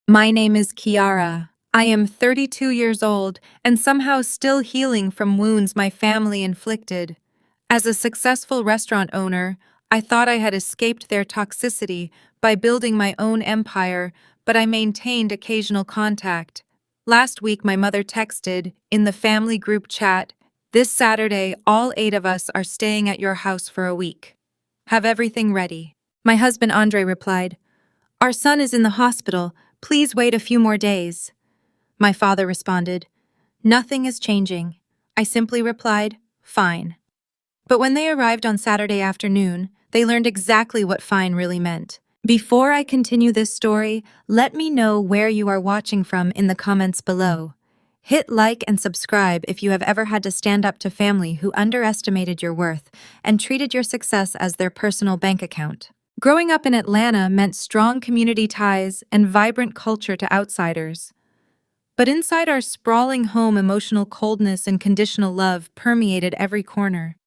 My name is Kiara. I am 32 years old and somehow still healing from wounds my family inflicted. As a successful restaurant owner, I thought I had escaped their toxicity by building my own empire, but I maintained occasional contact. Last week, my mother texted, in the family group chat, "This Saturday, all 8 of us are staying at your house for a week. Have everything ready." My husband Andre replied, "Our son is in the hospital. Please wait a few more days." My father responded, "Nothing is changing." I simply replied, "Fine." But when they arrived on Saturday afternoon, they learned exactly what fine really meant. Before I continue this story, let me know where you are watching from in the comments below. Hit like and subscribe if you have ever had to stand up to family who underestimated your worth and treated your success as their personal bank account. Growing up in Atlanta meant strong community ties and vibrant culture to outsiders. But inside our sprawling home, emotional coldness and conditional love permeated every corner.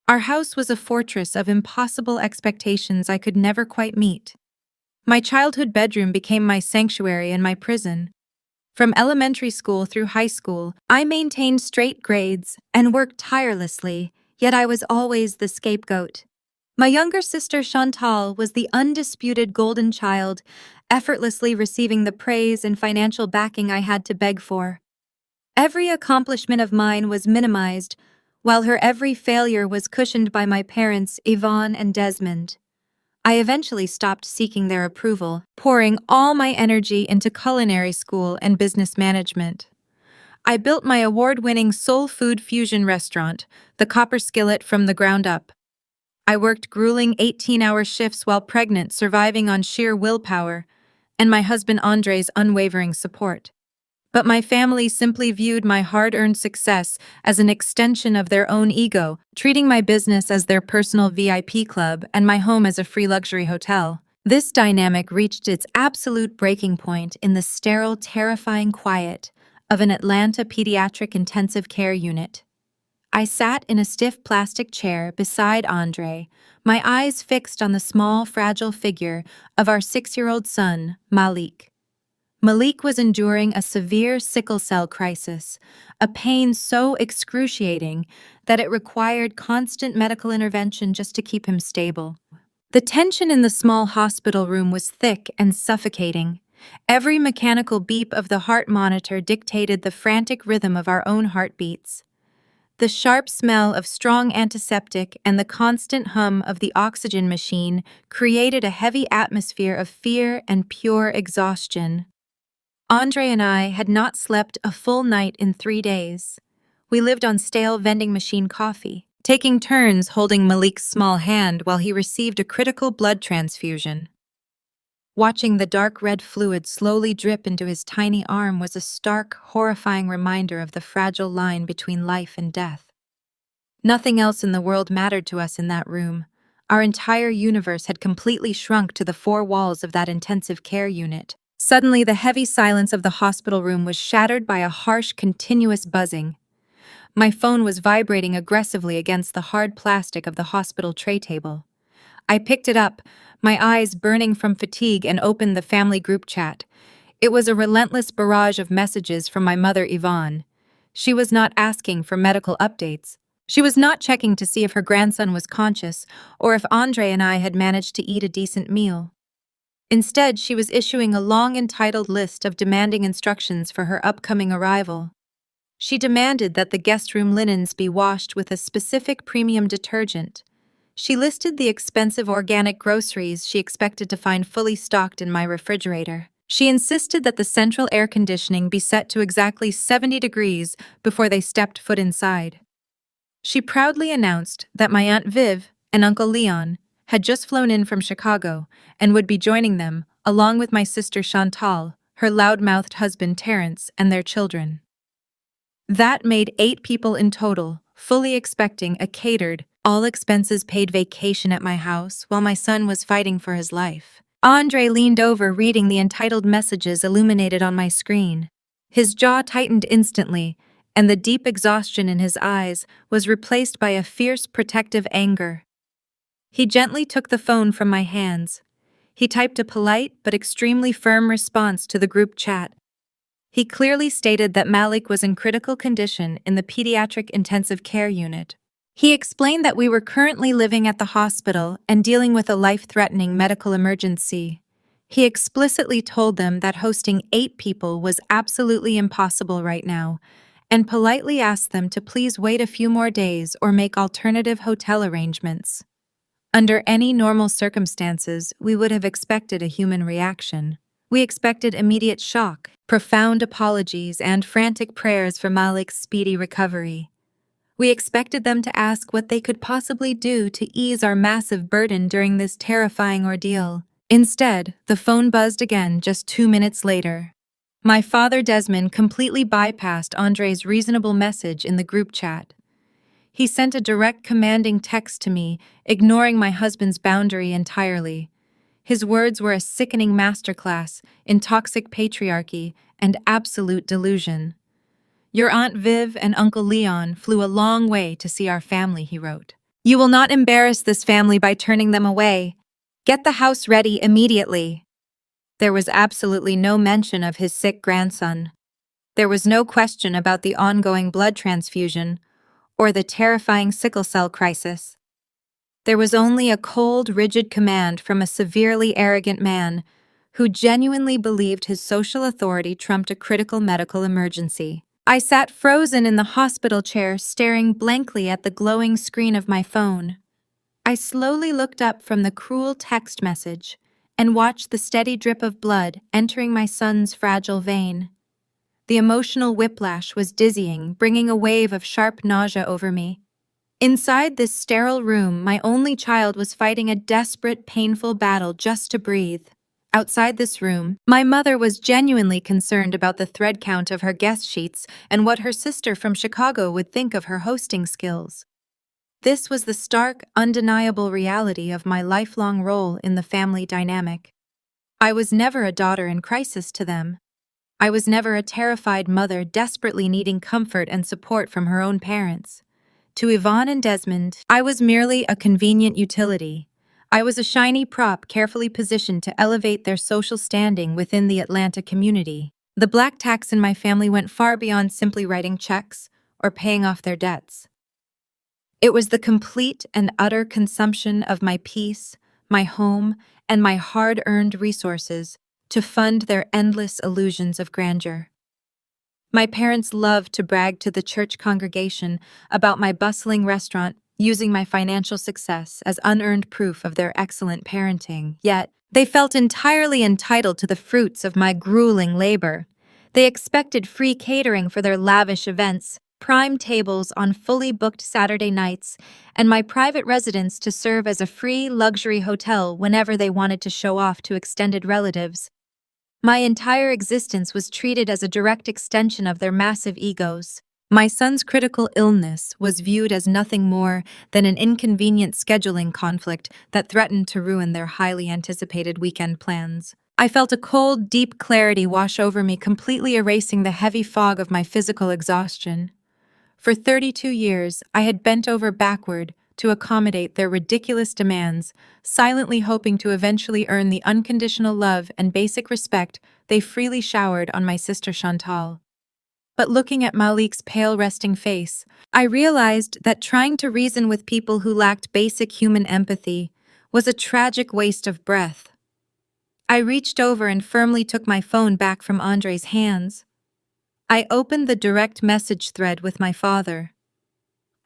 Our house was a fortress of impossible expectations I could never quite meet. My childhood bedroom became my sanctuary and my prison. From elementary school through high school, I maintained straight grades and worked tirelessly, yet I was always the scapegoat. My younger sister Chantal was the undisputed golden child, effortlessly receiving the praise and financial backing I had to beg for. Every accomplishment of mine was minimized, while her every failure was cushioned by my parents, Yvonne and Desmond. I eventually stopped seeking their approval, pouring all my energy into culinary school and business management. I built my award-winning soul food fusion restaurant, the Copper Skillet, from the ground up. I worked grueling 18-hour shifts while pregnant, surviving on sheer willpower, and my husband Andre's unwavering support. But my family simply viewed my hard-earned success as an extension of their own ego, treating my business as their personal VIP club and my home as a free luxury hotel. This dynamic reached its absolute breaking point in the sterile, terrifying quiet of an Atlanta pediatric intensive care unit. I sat in a stiff plastic chair beside Andre, my eyes fixed on the small, fragile figure of our 6-year-old son, Malik. Malik was enduring a severe sickle cell crisis, a pain so excruciating that it required constant medical intervention just to keep him stable. The tension in the small hospital room was thick and suffocating. Every mechanical beep of the heart monitor dictated the frantic rhythm of our own heartbeats. The sharp smell of strong antiseptic and the constant hum of the oxygen machine created a heavy atmosphere of fear and pure exhaustion. Andre and I had not slept a full night in 3 days. We lived on stale vending machine coffee, taking turns holding Malik's small hand while he received a critical blood transfusion. Watching the dark red fluid slowly drip into his tiny arm was a stark, horrifying reminder of the fragile line between life and death. Nothing else in the world mattered to us in that room. Our entire universe had completely shrunk to the 4 walls of that intensive care unit. Suddenly, the heavy silence of the hospital room was shattered by a harsh, continuous buzzing. My phone was vibrating aggressively against the hard plastic of the hospital tray table. I picked it up, my eyes burning from fatigue, and opened the family group chat. It was a relentless barrage of messages from my mother, Yvonne. She was not asking for medical updates. She was not checking to see if her grandson was conscious or if Andre and I had managed to eat a decent meal. Instead, she was issuing a long, entitled list of demanding instructions for her upcoming arrival. She demanded that the guest room linens be washed with a specific premium detergent. She listed the expensive organic groceries she expected to find fully stocked in my refrigerator. She insisted that the central air conditioning be set to exactly 70 degrees before they stepped foot inside. She proudly announced that my Aunt Viv and Uncle Leon had just flown in from Chicago and would be joining them, along with my sister Chantal, her loud-mouthed husband Terrence, and their children. That made 8 people in total, fully expecting a catered, all-expenses-paid vacation at my house while my son was fighting for his life. Andre leaned over, reading the entitled messages illuminated on my screen. His jaw tightened instantly, and the deep exhaustion in his eyes was replaced by a fierce, protective anger. He gently took the phone from my hands. He typed a polite but extremely firm response to the group chat. He clearly stated that Malik was in critical condition in the pediatric intensive care unit. He explained that we were currently living at the hospital and dealing with a life-threatening medical emergency. He explicitly told them that hosting 8 people was absolutely impossible right now, and politely asked them to please wait a few more days or make alternative hotel arrangements. Under any normal circumstances, we would have expected a human reaction. We expected immediate shock, profound apologies, and frantic prayers for Malik's speedy recovery. We expected them to ask what they could possibly do to ease our massive burden during this terrifying ordeal. Instead, the phone buzzed again just 2 minutes later. My father Desmond completely bypassed Andre's reasonable message in the group chat. He sent a direct commanding text to me, ignoring my husband's boundary entirely. His words were a sickening masterclass in toxic patriarchy and absolute delusion. "Your Aunt Viv and Uncle Leon flew a long way to see our family," he wrote. "You will not embarrass this family by turning them away. Get the house ready immediately." There was absolutely no mention of his sick grandson. There was no question about the ongoing blood transfusion or the terrifying sickle cell crisis. There was only a cold, rigid command from a severely arrogant man who genuinely believed his social authority trumped a critical medical emergency. I sat frozen in the hospital chair, staring blankly at the glowing screen of my phone. I slowly looked up from the cruel text message and watched the steady drip of blood entering my son's fragile vein. The emotional whiplash was dizzying, bringing a wave of sharp nausea over me. Inside this sterile room, my only child was fighting a desperate, painful battle just to breathe. Outside this room, my mother was genuinely concerned about the thread count of her guest sheets and what her sister from Chicago would think of her hosting skills. This was the stark, undeniable reality of my lifelong role in the family dynamic. I was never a daughter in crisis to them. I was never a terrified mother desperately needing comfort and support from her own parents. To Yvonne and Desmond, I was merely a convenient utility. I was a shiny prop carefully positioned to elevate their social standing within the Atlanta community. The black tax in my family went far beyond simply writing checks or paying off their debts. It was the complete and utter consumption of my peace, my home, and my hard-earned resources to fund their endless illusions of grandeur. My parents loved to brag to the church congregation about my bustling restaurant, using my financial success as unearned proof of their excellent parenting. Yet, they felt entirely entitled to the fruits of my grueling labor. They expected free catering for their lavish events, prime tables on fully booked Saturday nights, and my private residence to serve as a free luxury hotel whenever they wanted to show off to extended relatives. My entire existence was treated as a direct extension of their massive egos. My son's critical illness was viewed as nothing more than an inconvenient scheduling conflict that threatened to ruin their highly anticipated weekend plans. I felt a cold, deep clarity wash over me, completely erasing the heavy fog of my physical exhaustion. For 32 years, I had bent over backward to accommodate their ridiculous demands, silently hoping to eventually earn the unconditional love and basic respect they freely showered on my sister Chantal. But looking at Malik's pale, resting face, I realized that trying to reason with people who lacked basic human empathy was a tragic waste of breath. I reached over and firmly took my phone back from Andre's hands. I opened the direct message thread with my father.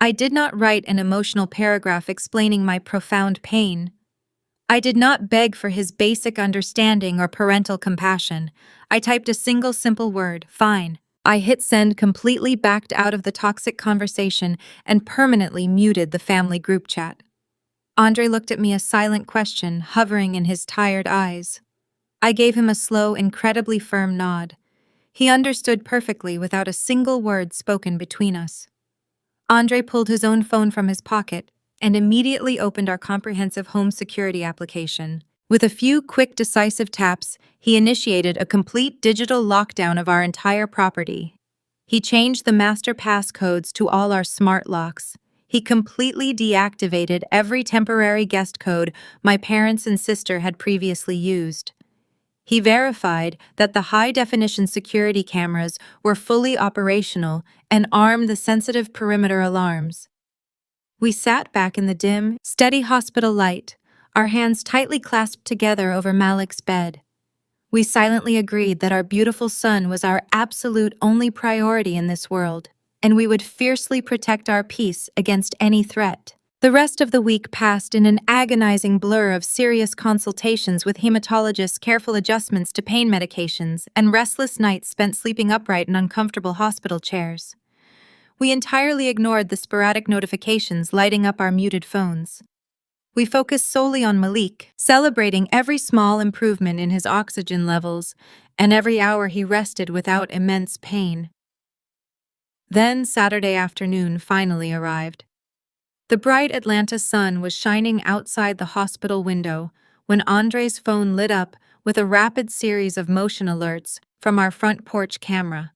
I did not write an emotional paragraph explaining my profound pain. I did not beg for his basic understanding or parental compassion. I typed a single simple word, "Fine." I hit send, completely backed out of the toxic conversation, and permanently muted the family group chat. Andre looked at me, a silent question hovering in his tired eyes. I gave him a slow, incredibly firm nod. He understood perfectly without a single word spoken between us. Andre pulled his own phone from his pocket and immediately opened our comprehensive home security application. With a few quick, decisive taps, he initiated a complete digital lockdown of our entire property. He changed the master passcodes to all our smart locks. He completely deactivated every temporary guest code my parents and sister had previously used. He verified that the high-definition security cameras were fully operational and armed the sensitive perimeter alarms. We sat back in the dim, steady hospital light, our hands tightly clasped together over Malik's bed. We silently agreed that our beautiful son was our absolute only priority in this world, and we would fiercely protect our peace against any threat. The rest of the week passed in an agonizing blur of serious consultations with hematologists, careful adjustments to pain medications, and restless nights spent sleeping upright in uncomfortable hospital chairs. We entirely ignored the sporadic notifications lighting up our muted phones. We focused solely on Malik, celebrating every small improvement in his oxygen levels and every hour he rested without immense pain. Then Saturday afternoon finally arrived. The bright Atlanta sun was shining outside the hospital window when Andre's phone lit up with a rapid series of motion alerts from our front porch camera.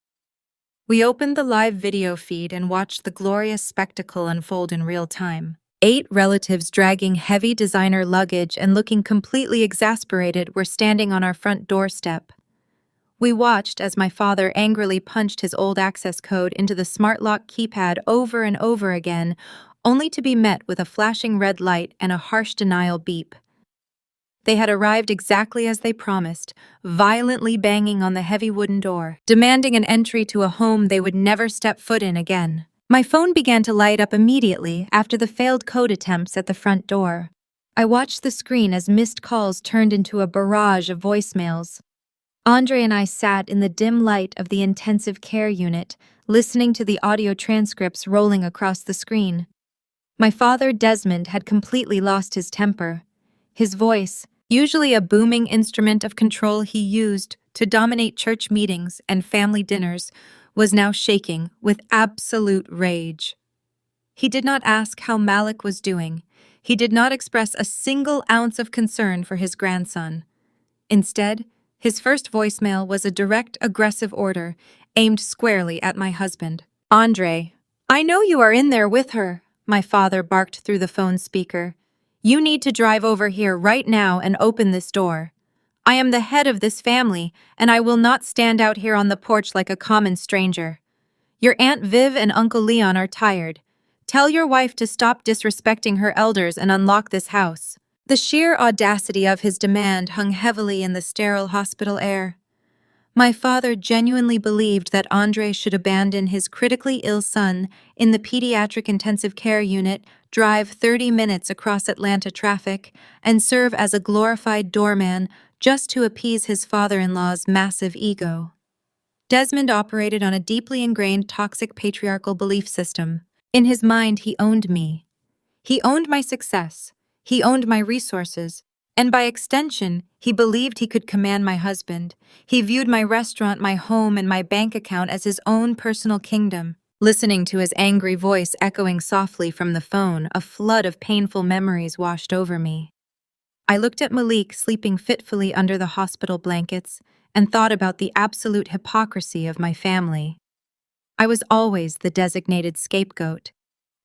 We opened the live video feed and watched the glorious spectacle unfold in real time. 8 relatives dragging heavy designer luggage and looking completely exasperated were standing on our front doorstep. We watched as my father angrily punched his old access code into the smart lock keypad over and over again, only to be met with a flashing red light and a harsh denial beep. They had arrived exactly as they promised, violently banging on the heavy wooden door, demanding an entry to a home they would never step foot in again. My phone began to light up immediately after the failed code attempts at the front door. I watched the screen as missed calls turned into a barrage of voicemails. Andre and I sat in the dim light of the intensive care unit, listening to the audio transcripts rolling across the screen. My father, Desmond, had completely lost his temper. His voice, usually a booming instrument of control he used to dominate church meetings and family dinners, was now shaking with absolute rage. He did not ask how Malik was doing. He did not express a single ounce of concern for his grandson. Instead, his first voicemail was a direct, aggressive order aimed squarely at my husband. "Andre, I know you are in there with her," my father barked through the phone speaker. "You need to drive over here right now and open this door. I am the head of this family, and I will not stand out here on the porch like a common stranger. Your Aunt Viv and Uncle Leon are tired. Tell your wife to stop disrespecting her elders and unlock this house." The sheer audacity of his demand hung heavily in the sterile hospital air. My father genuinely believed that Andre should abandon his critically ill son in the pediatric intensive care unit, drive 30 minutes across Atlanta traffic, and serve as a glorified doorman just to appease his father-in-law's massive ego. Desmond operated on a deeply ingrained toxic patriarchal belief system. In his mind, he owned me. He owned my success. He owned my resources. And by extension, he believed he could command my husband. He viewed my restaurant, my home, and my bank account as his own personal kingdom. Listening to his angry voice echoing softly from the phone, a flood of painful memories washed over me. I looked at Malik sleeping fitfully under the hospital blankets and thought about the absolute hypocrisy of my family. I was always the designated scapegoat.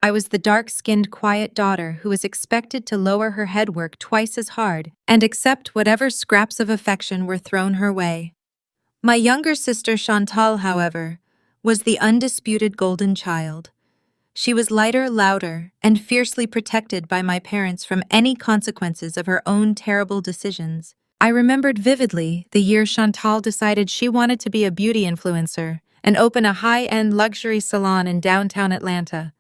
I was the dark-skinned, quiet daughter who was expected to lower her head work twice as hard and accept whatever scraps of affection were thrown her way. My younger sister Chantal, however, was the undisputed golden child. She was lighter, louder, and fiercely protected by my parents from any consequences of her own terrible decisions. I remembered vividly the year Chantal decided she wanted to be a beauty influencer and open a high-end luxury salon in downtown Atlanta.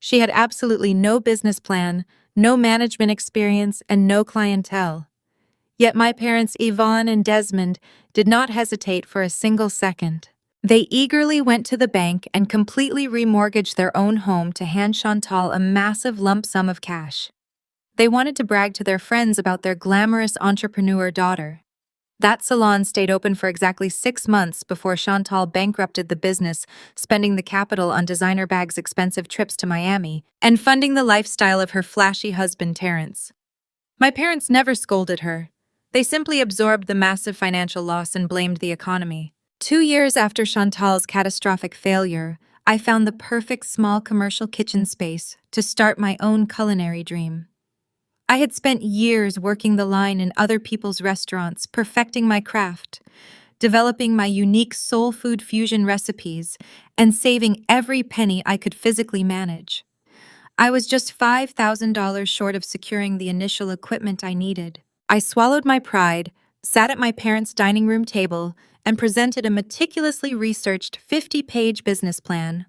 She had absolutely no business plan, no management experience, and no clientele. Yet my parents, Yvonne and Desmond, did not hesitate for a single second. They eagerly went to the bank and completely remortgaged their own home to hand Chantal a massive lump sum of cash. They wanted to brag to their friends about their glamorous entrepreneur daughter. That salon stayed open for exactly 6 months before Chantal bankrupted the business, spending the capital on designer bags, expensive trips to Miami, and funding the lifestyle of her flashy husband, Terrence. My parents never scolded her. They simply absorbed the massive financial loss and blamed the economy. 2 years after Chantal's catastrophic failure, I found the perfect small commercial kitchen space to start my own culinary dream. I had spent years working the line in other people's restaurants, perfecting my craft, developing my unique soul food fusion recipes, and saving every penny I could physically manage. I was just $5,000 short of securing the initial equipment I needed. I swallowed my pride, sat at my parents' dining room table, and presented a meticulously researched 50-page business plan.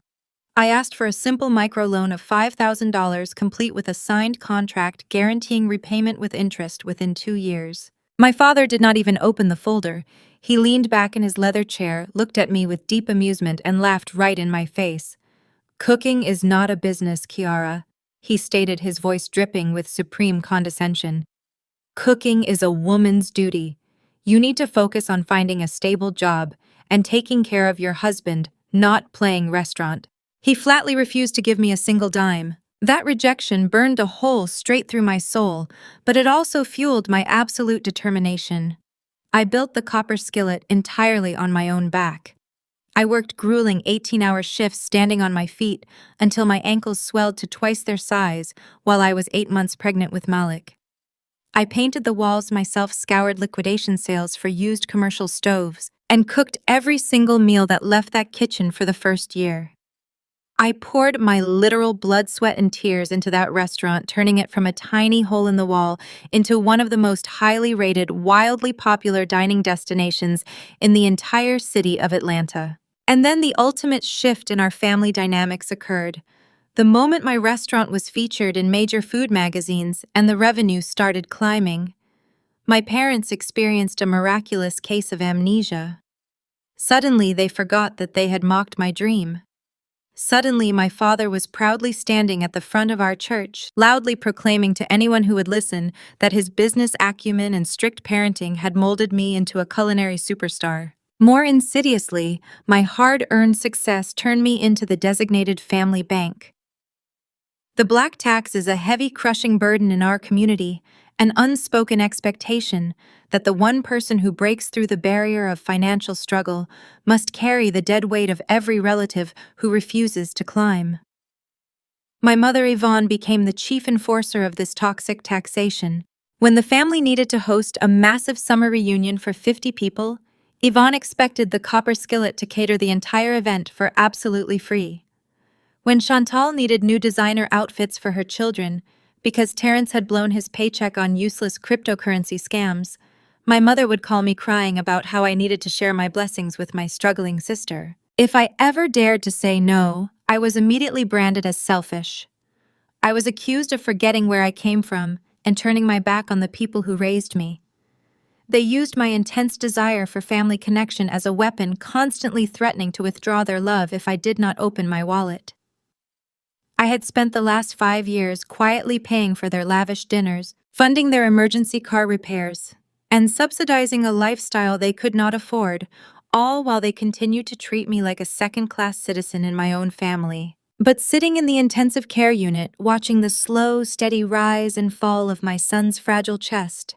I asked for a simple microloan of $5,000 complete with a signed contract guaranteeing repayment with interest within 2 years. My father did not even open the folder. He leaned back in his leather chair, looked at me with deep amusement, and laughed right in my face. "Cooking is not a business, Kiara," he stated, his voice dripping with supreme condescension. "Cooking is a woman's duty. You need to focus on finding a stable job and taking care of your husband, not playing restaurant." He flatly refused to give me a single dime. That rejection burned a hole straight through my soul, but it also fueled my absolute determination. I built the copper skillet entirely on my own back. I worked grueling 18-hour shifts standing on my feet until my ankles swelled to twice their size while I was 8 months pregnant with Malik. I painted the walls myself, scoured liquidation sales for used commercial stoves, and cooked every single meal that left that kitchen for the first year. I poured my literal blood, sweat, and tears into that restaurant, turning it from a tiny hole in the wall into one of the most highly rated, wildly popular dining destinations in the entire city of Atlanta. And then the ultimate shift in our family dynamics occurred. The moment my restaurant was featured in major food magazines and the revenue started climbing, my parents experienced a miraculous case of amnesia. Suddenly, they forgot that they had mocked my dream. Suddenly, my father was proudly standing at the front of our church, loudly proclaiming to anyone who would listen that his business acumen and strict parenting had molded me into a culinary superstar. More insidiously, my hard-earned success turned me into the designated family bank. The black tax is a heavy, crushing burden in our community, an unspoken expectation that the one person who breaks through the barrier of financial struggle must carry the dead weight of every relative who refuses to climb. My mother Yvonne became the chief enforcer of this toxic taxation. When the family needed to host a massive summer reunion for 50 people, Yvonne expected the copper skillet to cater the entire event for absolutely free. When Chantal needed new designer outfits for her children, because Terrence had blown his paycheck on useless cryptocurrency scams, my mother would call me crying about how I needed to share my blessings with my struggling sister. If I ever dared to say no, I was immediately branded as selfish. I was accused of forgetting where I came from and turning my back on the people who raised me. They used my intense desire for family connection as a weapon, constantly threatening to withdraw their love if I did not open my wallet. I had spent the last 5 years quietly paying for their lavish dinners, funding their emergency car repairs, and subsidizing a lifestyle they could not afford, all while they continued to treat me like a second-class citizen in my own family. But sitting in the intensive care unit, watching the slow, steady rise and fall of my son's fragile chest,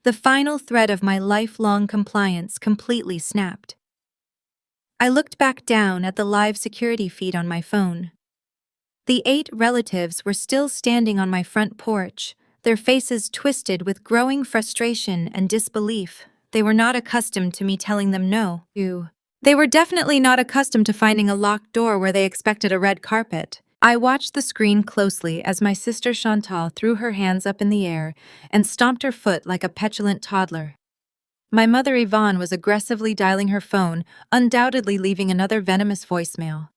the final thread of my lifelong compliance completely snapped. I looked back down at the live security feed on my phone. The 8 relatives were still standing on my front porch, their faces twisted with growing frustration and disbelief. They were not accustomed to me telling them no. They were definitely not accustomed to finding a locked door where they expected a red carpet. I watched the screen closely as my sister Chantal threw her hands up in the air and stomped her foot like a petulant toddler. My mother Yvonne was aggressively dialing her phone, undoubtedly leaving another venomous voicemail.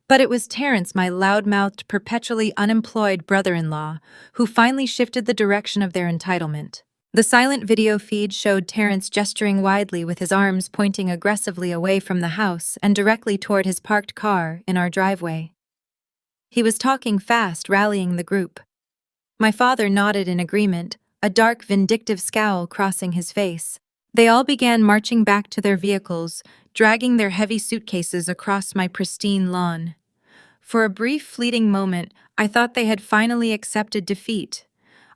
But it was Terrence, my loud-mouthed, perpetually unemployed brother-in-law, who finally shifted the direction of their entitlement. The silent video feed showed Terrence gesturing widely with his arms pointing aggressively away from the house and directly toward his parked car in our driveway. He was talking fast, rallying the group. My father nodded in agreement, a dark, vindictive scowl crossing his face. They all began marching back to their vehicles, dragging their heavy suitcases across my pristine lawn. For a brief, fleeting moment, I thought they had finally accepted defeat.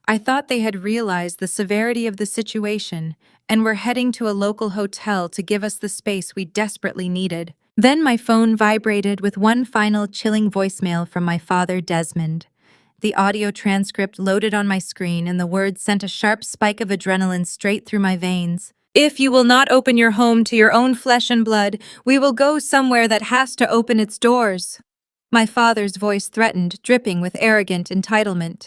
I thought they had realized the severity of the situation and were heading to a local hotel to give us the space we desperately needed. Then my phone vibrated with one final chilling voicemail from my father, Desmond. The audio transcript loaded on my screen, and the words sent a sharp spike of adrenaline straight through my veins. If you will not open your home to your own flesh and blood, we will go somewhere that has to open its doors. My father's voice threatened, dripping with arrogant entitlement.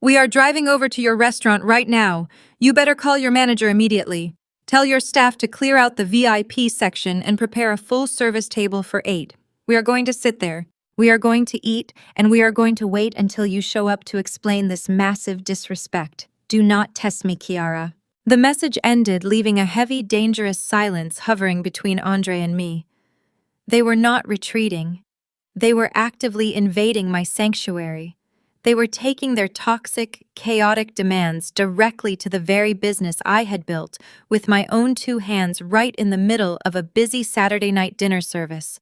We are driving over to your restaurant right now. You better call your manager immediately. Tell your staff to clear out the VIP section and prepare a full-service table for 8. We are going to sit there. We are going to eat, and we are going to wait until you show up to explain this massive disrespect. Do not test me, Kiara. The message ended, leaving a heavy, dangerous silence hovering between Andre and me. They were not retreating. They were actively invading my sanctuary. They were taking their toxic, chaotic demands directly to the very business I had built with my own 2 hands right in the middle of a busy Saturday night dinner service.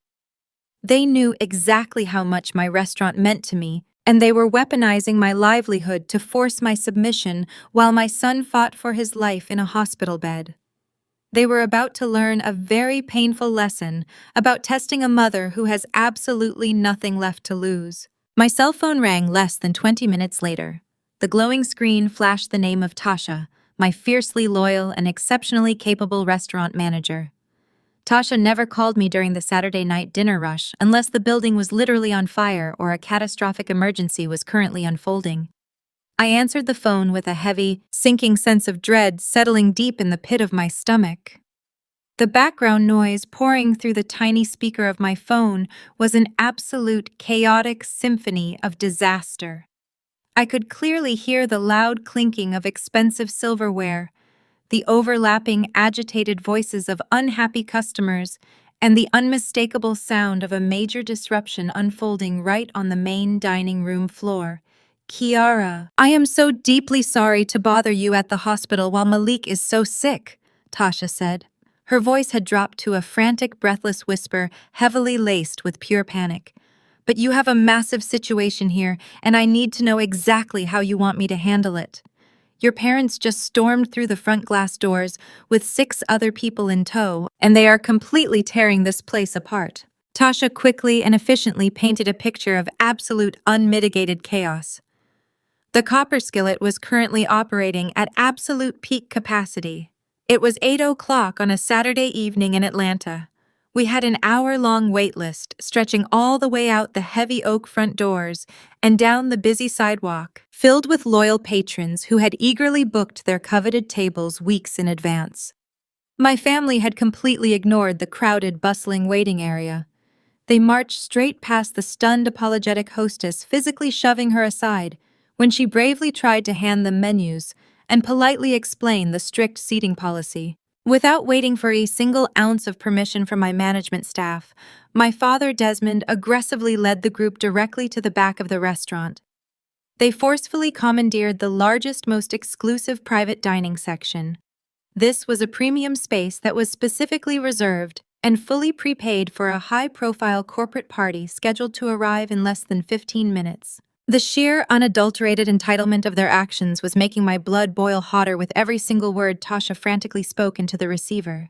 They knew exactly how much my restaurant meant to me, and they were weaponizing my livelihood to force my submission while my son fought for his life in a hospital bed. They were about to learn a very painful lesson about testing a mother who has absolutely nothing left to lose. My cell phone rang less than 20 minutes later. The glowing screen flashed the name of Tasha, my fiercely loyal and exceptionally capable restaurant manager. Tasha never called me during the Saturday night dinner rush unless the building was literally on fire or a catastrophic emergency was currently unfolding. I answered the phone with a heavy, sinking sense of dread settling deep in the pit of my stomach. The background noise pouring through the tiny speaker of my phone was an absolute chaotic symphony of disaster. I could clearly hear the loud clinking of expensive silverware, the overlapping, agitated voices of unhappy customers, and the unmistakable sound of a major disruption unfolding right on the main dining room floor. Kiara, I am so deeply sorry to bother you at the hospital while Malik is so sick, Tasha said. Her voice had dropped to a frantic, breathless whisper, heavily laced with pure panic. But you have a massive situation here, and I need to know exactly how you want me to handle it. Your parents just stormed through the front glass doors with 6 other people in tow, and they are completely tearing this place apart. Tasha quickly and efficiently painted a picture of absolute unmitigated chaos. The copper skillet was currently operating at absolute peak capacity. It was 8 o'clock on a Saturday evening in Atlanta. We had an hour-long wait list stretching all the way out the heavy oak front doors and down the busy sidewalk, filled with loyal patrons who had eagerly booked their coveted tables weeks in advance. My family had completely ignored the crowded, bustling waiting area. They marched straight past the stunned, apologetic hostess, physically shoving her aside when she bravely tried to hand them menus and politely explain the strict seating policy. Without waiting for a single ounce of permission from my management staff, my father, Desmond, aggressively led the group directly to the back of the restaurant. They forcefully commandeered the largest, most exclusive private dining section. This was a premium space that was specifically reserved and fully prepaid for a high-profile corporate party scheduled to arrive in less than 15 minutes. The sheer, unadulterated entitlement of their actions was making my blood boil hotter with every single word Tasha frantically spoke into the receiver.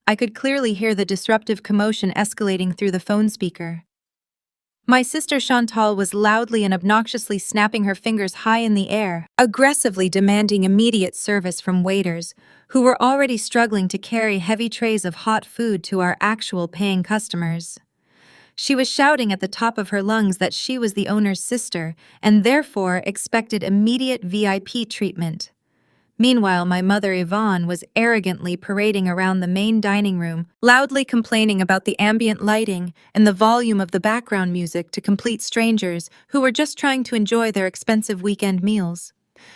I could clearly hear the disruptive commotion escalating through the phone speaker. My sister Chantal was loudly and obnoxiously snapping her fingers high in the air, aggressively demanding immediate service from waiters, who were already struggling to carry heavy trays of hot food to our actual paying customers. She was shouting at the top of her lungs that she was the owner's sister and therefore expected immediate VIP treatment. Meanwhile, my mother Yvonne was arrogantly parading around the main dining room, loudly complaining about the ambient lighting and the volume of the background music to complete strangers who were just trying to enjoy their expensive weekend meals.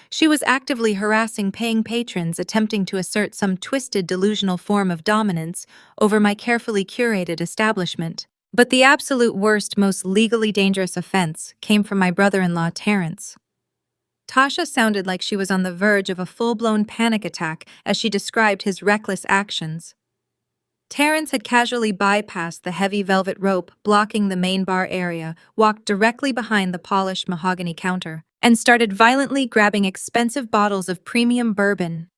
She was actively harassing paying patrons, attempting to assert some twisted, delusional form of dominance over my carefully curated establishment. But the absolute worst, most legally dangerous offense came from my brother-in-law, Terrence. Tasha sounded like she was on the verge of a full-blown panic attack as she described his reckless actions. Terrence had casually bypassed the heavy velvet rope blocking the main bar area, walked directly behind the polished mahogany counter, and started violently grabbing expensive bottles of premium bourbon.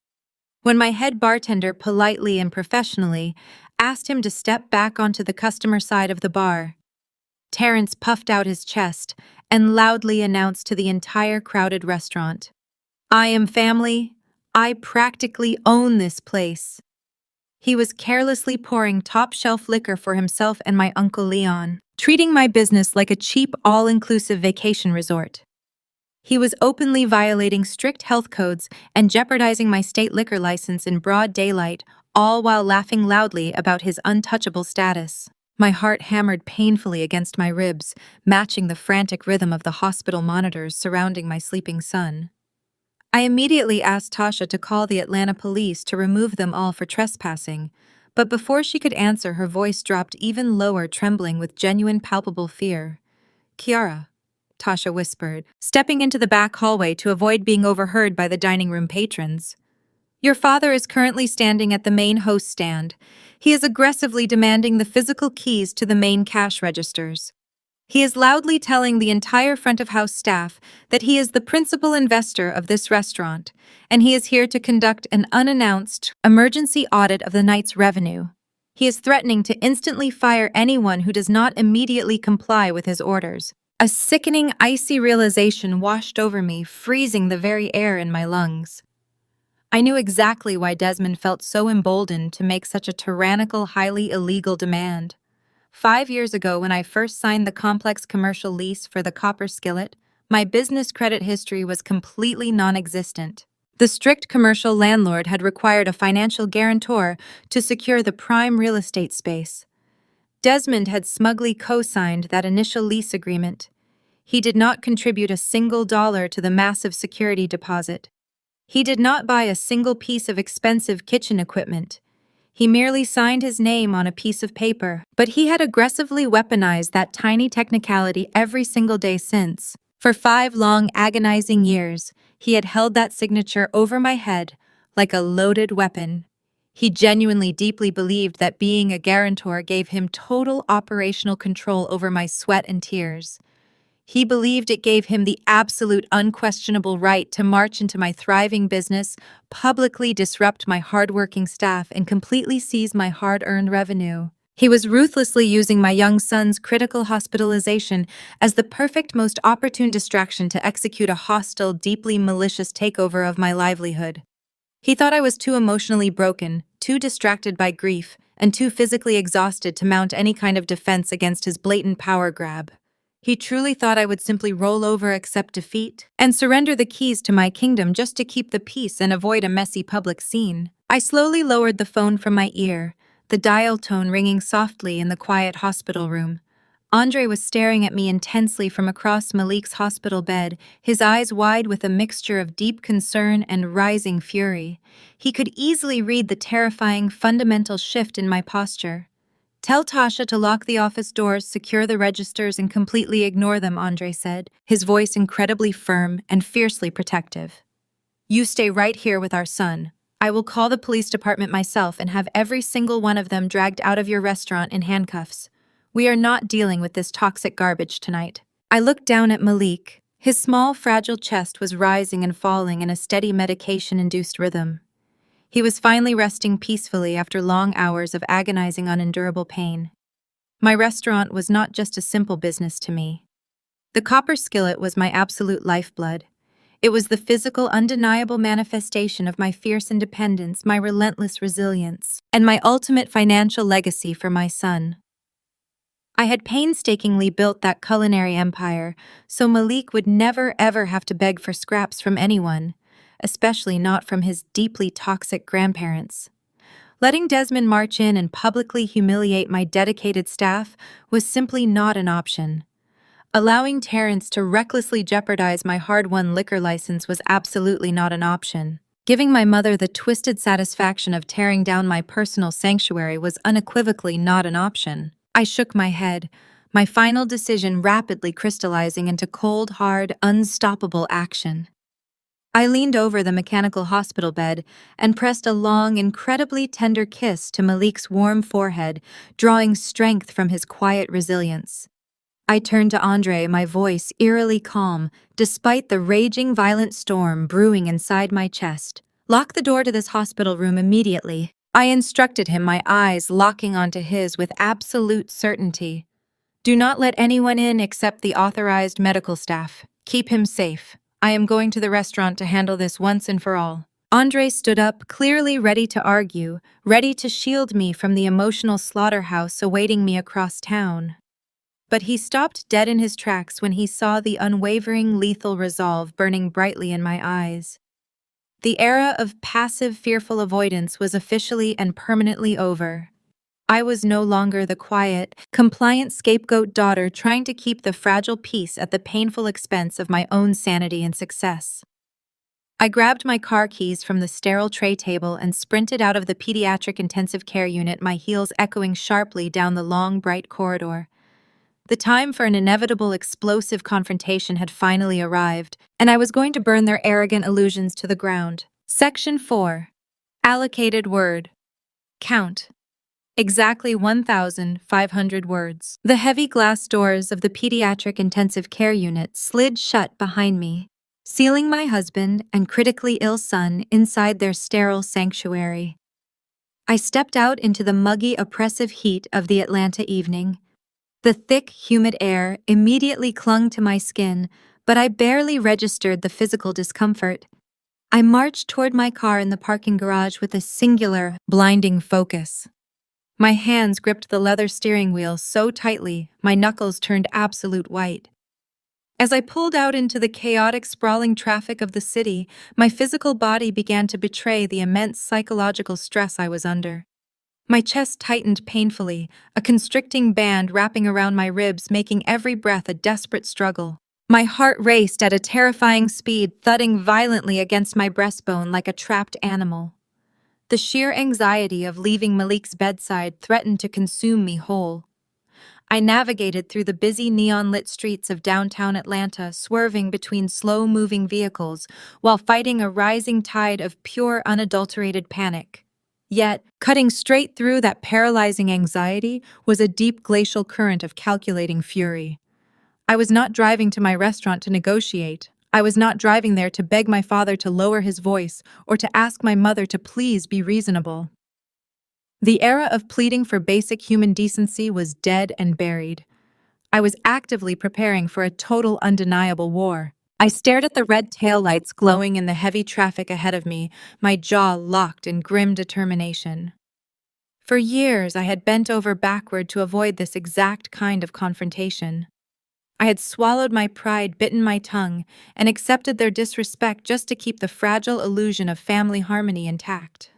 When my head bartender politely and professionally asked him to step back onto the customer side of the bar. Terrence puffed out his chest and loudly announced to the entire crowded restaurant, "I am family. I practically own this place." He was carelessly pouring top-shelf liquor for himself and my Uncle Leon, treating my business like a cheap, all-inclusive vacation resort. He was openly violating strict health codes and jeopardizing my state liquor license in broad daylight, all while laughing loudly about his untouchable status. My heart hammered painfully against my ribs, matching the frantic rhythm of the hospital monitors surrounding my sleeping son. I immediately asked Tasha to call the Atlanta police to remove them all for trespassing, but before she could answer, her voice dropped even lower, trembling with genuine palpable fear. "Kiara," Tasha whispered, stepping into the back hallway to avoid being overheard by the dining room patrons. "Your father is currently standing at the main host stand. He is aggressively demanding the physical keys to the main cash registers. He is loudly telling the entire front-of-house staff that he is the principal investor of this restaurant, and he is here to conduct an unannounced emergency audit of the night's revenue. He is threatening to instantly fire anyone who does not immediately comply with his orders." A sickening, icy realization washed over me, freezing the very air in my lungs. I knew exactly why Desmond felt so emboldened to make such a tyrannical, highly illegal demand. 5 years ago, when I first signed the complex commercial lease for the copper skillet, my business credit history was completely non-existent. The strict commercial landlord had required a financial guarantor to secure the prime real estate space. Desmond had smugly co-signed that initial lease agreement. He did not contribute a single dollar to the massive security deposit. He did not buy a single piece of expensive kitchen equipment. He merely signed his name on a piece of paper, but he had aggressively weaponized that tiny technicality every single day since. For 5 long, agonizing years, he had held that signature over my head like a loaded weapon. He genuinely deeply believed that being a guarantor gave him total operational control over my sweat and tears. He believed it gave him the absolute unquestionable right to march into my thriving business, publicly disrupt my hardworking staff, and completely seize my hard-earned revenue. He was ruthlessly using my young son's critical hospitalization as the perfect, most opportune distraction to execute a hostile, deeply malicious takeover of my livelihood. He thought I was too emotionally broken, too distracted by grief, and too physically exhausted to mount any kind of defense against his blatant power grab. He truly thought I would simply roll over, accept defeat, and surrender the keys to my kingdom just to keep the peace and avoid a messy public scene. I slowly lowered the phone from my ear, the dial tone ringing softly in the quiet hospital room. Andre was staring at me intensely from across Malik's hospital bed, his eyes wide with a mixture of deep concern and rising fury. He could easily read the terrifying, fundamental shift in my posture. "Tell Tasha to lock the office doors, secure the registers, and completely ignore them," Andre said, his voice incredibly firm and fiercely protective. "You stay right here with our son. I will call the police department myself and have every single one of them dragged out of your restaurant in handcuffs. We are not dealing with this toxic garbage tonight." I looked down at Malik. His small, fragile chest was rising and falling in a steady medication-induced rhythm. He was finally resting peacefully after long hours of agonizing, unendurable pain. My restaurant was not just a simple business to me. The copper skillet was my absolute lifeblood. It was the physical, undeniable manifestation of my fierce independence, my relentless resilience, and my ultimate financial legacy for my son. I had painstakingly built that culinary empire, so Malik would never ever have to beg for scraps from anyone, especially not from his deeply toxic grandparents. Letting Desmond march in and publicly humiliate my dedicated staff was simply not an option. Allowing Terrence to recklessly jeopardize my hard-won liquor license was absolutely not an option. Giving my mother the twisted satisfaction of tearing down my personal sanctuary was unequivocally not an option. I shook my head, my final decision rapidly crystallizing into cold, hard, unstoppable action. I leaned over the mechanical hospital bed and pressed a long, incredibly tender kiss to Malik's warm forehead, drawing strength from his quiet resilience. I turned to Andre, my voice eerily calm, despite the raging, violent storm brewing inside my chest. "Lock the door to this hospital room immediately. I instructed him, my eyes locking onto his with absolute certainty. Do not let anyone in except the authorized medical staff. Keep him safe. I am going to the restaurant to handle this once and for all. Andre stood up, clearly ready to argue, ready to shield me from the emotional slaughterhouse awaiting me across town. But he stopped dead in his tracks when he saw the unwavering, lethal resolve burning brightly in my eyes. The era of passive, fearful avoidance was officially and permanently over. I was no longer the quiet, compliant scapegoat daughter trying to keep the fragile peace at the painful expense of my own sanity and success. I grabbed my car keys from the sterile tray table and sprinted out of the pediatric intensive care unit, my heels echoing sharply down the long, bright corridor. The time for an inevitable explosive confrontation had finally arrived, and I was going to burn their arrogant illusions to the ground. Section 4. Allocated word. Count. Exactly 1,500 words. The heavy glass doors of the pediatric intensive care unit slid shut behind me, sealing my husband and critically ill son inside their sterile sanctuary. I stepped out into the muggy, oppressive heat of the Atlanta evening. The thick, humid air immediately clung to my skin, but I barely registered the physical discomfort. I marched toward my car in the parking garage with a singular, blinding focus. My hands gripped the leather steering wheel so tightly, my knuckles turned absolute white. As I pulled out into the chaotic, sprawling traffic of the city, my physical body began to betray the immense psychological stress I was under. My chest tightened painfully, a constricting band wrapping around my ribs, making every breath a desperate struggle. My heart raced at a terrifying speed, thudding violently against my breastbone like a trapped animal. The sheer anxiety of leaving Malik's bedside threatened to consume me whole. I navigated through the busy neon-lit streets of downtown Atlanta, swerving between slow-moving vehicles while fighting a rising tide of pure, unadulterated panic. Yet, cutting straight through that paralyzing anxiety was a deep glacial current of calculating fury. I was not driving to my restaurant to negotiate. I was not driving there to beg my father to lower his voice or to ask my mother to please be reasonable. The era of pleading for basic human decency was dead and buried. I was actively preparing for a total, undeniable war. I stared at the red taillights glowing in the heavy traffic ahead of me, my jaw locked in grim determination. For years, I had bent over backward to avoid this exact kind of confrontation. I had swallowed my pride, bitten my tongue, and accepted their disrespect just to keep the fragile illusion of family harmony intact.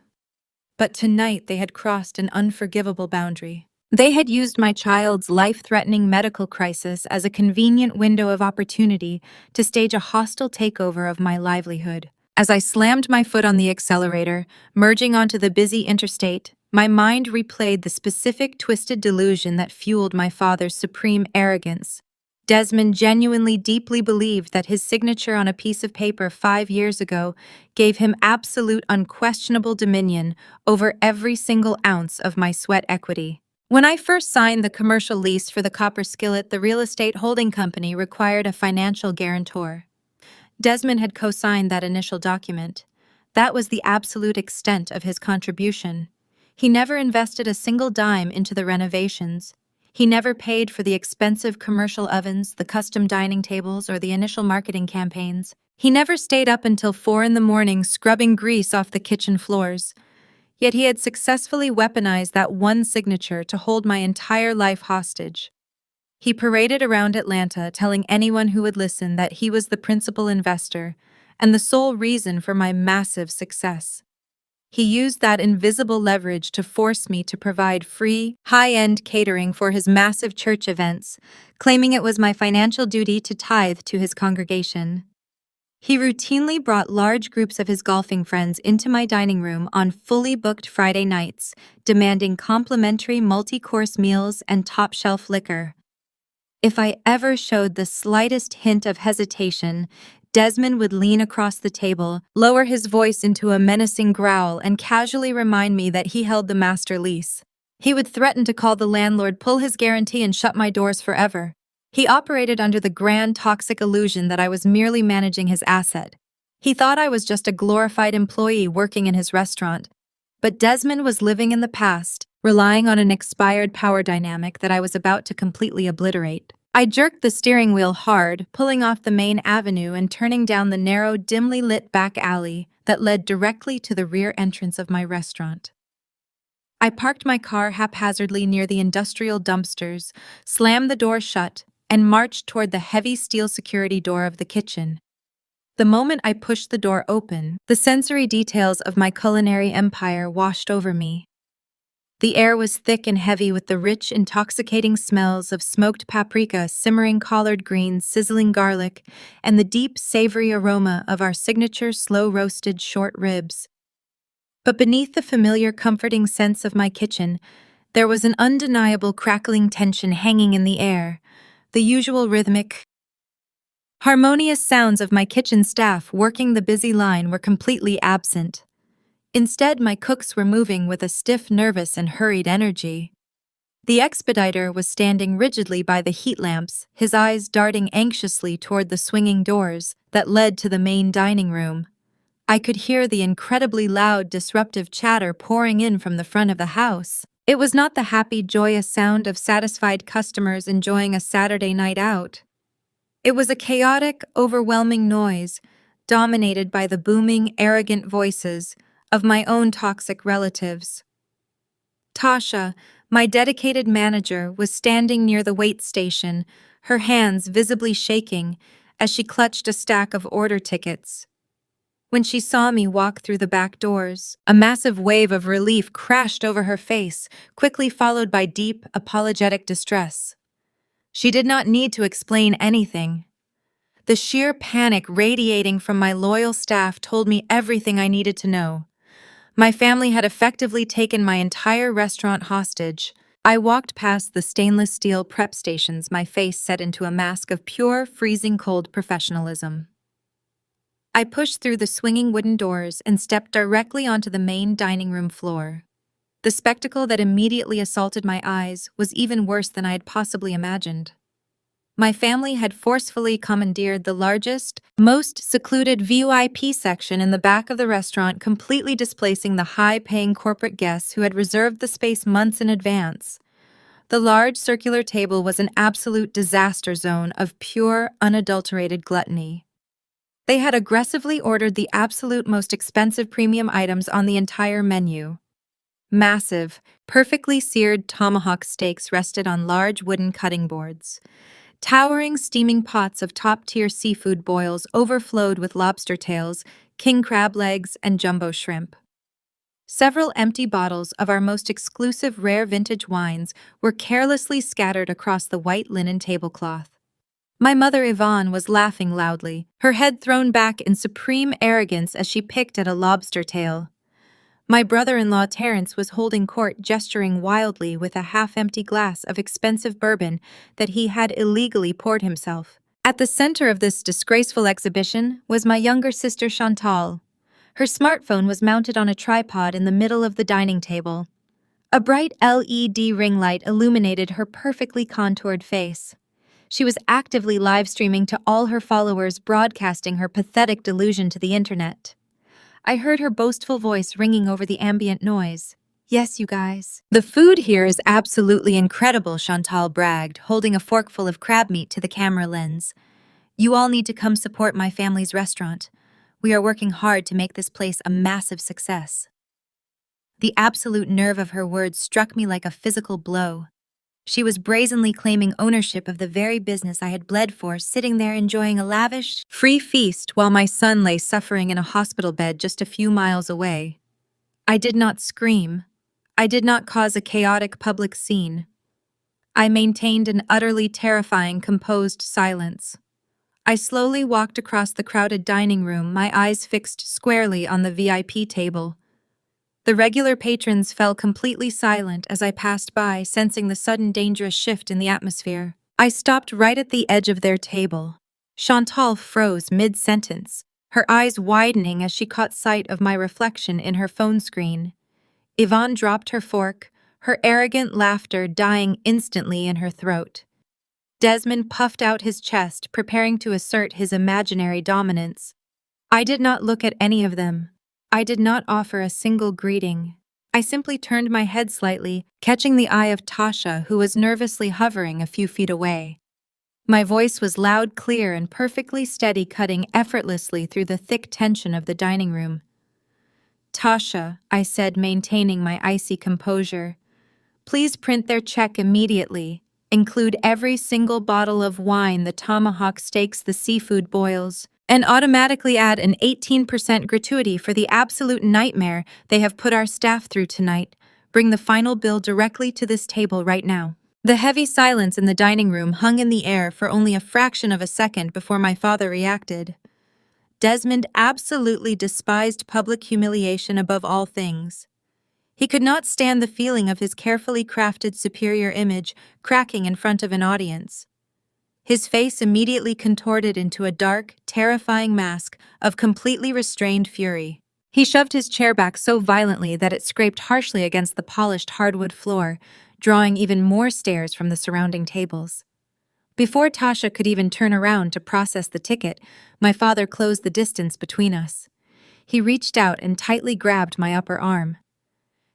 But tonight they had crossed an unforgivable boundary. They had used my child's life-threatening medical crisis as a convenient window of opportunity to stage a hostile takeover of my livelihood. As I slammed my foot on the accelerator, merging onto the busy interstate, my mind replayed the specific twisted delusion that fueled my father's supreme arrogance. Desmond genuinely deeply believed that his signature on a piece of paper 5 years ago gave him absolute unquestionable dominion over every single ounce of my sweat equity. When I first signed the commercial lease for the copper skillet, the real estate holding company required a financial guarantor. Desmond had co-signed that initial document. That was the absolute extent of his contribution. He never invested a single dime into the renovations. He never paid for the expensive commercial ovens, the custom dining tables, or the initial marketing campaigns. He never stayed up until 4 a.m. scrubbing grease off the kitchen floors. Yet he had successfully weaponized that one signature to hold my entire life hostage. He paraded around Atlanta telling anyone who would listen that he was the principal investor and the sole reason for my massive success. He used that invisible leverage to force me to provide free, high-end catering for his massive church events, claiming it was my financial duty to tithe to his congregation. He routinely brought large groups of his golfing friends into my dining room on fully booked Friday nights, demanding complimentary multi-course meals and top-shelf liquor. If I ever showed the slightest hint of hesitation, Desmond would lean across the table, lower his voice into a menacing growl, and casually remind me that he held the master lease. He would threaten to call the landlord, pull his guarantee, and shut my doors forever. He operated under the grand toxic illusion that I was merely managing his asset. He thought I was just a glorified employee working in his restaurant. But Desmond was living in the past, relying on an expired power dynamic that I was about to completely obliterate. I jerked the steering wheel hard, pulling off the main avenue and turning down the narrow, dimly lit back alley that led directly to the rear entrance of my restaurant. I parked my car haphazardly near the industrial dumpsters, slammed the door shut, and marched toward the heavy steel security door of the kitchen. The moment I pushed the door open, the sensory details of my culinary empire washed over me. The air was thick and heavy with the rich, intoxicating smells of smoked paprika, simmering collard greens, sizzling garlic, and the deep, savory aroma of our signature slow-roasted short ribs. But beneath the familiar, comforting sense of my kitchen, there was an undeniable crackling tension hanging in the air, the usual rhythmic, harmonious sounds of my kitchen staff working the busy line were completely absent. Instead, my cooks were moving with a stiff, nervous, and hurried energy. The expediter was standing rigidly by the heat lamps, his eyes darting anxiously toward the swinging doors that led to the main dining room. I could hear the incredibly loud, disruptive chatter pouring in from the front of the house. It was not the happy, joyous sound of satisfied customers enjoying a Saturday night out. It was a chaotic, overwhelming noise, dominated by the booming, arrogant voices of my own toxic relatives. Tasha, my dedicated manager, was standing near the wait station, her hands visibly shaking as she clutched a stack of order tickets. When she saw me walk through the back doors, a massive wave of relief crashed over her face, quickly followed by deep, apologetic distress. She did not need to explain anything. The sheer panic radiating from my loyal staff told me everything I needed to know. My family had effectively taken my entire restaurant hostage. I walked past the stainless steel prep stations, my face set into a mask of pure, freezing cold professionalism. I pushed through the swinging wooden doors and stepped directly onto the main dining room floor. The spectacle that immediately assaulted my eyes was even worse than I had possibly imagined. My family had forcefully commandeered the largest, most secluded VIP section in the back of the restaurant, completely displacing the high-paying corporate guests who had reserved the space months in advance. The large circular table was an absolute disaster zone of pure, unadulterated gluttony. They had aggressively ordered the absolute most expensive premium items on the entire menu. Massive, perfectly seared tomahawk steaks rested on large wooden cutting boards. Towering, steaming pots of top-tier seafood boils overflowed with lobster tails, king crab legs, and jumbo shrimp. Several empty bottles of our most exclusive rare vintage wines were carelessly scattered across the white linen tablecloth. My mother Yvonne was laughing loudly, her head thrown back in supreme arrogance as she picked at a lobster tail. My brother-in-law Terence was holding court, gesturing wildly with a half-empty glass of expensive bourbon that he had illegally poured himself. At the center of this disgraceful exhibition was my younger sister Chantal. Her smartphone was mounted on a tripod in the middle of the dining table. A bright LED ring light illuminated her perfectly contoured face. She was actively live-streaming to all her followers, broadcasting her pathetic delusion to the internet. I heard her boastful voice ringing over the ambient noise. "Yes, you guys. The food here is absolutely incredible," Chantal bragged, holding a forkful of crab meat to the camera lens. "You all need to come support my family's restaurant. We are working hard to make this place a massive success." The absolute nerve of her words struck me like a physical blow. She was brazenly claiming ownership of the very business I had bled for, sitting there enjoying a lavish, free feast while my son lay suffering in a hospital bed just a few miles away. I did not scream. I did not cause a chaotic public scene. I maintained an utterly terrifying, composed silence. I slowly walked across the crowded dining room, my eyes fixed squarely on the VIP table. The regular patrons fell completely silent as I passed by, sensing the sudden dangerous shift in the atmosphere. I stopped right at the edge of their table. Chantal froze mid-sentence, her eyes widening as she caught sight of my reflection in her phone screen. Yvonne dropped her fork, her arrogant laughter dying instantly in her throat. Desmond puffed out his chest, preparing to assert his imaginary dominance. I did not look at any of them. I did not offer a single greeting. I simply turned my head slightly, catching the eye of Tasha, who was nervously hovering a few feet away. My voice was loud, clear, and perfectly steady, cutting effortlessly through the thick tension of the dining room. "Tasha," I said, maintaining my icy composure, "please print their check immediately. Include every single bottle of wine, the tomahawk steaks, the seafood boils, and automatically add an 18% gratuity for the absolute nightmare they have put our staff through tonight. Bring the final bill directly to this table right now." The heavy silence in the dining room hung in the air for only a fraction of a second before my father reacted. Desmond absolutely despised public humiliation above all things. He could not stand the feeling of his carefully crafted superior image cracking in front of an audience. His face immediately contorted into a dark, terrifying mask of completely restrained fury. He shoved his chair back so violently that it scraped harshly against the polished hardwood floor, drawing even more stares from the surrounding tables. Before Tasha could even turn around to process the ticket, my father closed the distance between us. He reached out and tightly grabbed my upper arm.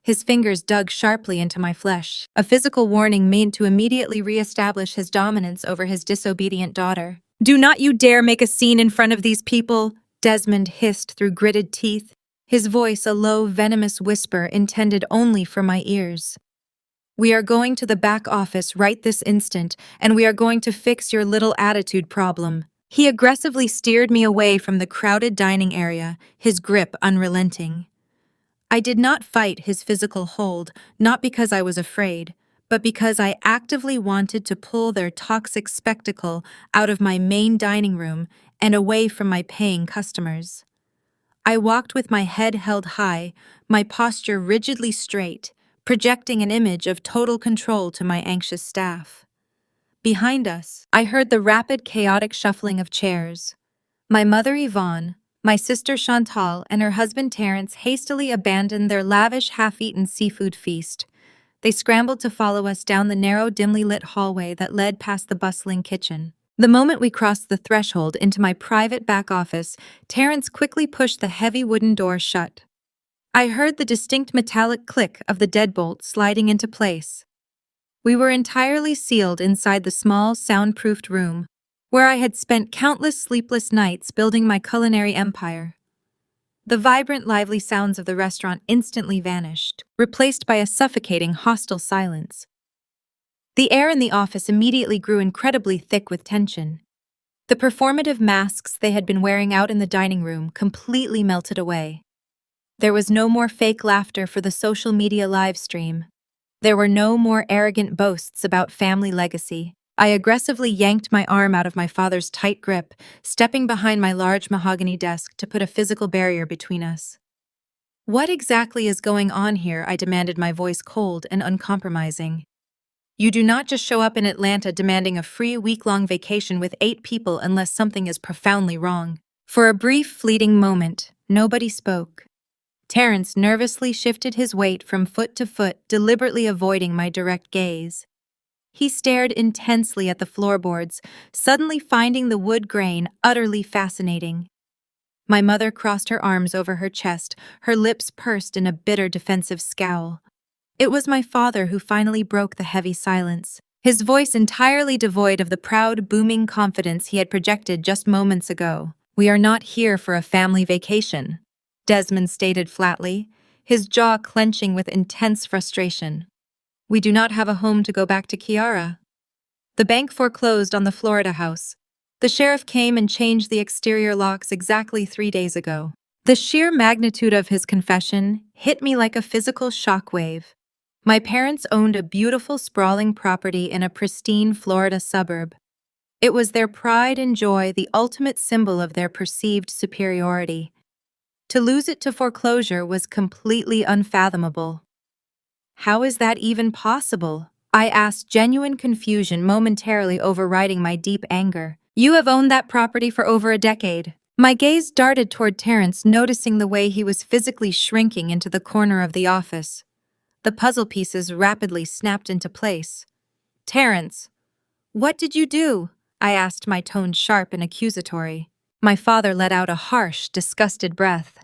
His fingers dug sharply into my flesh, a physical warning made to immediately re-establish his dominance over his disobedient daughter. "Do not you dare make a scene in front of these people," Desmond hissed through gritted teeth, his voice a low, venomous whisper intended only for my ears. "We are going to the back office right this instant, and we are going to fix your little attitude problem." He aggressively steered me away from the crowded dining area, his grip unrelenting. I did not fight his physical hold, not because I was afraid, but because I actively wanted to pull their toxic spectacle out of my main dining room and away from my paying customers. I walked with my head held high, my posture rigidly straight, projecting an image of total control to my anxious staff. Behind us, I heard the rapid, chaotic shuffling of chairs. My mother Yvonne, my sister Chantal, and her husband Terence hastily abandoned their lavish half-eaten seafood feast. They scrambled to follow us down the narrow, dimly lit hallway that led past the bustling kitchen. The moment we crossed the threshold into my private back office, Terence quickly pushed the heavy wooden door shut. I heard the distinct metallic click of the deadbolt sliding into place. We were entirely sealed inside the small, soundproofed room, where I had spent countless sleepless nights building my culinary empire. The vibrant, lively sounds of the restaurant instantly vanished, replaced by a suffocating, hostile silence. The air in the office immediately grew incredibly thick with tension. The performative masks they had been wearing out in the dining room completely melted away. There was no more fake laughter for the social media live stream. There were no more arrogant boasts about family legacy. I aggressively yanked my arm out of my father's tight grip, stepping behind my large mahogany desk to put a physical barrier between us. "What exactly is going on here?" I demanded, my voice cold and uncompromising. "You do not just show up in Atlanta demanding a free week-long vacation with 8 people unless something is profoundly wrong." For a brief, fleeting moment, nobody spoke. Terence nervously shifted his weight from foot to foot, deliberately avoiding my direct gaze. He stared intensely at the floorboards, suddenly finding the wood grain utterly fascinating. My mother crossed her arms over her chest, her lips pursed in a bitter defensive scowl. It was my father who finally broke the heavy silence, his voice entirely devoid of the proud, booming confidence he had projected just moments ago. "We are not here for a family vacation," Desmond stated flatly, his jaw clenching with intense frustration. "We do not have a home to go back to, Kiara. The bank foreclosed on the Florida house. The sheriff came and changed the exterior locks exactly 3 days ago." The sheer magnitude of his confession hit me like a physical shockwave. My parents owned a beautiful, sprawling property in a pristine Florida suburb. It was their pride and joy, the ultimate symbol of their perceived superiority. To lose it to foreclosure was completely unfathomable. "How is that even possible?" I asked, genuine confusion momentarily overriding my deep anger. "You have owned that property for over a decade." My gaze darted toward Terence, noticing the way he was physically shrinking into the corner of the office. The puzzle pieces rapidly snapped into place. "Terence, what did you do?" I asked, my tone sharp and accusatory. My father let out a harsh, disgusted breath.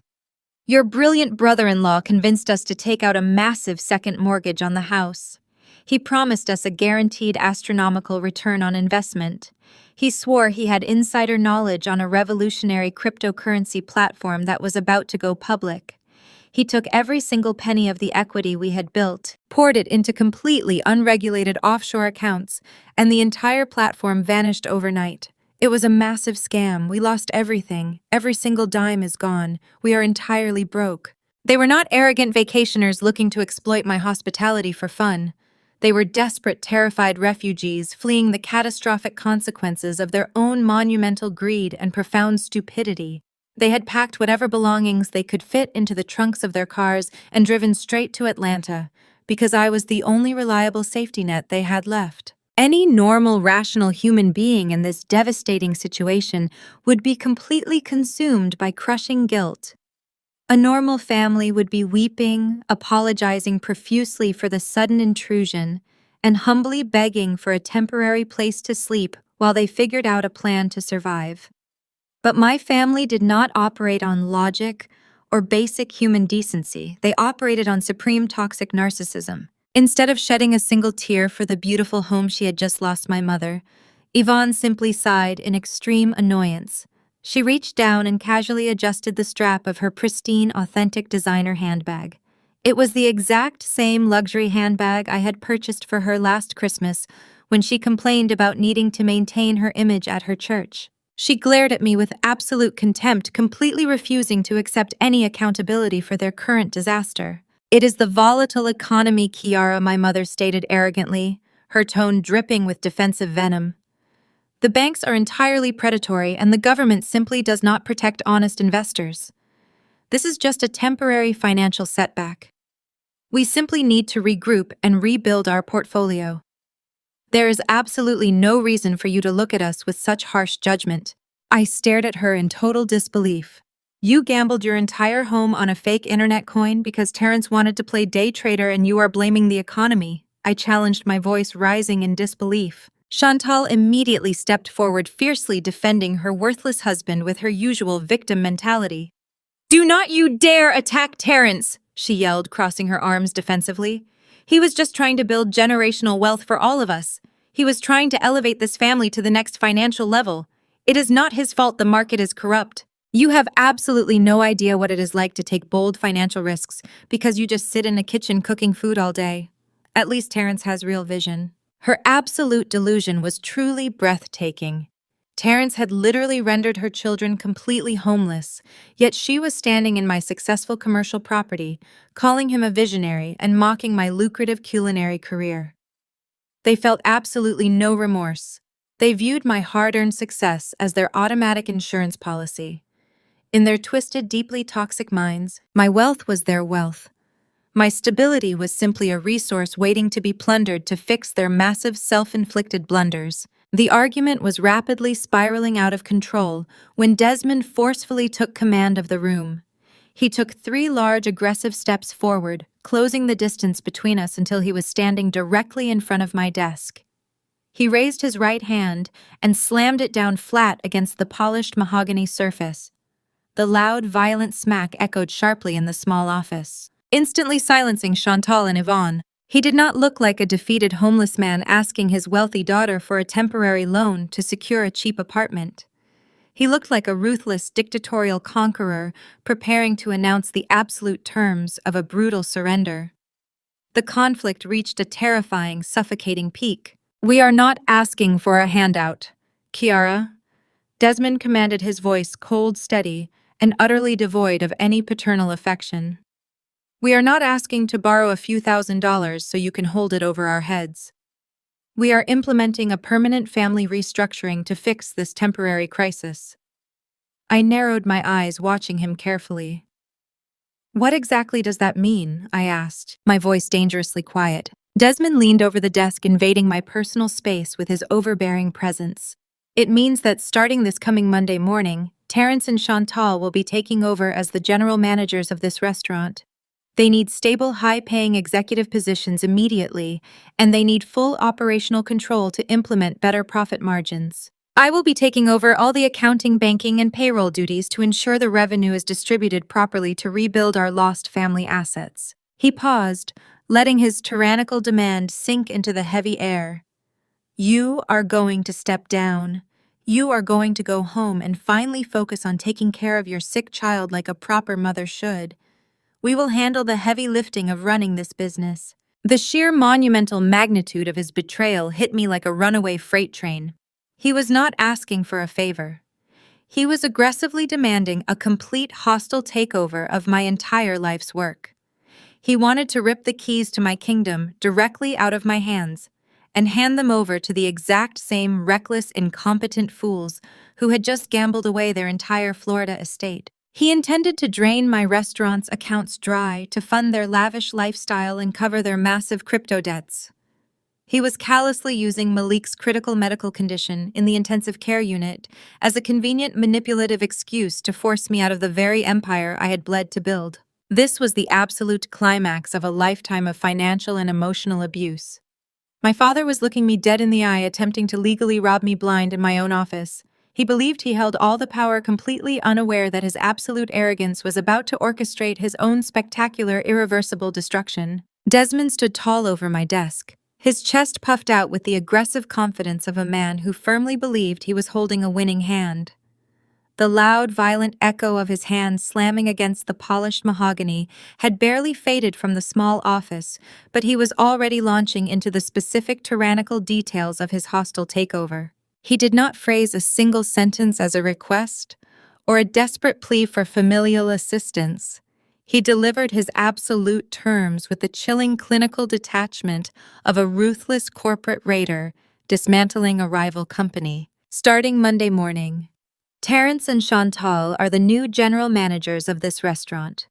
Your brilliant brother-in-law convinced us to take out a massive second mortgage on the house. He promised us a guaranteed astronomical return on investment. He swore he had insider knowledge on a revolutionary cryptocurrency platform that was about to go public. He took every single penny of the equity we had built, poured it into completely unregulated offshore accounts, and the entire platform vanished overnight. It was a massive scam. We lost everything. Every single dime is gone. We are entirely broke. They were not arrogant vacationers looking to exploit my hospitality for fun. They were desperate, terrified refugees fleeing the catastrophic consequences of their own monumental greed and profound stupidity. They had packed whatever belongings they could fit into the trunks of their cars and driven straight to Atlanta, because I was the only reliable safety net they had left. Any normal, rational human being in this devastating situation would be completely consumed by crushing guilt. A normal family would be weeping, apologizing profusely for the sudden intrusion, and humbly begging for a temporary place to sleep while they figured out a plan to survive. But my family did not operate on logic or basic human decency. They operated on supreme toxic narcissism. Instead of shedding a single tear for the beautiful home she had just lost, my mother, Yvonne simply sighed in extreme annoyance. She reached down and casually adjusted the strap of her pristine, authentic designer handbag. It was the exact same luxury handbag I had purchased for her last Christmas when she complained about needing to maintain her image at her church. She glared at me with absolute contempt, completely refusing to accept any accountability for their current disaster. "It is the volatile economy, Kiara," my mother stated arrogantly, her tone dripping with defensive venom. "The banks are entirely predatory, and the government simply does not protect honest investors. This is just a temporary financial setback. We simply need to regroup and rebuild our portfolio. There is absolutely no reason for you to look at us with such harsh judgment." I stared at her in total disbelief. "You gambled your entire home on a fake internet coin because Terrence wanted to play day trader and you are blaming the economy?" I challenged, my voice rising in disbelief. Chantal immediately stepped forward, fiercely defending her worthless husband with her usual victim mentality. "Do not you dare attack Terrence!" she yelled, crossing her arms defensively. "He was just trying to build generational wealth for all of us. He was trying to elevate this family to the next financial level. It is not his fault the market is corrupt. You have absolutely no idea what it is like to take bold financial risks because you just sit in a kitchen cooking food all day. At least Terrence has real vision." Her absolute delusion was truly breathtaking. Terrence had literally rendered her children completely homeless, yet she was standing in my successful commercial property, calling him a visionary and mocking my lucrative culinary career. They felt absolutely no remorse. They viewed my hard-earned success as their automatic insurance policy. In their twisted, deeply toxic minds, my wealth was their wealth. My stability was simply a resource waiting to be plundered to fix their massive self-inflicted blunders. The argument was rapidly spiraling out of control when Desmond forcefully took command of the room. He took 3 large, aggressive steps forward, closing the distance between us until he was standing directly in front of my desk. He raised his right hand and slammed it down flat against the polished mahogany surface. The loud, violent smack echoed sharply in the small office, instantly silencing Chantal and Yvonne. He did not look like a defeated homeless man asking his wealthy daughter for a temporary loan to secure a cheap apartment. He looked like a ruthless, dictatorial conqueror preparing to announce the absolute terms of a brutal surrender. The conflict reached a terrifying, suffocating peak. "We are not asking for a handout, Kiara." Desmond commanded, his voice cold, steady, and utterly devoid of any paternal affection. "We are not asking to borrow a few $1,000s so you can hold it over our heads. We are implementing a permanent family restructuring to fix this temporary crisis." I narrowed my eyes, watching him carefully. "What exactly does that mean?" I asked, my voice dangerously quiet. Desmond leaned over the desk, invading my personal space with his overbearing presence. "It means that starting this coming Monday morning, Terrence and Chantal will be taking over as the general managers of this restaurant. They need stable, high-paying executive positions immediately, and they need full operational control to implement better profit margins." I will be taking over all the accounting, banking, and payroll duties to ensure the revenue is distributed properly to rebuild our lost family assets." He paused, letting his tyrannical demand sink into the heavy air. "You are going to step down. You are going to go home and finally focus on taking care of your sick child like a proper mother should. We will handle the heavy lifting of running this business." The sheer monumental magnitude of his betrayal hit me like a runaway freight train. He was not asking for a favor. He was aggressively demanding a complete hostile takeover of my entire life's work. He wanted to rip the keys to my kingdom directly out of my hands and hand them over to the exact same reckless, incompetent fools who had just gambled away their entire Florida estate. He intended to drain my restaurant's accounts dry to fund their lavish lifestyle and cover their massive crypto debts. He was callously using Malik's critical medical condition in the intensive care unit as a convenient manipulative excuse to force me out of the very empire I had bled to build. This was the absolute climax of a lifetime of financial and emotional abuse. My father was looking me dead in the eye, attempting to legally rob me blind in my own office. He believed he held all the power, completely unaware that his absolute arrogance was about to orchestrate his own spectacular, irreversible destruction. Desmond stood tall over my desk, his chest puffed out with the aggressive confidence of a man who firmly believed he was holding a winning hand. The loud, violent echo of his hands slamming against the polished mahogany had barely faded from the small office, but he was already launching into the specific tyrannical details of his hostile takeover. He did not phrase a single sentence as a request or a desperate plea for familial assistance. He delivered his absolute terms with the chilling clinical detachment of a ruthless corporate raider dismantling a rival company. Starting Monday morning, Terrence and Chantal are the new general managers of this restaurant.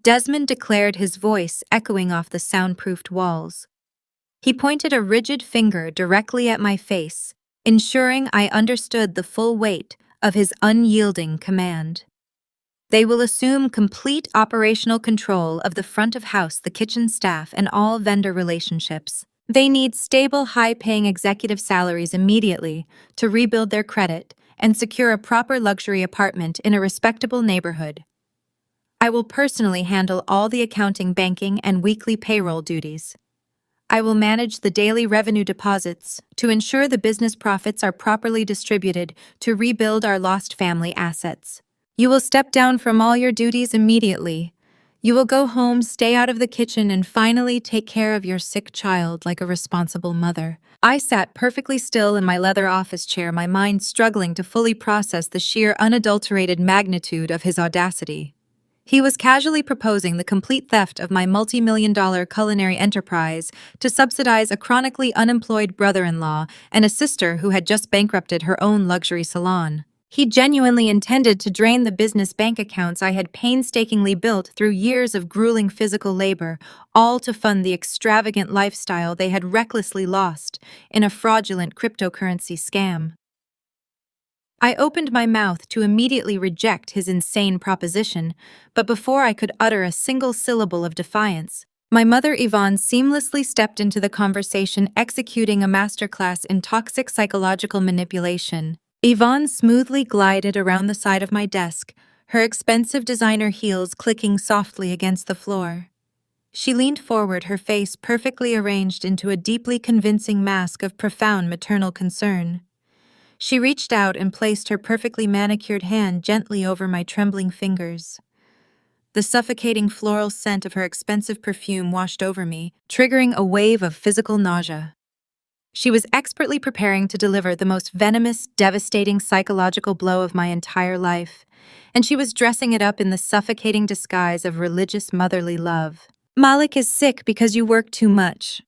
Desmond declared, his voice echoing off the soundproofed walls. He pointed a rigid finger directly at my face, ensuring I understood the full weight of his unyielding command. They will assume complete operational control of the front of house, the kitchen staff, and all vendor relationships. They need stable, high-paying executive salaries immediately to rebuild their credit and secure a proper luxury apartment in a respectable neighborhood. I will personally handle all the accounting, banking, and weekly payroll duties. I will manage the daily revenue deposits to ensure the business profits are properly distributed to rebuild our lost family assets. You will step down from all your duties immediately. You will go home, stay out of the kitchen, and finally take care of your sick child like a responsible mother. I sat perfectly still in my leather office chair, my mind struggling to fully process the sheer, unadulterated magnitude of his audacity. He was casually proposing the complete theft of my multi-million-dollar culinary enterprise to subsidize a chronically unemployed brother-in-law and a sister who had just bankrupted her own luxury salon. He genuinely intended to drain the business bank accounts I had painstakingly built through years of grueling physical labor, all to fund the extravagant lifestyle they had recklessly lost in a fraudulent cryptocurrency scam. I opened my mouth to immediately reject his insane proposition, but before I could utter a single syllable of defiance, my mother Yvonne seamlessly stepped into the conversation, executing a masterclass in toxic psychological manipulation. Yvonne smoothly glided around the side of my desk, her expensive designer heels clicking softly against the floor. She leaned forward, her face perfectly arranged into a deeply convincing mask of profound maternal concern. She reached out and placed her perfectly manicured hand gently over my trembling fingers. The suffocating floral scent of her expensive perfume washed over me, triggering a wave of physical nausea. She was expertly preparing to deliver the most venomous, devastating psychological blow of my entire life, and she was dressing it up in the suffocating disguise of religious motherly love. "Malik is sick because you work too much,"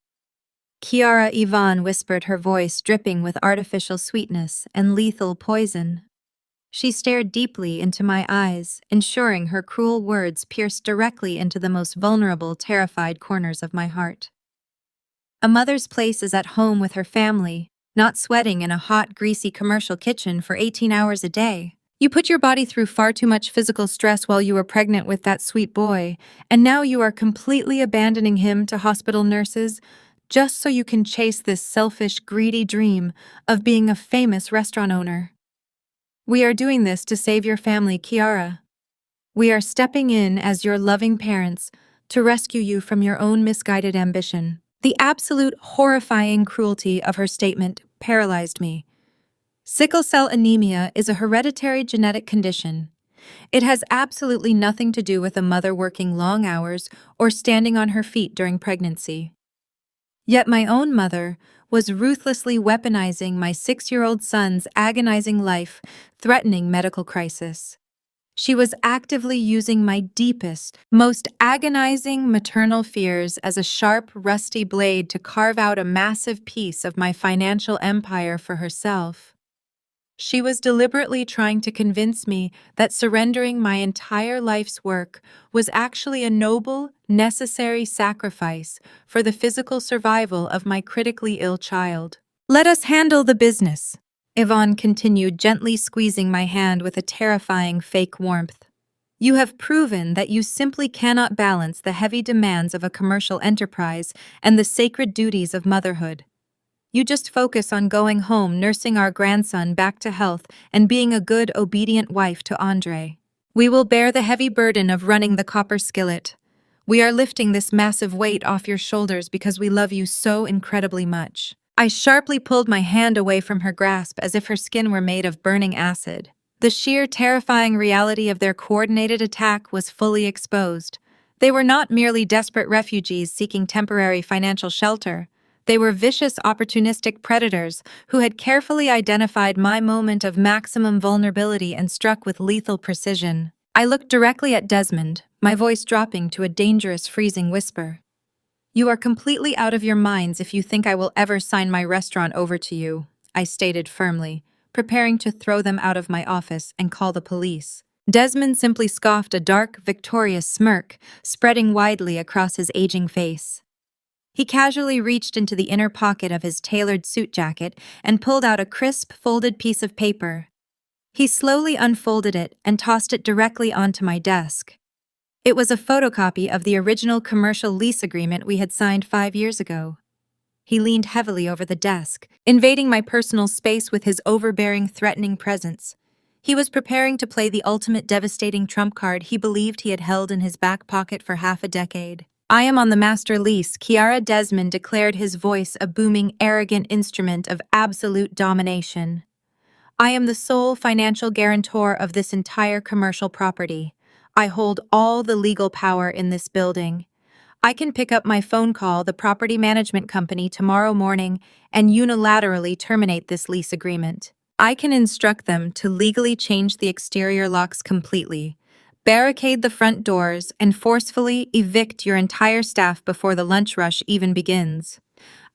Kiara Yvonne whispered, her voice dripping with artificial sweetness and lethal poison. She stared deeply into my eyes, ensuring her cruel words pierced directly into the most vulnerable, terrified corners of my heart. A mother's place is at home with her family, not sweating in a hot, greasy commercial kitchen for 18 hours a day. You put your body through far too much physical stress while you were pregnant with that sweet boy, and now you are completely abandoning him to hospital nurses, just so you can chase this selfish, greedy dream of being a famous restaurant owner. We are doing this to save your family, Kiara. We are stepping in as your loving parents to rescue you from your own misguided ambition. The absolute horrifying cruelty of her statement paralyzed me. Sickle cell anemia is a hereditary genetic condition. It has absolutely nothing to do with a mother working long hours or standing on her feet during pregnancy. Yet my own mother was ruthlessly weaponizing my 6-year-old son's agonizing life, threatening medical crisis. She was actively using my deepest, most agonizing maternal fears as a sharp, rusty blade to carve out a massive piece of my financial empire for herself. She was deliberately trying to convince me that surrendering my entire life's work was actually a noble, necessary sacrifice for the physical survival of my critically ill child. "Let us handle the business," Yvonne continued, gently squeezing my hand with a terrifying fake warmth. "You have proven that you simply cannot balance the heavy demands of a commercial enterprise and the sacred duties of motherhood. You just focus on going home, nursing our grandson back to health, and being a good, obedient wife to Andre. We will bear the heavy burden of running the copper skillet. We are lifting this massive weight off your shoulders because we love you so incredibly much." I sharply pulled my hand away from her grasp as if her skin were made of burning acid. The sheer, terrifying reality of their coordinated attack was fully exposed. They were not merely desperate refugees seeking temporary financial shelter. They were vicious, opportunistic predators who had carefully identified my moment of maximum vulnerability and struck with lethal precision. I looked directly at Desmond, my voice dropping to a dangerous, freezing whisper. "You are completely out of your minds if you think I will ever sign my restaurant over to you," I stated firmly, preparing to throw them out of my office and call the police. Desmond simply scoffed, a dark, victorious smirk spreading widely across his aging face. He casually reached into the inner pocket of his tailored suit jacket and pulled out a crisp, folded piece of paper. He slowly unfolded it and tossed it directly onto my desk. It was a photocopy of the original commercial lease agreement we had signed 5 years ago. He leaned heavily over the desk, invading my personal space with his overbearing, threatening presence. He was preparing to play the ultimate devastating trump card he believed he had held in his back pocket for half a decade. "I am on the master lease," Kiara Desmond declared, his voice a booming, arrogant instrument of absolute domination. "I am the sole financial guarantor of this entire commercial property. I hold all the legal power in this building. I can pick up my phone call the property management company tomorrow morning and unilaterally terminate this lease agreement. I can instruct them to legally change the exterior locks completely, barricade the front doors, and forcefully evict your entire staff before the lunch rush even begins.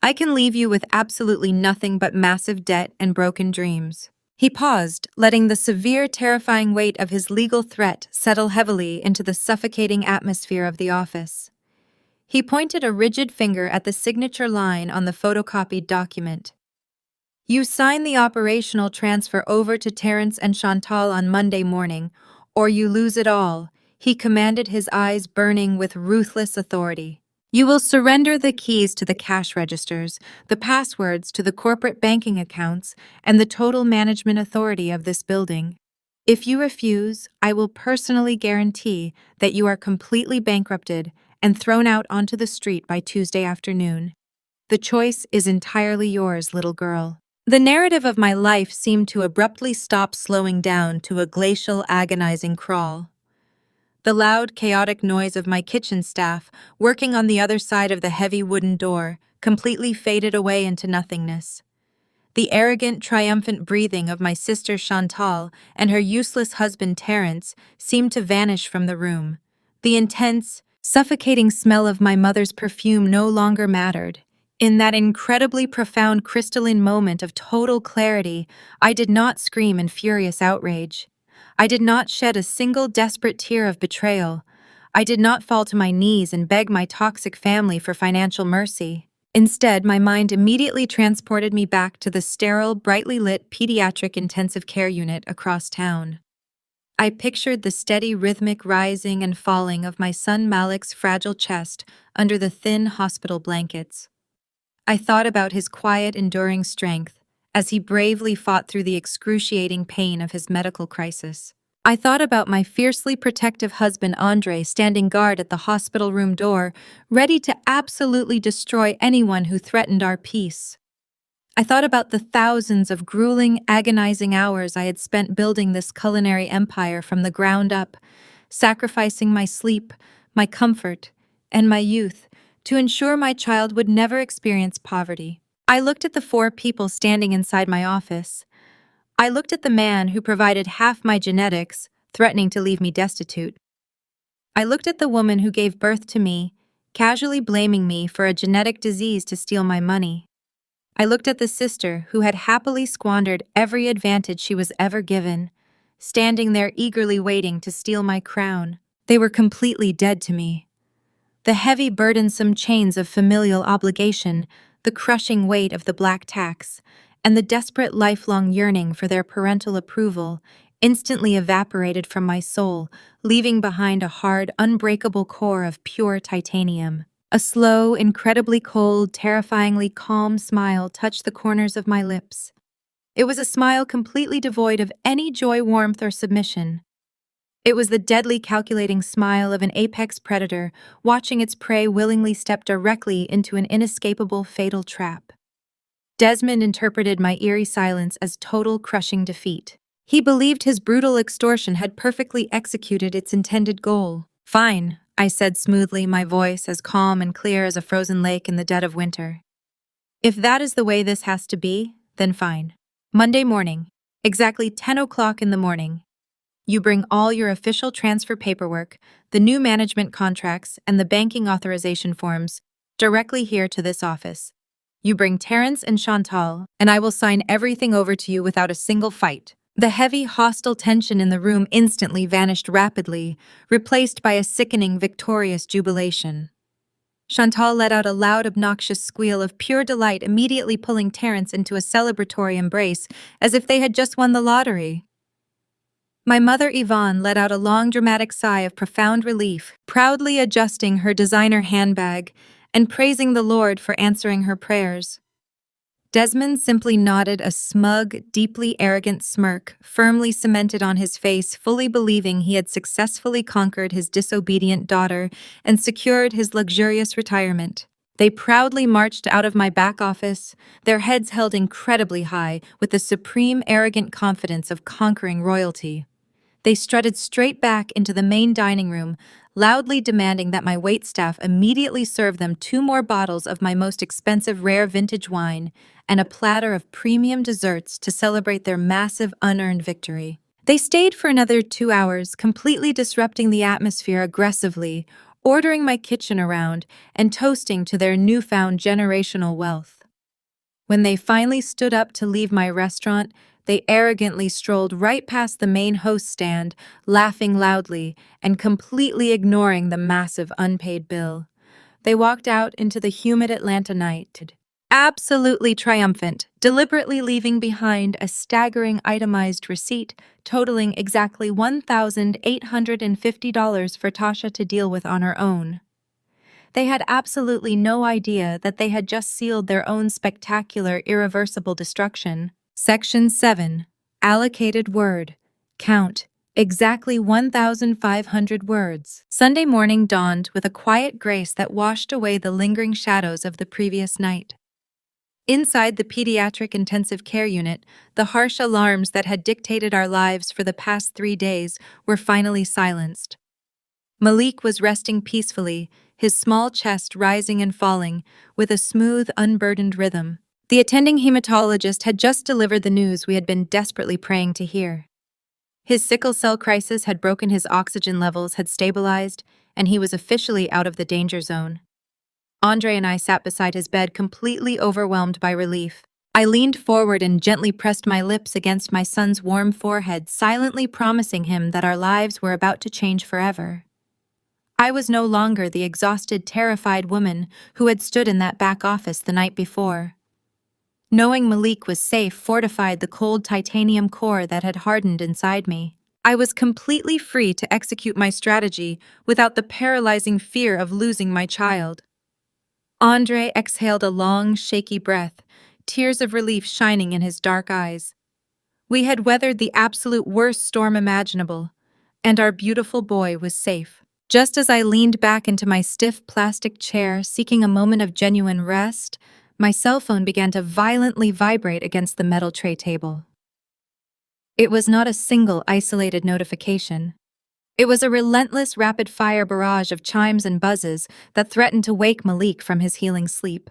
I can leave you with absolutely nothing but massive debt and broken dreams." He paused, letting the severe, terrifying weight of his legal threat settle heavily into the suffocating atmosphere of the office. He pointed a rigid finger at the signature line on the photocopied document. "You sign the operational transfer over to Terrence and Chantal on Monday morning, or you lose it all," he commanded, his eyes burning with ruthless authority. "You will surrender the keys to the cash registers, the passwords to the corporate banking accounts, and the total management authority of this building. If you refuse, I will personally guarantee that you are completely bankrupted and thrown out onto the street by Tuesday afternoon. The choice is entirely yours, little girl." The narrative of my life seemed to abruptly stop, slowing down to a glacial, agonizing crawl. The loud, chaotic noise of my kitchen staff, working on the other side of the heavy wooden door, completely faded away into nothingness. The arrogant, triumphant breathing of my sister Chantal and her useless husband Terrence seemed to vanish from the room. The intense, suffocating smell of my mother's perfume no longer mattered. In that incredibly profound, crystalline moment of total clarity, I did not scream in furious outrage. I did not shed a single desperate tear of betrayal. I did not fall to my knees and beg my toxic family for financial mercy. Instead, my mind immediately transported me back to the sterile, brightly lit pediatric intensive care unit across town. I pictured the steady, rhythmic rising and falling of my son Malik's fragile chest under the thin hospital blankets. I thought about his quiet, enduring strength as he bravely fought through the excruciating pain of his medical crisis. I thought about my fiercely protective husband Andre standing guard at the hospital room door, ready to absolutely destroy anyone who threatened our peace. I thought about the thousands of grueling, agonizing hours I had spent building this culinary empire from the ground up, sacrificing my sleep, my comfort, and my youth to ensure my child would never experience poverty. I looked at the four people standing inside my office. I looked at the man who provided half my genetics, threatening to leave me destitute. I looked at the woman who gave birth to me, casually blaming me for a genetic disease to steal my money. I looked at the sister who had happily squandered every advantage she was ever given, standing there eagerly waiting to steal my crown. They were completely dead to me. The heavy, burdensome chains of familial obligation, the crushing weight of the black tax, and the desperate lifelong yearning for their parental approval instantly evaporated from my soul, leaving behind a hard, unbreakable core of pure titanium. A slow, incredibly cold, terrifyingly calm smile touched the corners of my lips. It was a smile completely devoid of any joy, warmth, or submission. It was the deadly, calculating smile of an apex predator watching its prey willingly step directly into an inescapable, fatal trap. Desmond interpreted my eerie silence as total, crushing defeat. He believed his brutal extortion had perfectly executed its intended goal. "Fine," I said smoothly, my voice as calm and clear as a frozen lake in the dead of winter. "If that is the way this has to be, then fine. Monday morning, exactly 10 o'clock in the morning. You bring all your official transfer paperwork, the new management contracts, and the banking authorization forms directly here to this office. You bring Terrence and Chantal, and I will sign everything over to you without a single fight." The heavy, hostile tension in the room instantly vanished rapidly, replaced by a sickening, victorious jubilation. Chantal let out a loud, obnoxious squeal of pure delight, immediately pulling Terrence into a celebratory embrace, as if they had just won the lottery. My mother Yvonne let out a long, dramatic sigh of profound relief, proudly adjusting her designer handbag and praising the Lord for answering her prayers. Desmond simply nodded, a smug, deeply arrogant smirk firmly cemented on his face, fully believing he had successfully conquered his disobedient daughter and secured his luxurious retirement. They proudly marched out of my back office, their heads held incredibly high with the supreme arrogant confidence of conquering royalty. They strutted straight back into the main dining room, loudly demanding that my waitstaff immediately serve them 2 more bottles of my most expensive rare vintage wine and a platter of premium desserts to celebrate their massive unearned victory. They stayed for another 2 hours, completely disrupting the atmosphere aggressively, ordering my kitchen around and toasting to their newfound generational wealth. When they finally stood up to leave my restaurant, they arrogantly strolled right past the main host stand, laughing loudly and completely ignoring the massive unpaid bill. They walked out into the humid Atlanta night, absolutely triumphant, deliberately leaving behind a staggering itemized receipt totaling exactly $1,850 for Tasha to deal with on her own. They had absolutely no idea that they had just sealed their own spectacular, irreversible destruction. Section 7. Allocated word. Count. Exactly 1,500 words. Sunday morning dawned with a quiet grace that washed away the lingering shadows of the previous night. Inside the pediatric intensive care unit, the harsh alarms that had dictated our lives for the past 3 days were finally silenced. Malik was resting peacefully, his small chest rising and falling with a smooth, unburdened rhythm. The attending hematologist had just delivered the news we had been desperately praying to hear. His sickle cell crisis had broken, his oxygen levels had stabilized, and he was officially out of the danger zone. Andre and I sat beside his bed, completely overwhelmed by relief. I leaned forward and gently pressed my lips against my son's warm forehead, silently promising him that our lives were about to change forever. I was no longer the exhausted, terrified woman who had stood in that back office the night before. Knowing Malik was safe fortified the cold titanium core that had hardened inside me. I was completely free to execute my strategy without the paralyzing fear of losing my child. Andre exhaled a long, shaky breath, tears of relief shining in his dark eyes. We had weathered the absolute worst storm imaginable, and our beautiful boy was safe. Just as I leaned back into my stiff plastic chair, seeking a moment of genuine rest, my cell phone began to violently vibrate against the metal tray table. It was not a single isolated notification. It was a relentless rapid-fire barrage of chimes and buzzes that threatened to wake Malik from his healing sleep.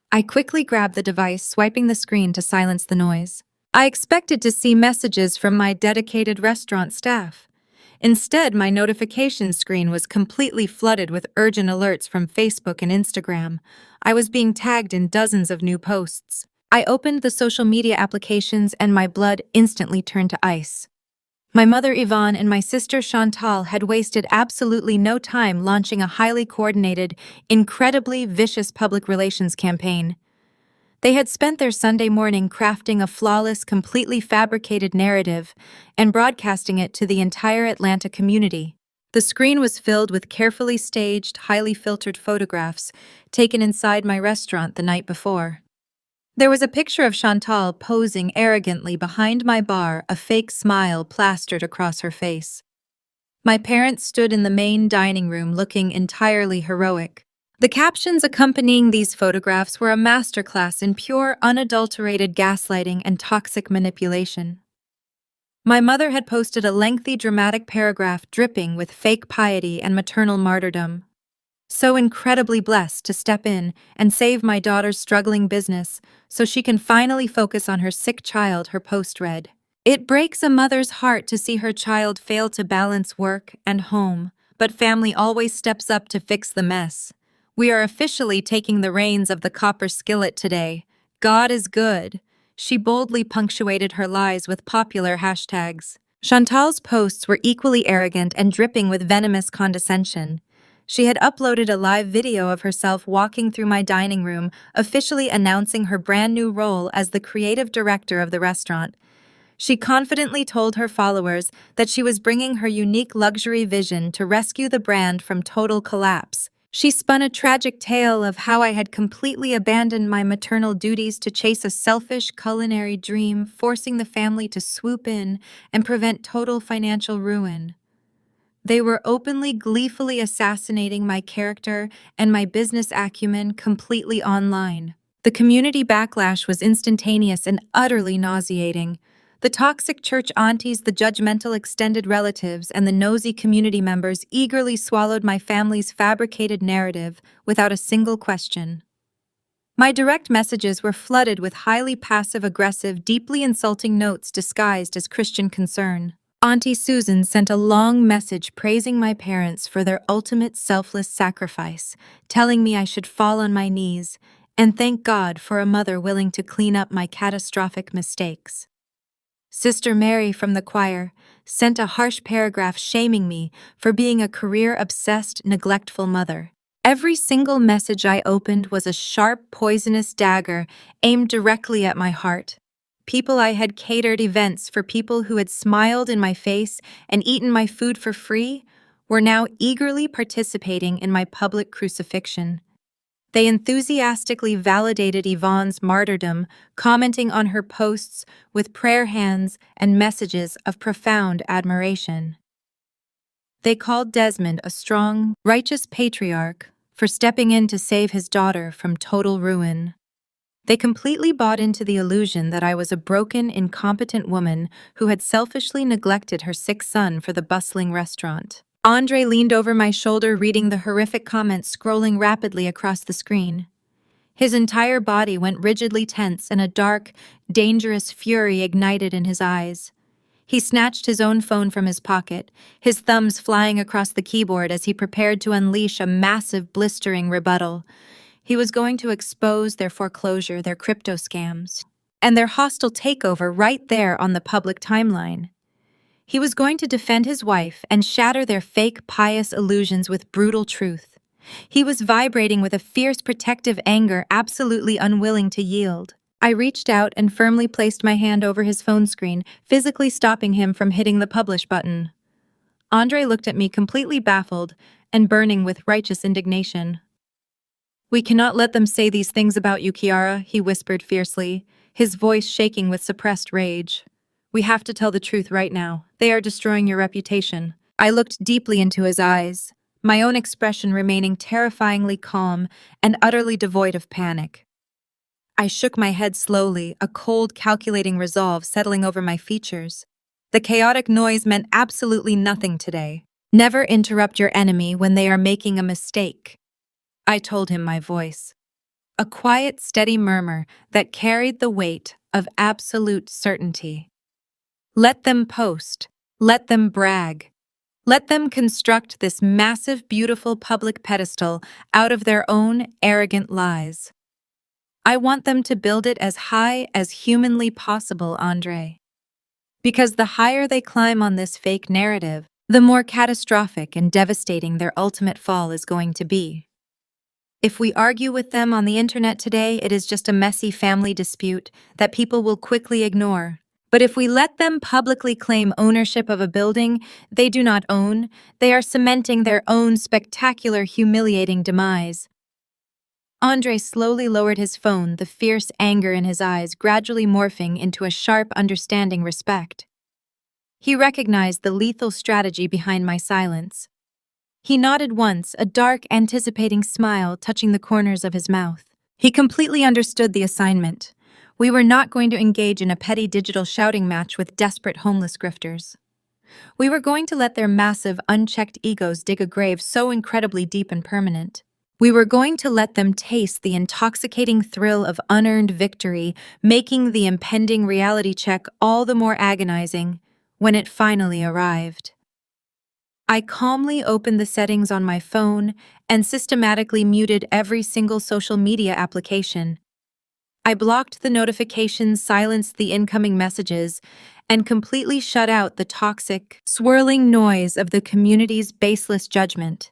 I quickly grabbed the device, swiping the screen to silence the noise. I expected to see messages from my dedicated restaurant staff. Instead, my notification screen was completely flooded with urgent alerts from Facebook and Instagram. I was being tagged in dozens of new posts. I opened the social media applications and my blood instantly turned to ice. My mother Yvonne and my sister Chantal had wasted absolutely no time launching a highly coordinated, incredibly vicious public relations campaign. They had spent their Sunday morning crafting a flawless, completely fabricated narrative and broadcasting it to the entire Atlanta community. The screen was filled with carefully staged, highly filtered photographs taken inside my restaurant the night before. There was a picture of Chantal posing arrogantly behind my bar, a fake smile plastered across her face. My parents stood in the main dining room looking entirely heroic. The captions accompanying these photographs were a masterclass in pure, unadulterated gaslighting and toxic manipulation. My mother had posted a lengthy, dramatic paragraph dripping with fake piety and maternal martyrdom. So incredibly blessed to step in and save my daughter's struggling business so she can finally focus on her sick child, her post read. It breaks a mother's heart to see her child fail to balance work and home, but family always steps up to fix the mess. We are officially taking the reins of the copper skillet today. God is good. She boldly punctuated her lies with popular hashtags. Chantal's posts were equally arrogant and dripping with venomous condescension. She had uploaded a live video of herself walking through my dining room, officially announcing her brand new role as the creative director of the restaurant. She confidently told her followers that she was bringing her unique luxury vision to rescue the brand from total collapse. She spun a tragic tale of how I had completely abandoned my maternal duties to chase a selfish culinary dream, forcing the family to swoop in and prevent total financial ruin. They were openly, gleefully assassinating my character and my business acumen completely online. The community backlash was instantaneous and utterly nauseating. The toxic church aunties, the judgmental extended relatives, and the nosy community members eagerly swallowed my family's fabricated narrative without a single question. My direct messages were flooded with highly passive-aggressive, deeply insulting notes disguised as Christian concern. Auntie Susan sent a long message praising my parents for their ultimate selfless sacrifice, telling me I should fall on my knees and thank God for a mother willing to clean up my catastrophic mistakes. Sister Mary from the choir sent a harsh paragraph shaming me for being a career-obsessed, neglectful mother. Every single message I opened was a sharp, poisonous dagger aimed directly at my heart. People I had catered events for, people who had smiled in my face and eaten my food for free, were now eagerly participating in my public crucifixion. They enthusiastically validated Yvonne's martyrdom, commenting on her posts with prayer hands and messages of profound admiration. They called Desmond a strong, righteous patriarch for stepping in to save his daughter from total ruin. They completely bought into the illusion that I was a broken, incompetent woman who had selfishly neglected her sick son for the bustling restaurant. Andre leaned over my shoulder, reading the horrific comments scrolling rapidly across the screen. His entire body went rigidly tense and a dark, dangerous fury ignited in his eyes. He snatched his own phone from his pocket, his thumbs flying across the keyboard as he prepared to unleash a massive, blistering rebuttal. He was going to expose their foreclosure, their crypto scams, and their hostile takeover right there on the public timeline. He was going to defend his wife and shatter their fake, pious illusions with brutal truth. He was vibrating with a fierce, protective anger, absolutely unwilling to yield. I reached out and firmly placed my hand over his phone screen, physically stopping him from hitting the publish button. Andre looked at me completely baffled and burning with righteous indignation. "We cannot let them say these things about you, Kiara," he whispered fiercely, his voice shaking with suppressed rage. "We have to tell the truth right now. They are destroying your reputation." I looked deeply into his eyes, my own expression remaining terrifyingly calm and utterly devoid of panic. I shook my head slowly, a cold, calculating resolve settling over my features. The chaotic noise meant absolutely nothing today. "Never interrupt your enemy when they are making a mistake," I told him, my voice a quiet, steady murmur that carried the weight of absolute certainty. "Let them post. Let them brag. Let them construct this massive, beautiful public pedestal out of their own arrogant lies. I want them to build it as high as humanly possible, Andre. Because the higher they climb on this fake narrative, the more catastrophic and devastating their ultimate fall is going to be. If we argue with them on the internet today, it is just a messy family dispute that people will quickly ignore. But if we let them publicly claim ownership of a building they do not own, they are cementing their own spectacular, humiliating demise." Andre slowly lowered his phone, the fierce anger in his eyes gradually morphing into a sharp, understanding respect. He recognized the lethal strategy behind my silence. He nodded once, a dark, anticipating smile touching the corners of his mouth. He completely understood the assignment. We were not going to engage in a petty digital shouting match with desperate homeless grifters. We were going to let their massive, unchecked egos dig a grave so incredibly deep and permanent. We were going to let them taste the intoxicating thrill of unearned victory, making the impending reality check all the more agonizing when it finally arrived. I calmly opened the settings on my phone and systematically muted every single social media application. I blocked the notifications, silenced the incoming messages, and completely shut out the toxic, swirling noise of the community's baseless judgment.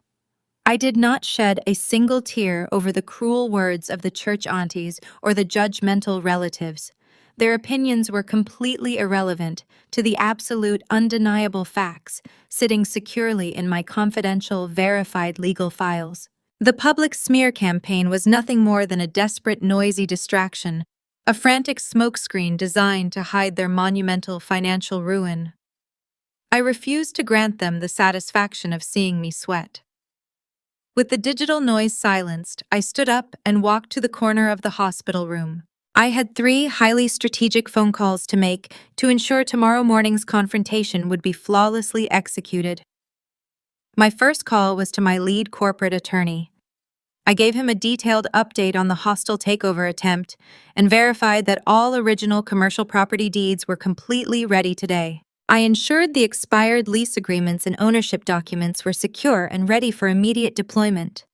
I did not shed a single tear over the cruel words of the church aunties or the judgmental relatives. Their opinions were completely irrelevant to the absolute, undeniable facts sitting securely in my confidential, verified legal files. The public smear campaign was nothing more than a desperate, noisy distraction, a frantic smokescreen designed to hide their monumental financial ruin. I refused to grant them the satisfaction of seeing me sweat. With the digital noise silenced, I stood up and walked to the corner of the hospital room. I had 3 highly strategic phone calls to make to ensure tomorrow morning's confrontation would be flawlessly executed. My first call was to my lead corporate attorney. I gave him a detailed update on the hostile takeover attempt and verified that all original commercial property deeds were completely ready today. I ensured the expired lease agreements and ownership documents were secure and ready for immediate deployment.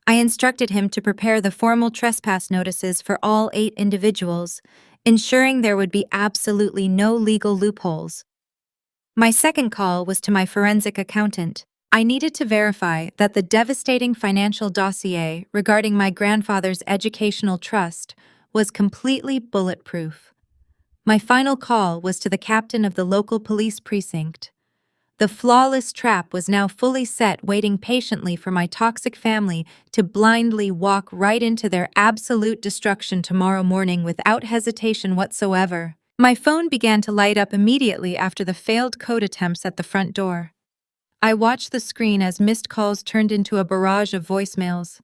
I instructed him to prepare the formal trespass notices for all 8 individuals, ensuring there would be absolutely no legal loopholes. My second call was to my forensic accountant. I needed to verify that the devastating financial dossier regarding my grandfather's educational trust was completely bulletproof. My final call was to the captain of the local police precinct. The flawless trap was now fully set, waiting patiently for my toxic family to blindly walk right into their absolute destruction tomorrow morning without hesitation whatsoever. My phone began to light up immediately after the failed code attempts at the front door. I watched the screen as missed calls turned into a barrage of voicemails.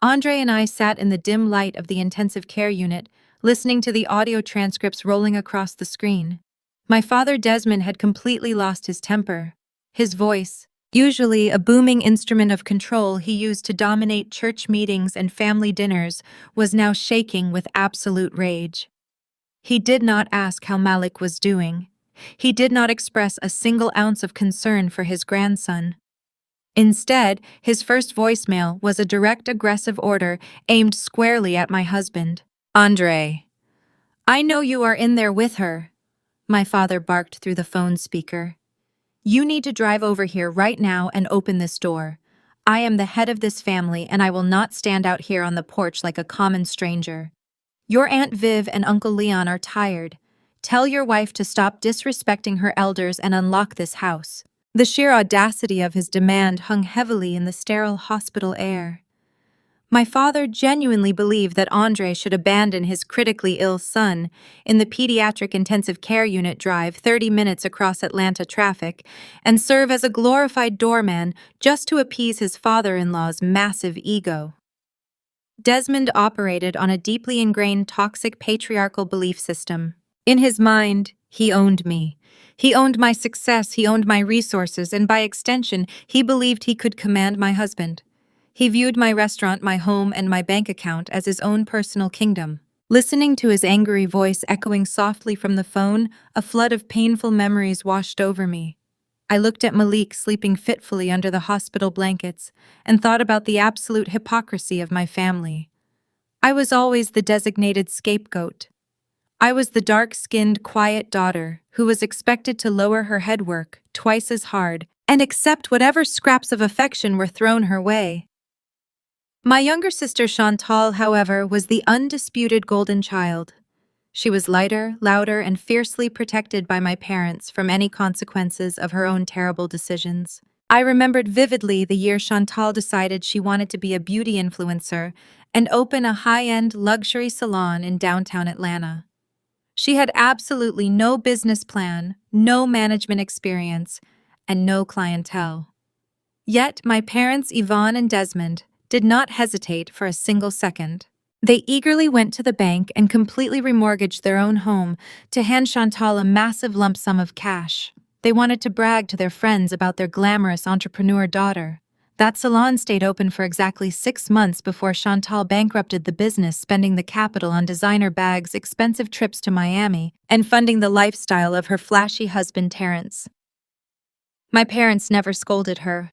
Andre and I sat in the dim light of the intensive care unit, listening to the audio transcripts rolling across the screen. My father Desmond had completely lost his temper. His voice, usually a booming instrument of control he used to dominate church meetings and family dinners, was now shaking with absolute rage. He did not ask how Malik was doing. He did not express a single ounce of concern for his grandson. Instead, his first voicemail was a direct, aggressive order aimed squarely at my husband. "Andre, I know you are in there with her," my father barked through the phone speaker. "You need to drive over here right now and open this door. I am the head of this family and I will not stand out here on the porch like a common stranger. Your Aunt Viv and Uncle Leon are tired. Tell your wife to stop disrespecting her elders and unlock this house." The sheer audacity of his demand hung heavily in the sterile hospital air. My father genuinely believed that Andre should abandon his critically ill son in the pediatric intensive care unit, drive 30 minutes across Atlanta traffic, and serve as a glorified doorman just to appease his father-in-law's massive ego. Desmond operated on a deeply ingrained toxic patriarchal belief system. In his mind, he owned me. He owned my success, he owned my resources, and by extension, he believed he could command my husband. He viewed my restaurant, my home, and my bank account as his own personal kingdom. Listening to his angry voice echoing softly from the phone, a flood of painful memories washed over me. I looked at Malik sleeping fitfully under the hospital blankets and thought about the absolute hypocrisy of my family. I was always the designated scapegoat. I was the dark-skinned, quiet daughter who was expected to lower her head, work twice as hard, and accept whatever scraps of affection were thrown her way. My younger sister Chantal, however, was the undisputed golden child. She was lighter, louder, and fiercely protected by my parents from any consequences of her own terrible decisions. I remembered vividly the year Chantal decided she wanted to be a beauty influencer and open a high-end luxury salon in downtown Atlanta. She had absolutely no business plan, no management experience, and no clientele. Yet my parents, Yvonne and Desmond, did not hesitate for a single second. They eagerly went to the bank and completely remortgaged their own home to hand Chantal a massive lump sum of cash. They wanted to brag to their friends about their glamorous entrepreneur daughter. That salon stayed open for exactly 6 months before Chantal bankrupted the business, spending the capital on designer bags, expensive trips to Miami, and funding the lifestyle of her flashy husband Terrence. My parents never scolded her.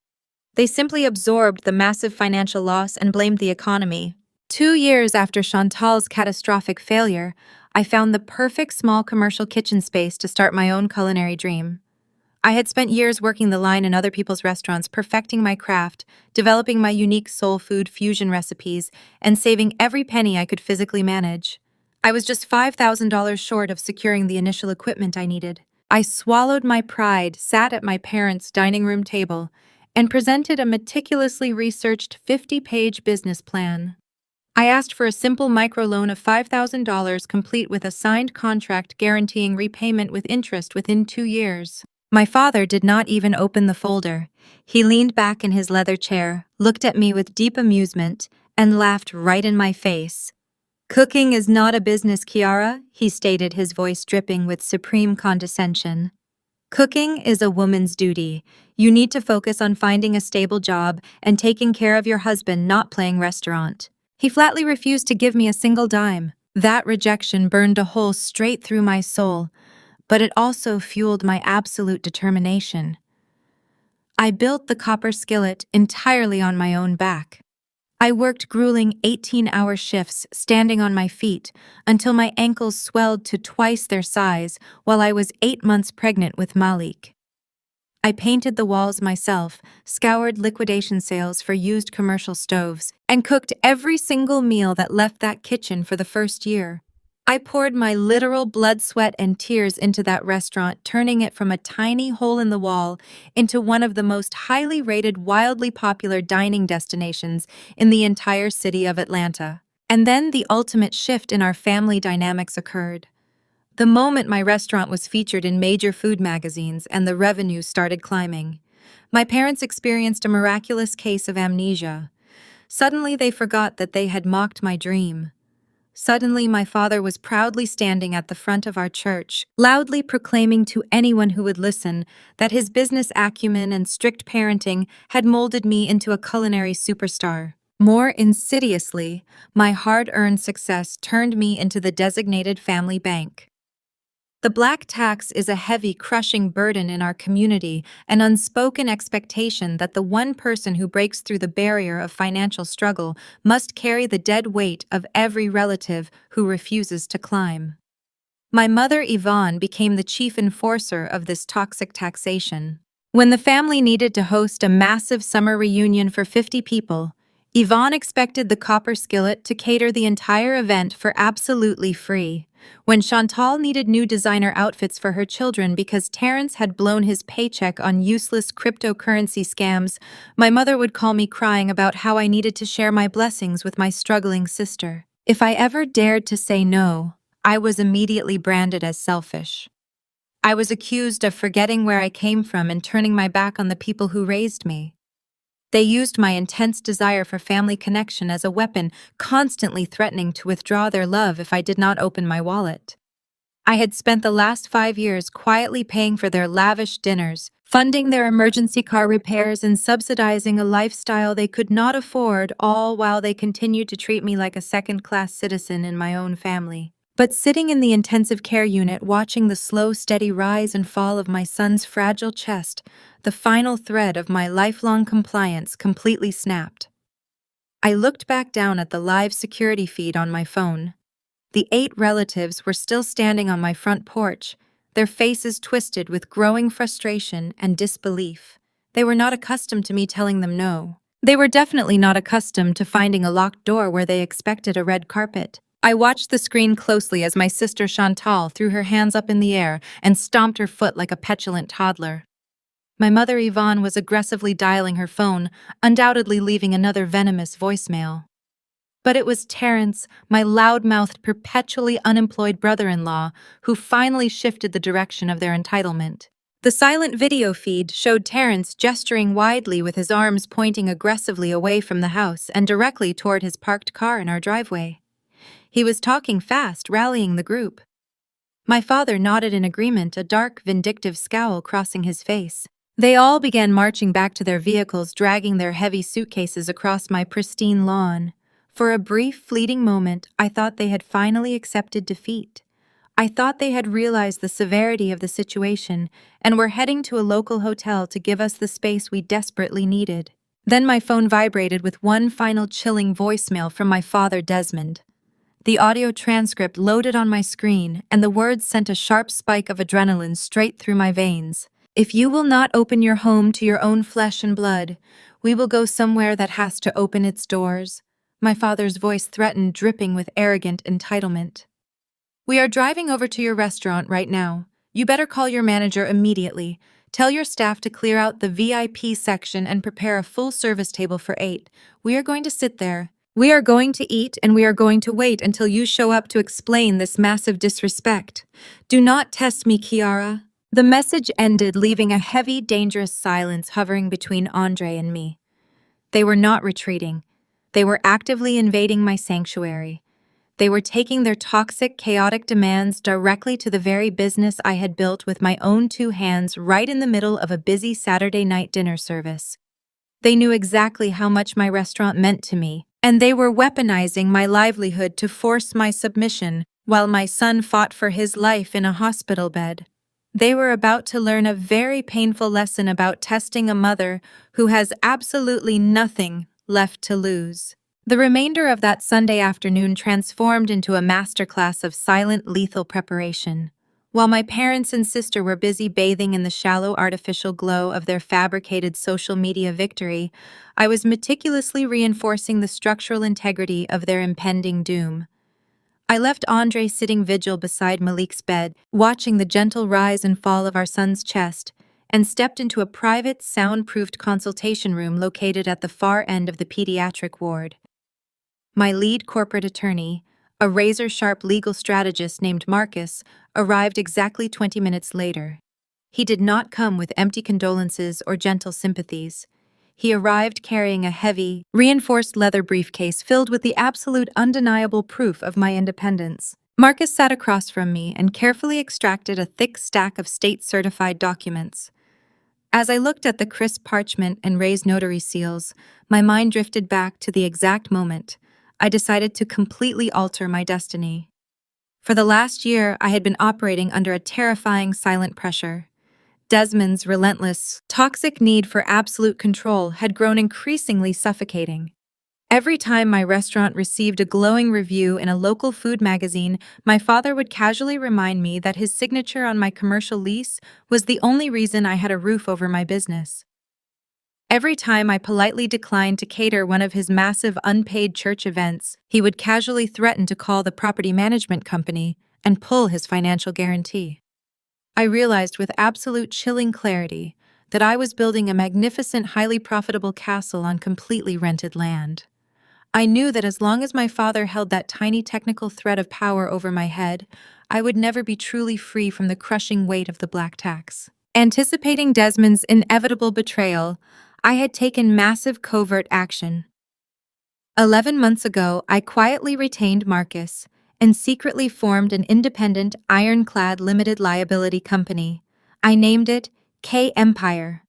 They simply absorbed the massive financial loss and blamed the economy. 2 years after Chantal's catastrophic failure, I found the perfect small commercial kitchen space to start my own culinary dream. I had spent years working the line in other people's restaurants, perfecting my craft, developing my unique soul food fusion recipes, and saving every penny I could physically manage. I was just $5,000 short of securing the initial equipment I needed. I swallowed my pride, sat at my parents' dining room table, and presented a meticulously researched 50-page business plan. I asked for a simple microloan of $5,000 complete with a signed contract guaranteeing repayment with interest within 2 years. My father did not even open the folder. He leaned back in his leather chair, looked at me with deep amusement, and laughed right in my face. "Cooking is not a business, Kiara," he stated, his voice dripping with supreme condescension. "Cooking is a woman's duty. You need to focus on finding a stable job and taking care of your husband, not playing restaurant." He flatly refused to give me a single dime. That rejection burned a hole straight through my soul, but it also fueled my absolute determination. I built the copper skillet entirely on my own back. I worked grueling 18-hour shifts, standing on my feet, until my ankles swelled to twice their size while I was 8 months pregnant with Malik. I painted the walls myself, scoured liquidation sales for used commercial stoves, and cooked every single meal that left that kitchen for the first year. I poured my literal blood, sweat, and tears into that restaurant, turning it from a tiny hole in the wall into one of the most highly rated, wildly popular dining destinations in the entire city of Atlanta. And then the ultimate shift in our family dynamics occurred. The moment my restaurant was featured in major food magazines and the revenue started climbing, my parents experienced a miraculous case of amnesia. Suddenly they forgot that they had mocked my dream. Suddenly, my father was proudly standing at the front of our church, loudly proclaiming to anyone who would listen that his business acumen and strict parenting had molded me into a culinary superstar. More insidiously, my hard-earned success turned me into the designated family bank. The black tax is a heavy, crushing burden in our community, an unspoken expectation that the one person who breaks through the barrier of financial struggle must carry the dead weight of every relative who refuses to climb. My mother, Yvonne, became the chief enforcer of this toxic taxation. When the family needed to host a massive summer reunion for 50 people, Yvonne expected the copper skillet to cater the entire event for absolutely free. When Chantal needed new designer outfits for her children because Terrence had blown his paycheck on useless cryptocurrency scams, my mother would call me crying about how I needed to share my blessings with my struggling sister. If I ever dared to say no, I was immediately branded as selfish. I was accused of forgetting where I came from and turning my back on the people who raised me. They used my intense desire for family connection as a weapon, constantly threatening to withdraw their love if I did not open my wallet. I had spent the last 5 years quietly paying for their lavish dinners, funding their emergency car repairs, and subsidizing a lifestyle they could not afford, all while they continued to treat me like a second-class citizen in my own family. But sitting in the intensive care unit watching the slow, steady rise and fall of my son's fragile chest, the final thread of my lifelong compliance completely snapped. I looked back down at the live security feed on my phone. The 8 relatives were still standing on my front porch, their faces twisted with growing frustration and disbelief. They were not accustomed to me telling them no. They were definitely not accustomed to finding a locked door where they expected a red carpet. I watched the screen closely as my sister Chantal threw her hands up in the air and stomped her foot like a petulant toddler. My mother Yvonne was aggressively dialing her phone, undoubtedly leaving another venomous voicemail. But it was Terrence, my loud-mouthed, perpetually unemployed brother-in-law, who finally shifted the direction of their entitlement. The silent video feed showed Terrence gesturing widely with his arms pointing aggressively away from the house and directly toward his parked car in our driveway. He was talking fast, rallying the group. My father nodded in agreement, a dark, vindictive scowl crossing his face. They all began marching back to their vehicles, dragging their heavy suitcases across my pristine lawn. For a brief, fleeting moment, I thought they had finally accepted defeat. I thought they had realized the severity of the situation and were heading to a local hotel to give us the space we desperately needed. Then my phone vibrated with one final chilling voicemail from my father, Desmond. The audio transcript loaded on my screen, and the words sent a sharp spike of adrenaline straight through my veins. If you will not open your home to your own flesh and blood, we will go somewhere that has to open its doors. My father's voice threatened, dripping with arrogant entitlement. We are driving over to your restaurant right now. You better call your manager immediately. Tell your staff to clear out the VIP section and prepare a full-service table for 8. We are going to sit there. We are going to eat, and we are going to wait until you show up to explain this massive disrespect. Do not test me, Kiara. The message ended, leaving a heavy, dangerous silence hovering between Andre and me. They were not retreating. They were actively invading my sanctuary. They were taking their toxic, chaotic demands directly to the very business I had built with my own 2 hands right in the middle of a busy Saturday night dinner service. They knew exactly how much my restaurant meant to me, and they were weaponizing my livelihood to force my submission while my son fought for his life in a hospital bed. They were about to learn a very painful lesson about testing a mother who has absolutely nothing left to lose. The remainder of that Sunday afternoon transformed into a masterclass of silent, lethal preparation. While my parents and sister were busy bathing in the shallow, artificial glow of their fabricated social media victory, I was meticulously reinforcing the structural integrity of their impending doom. I left Andre sitting vigil beside Malik's bed, watching the gentle rise and fall of our son's chest, and stepped into a private, soundproofed consultation room located at the far end of the pediatric ward. My lead corporate attorney, a razor-sharp legal strategist named Marcus, arrived exactly 20 minutes later. He did not come with empty condolences or gentle sympathies. He arrived carrying a heavy, reinforced leather briefcase filled with the absolute undeniable proof of my independence. Marcus sat across from me and carefully extracted a thick stack of state-certified documents. As I looked at the crisp parchment and raised notary seals, my mind drifted back to the exact moment I decided to completely alter my destiny. For the last year, I had been operating under a terrifying silent pressure. Desmond's relentless, toxic need for absolute control had grown increasingly suffocating. Every time my restaurant received a glowing review in a local food magazine, my father would casually remind me that his signature on my commercial lease was the only reason I had a roof over my business. Every time I politely declined to cater one of his massive unpaid church events, he would casually threaten to call the property management company and pull his financial guarantee. I realized with absolute chilling clarity that I was building a magnificent, highly profitable castle on completely rented land. I knew that as long as my father held that tiny technical thread of power over my head, I would never be truly free from the crushing weight of the black tax. Anticipating Desmond's inevitable betrayal, I had taken massive covert action. 11 months ago, I quietly retained Marcus and secretly formed an independent, ironclad limited liability company. I named it K Empire.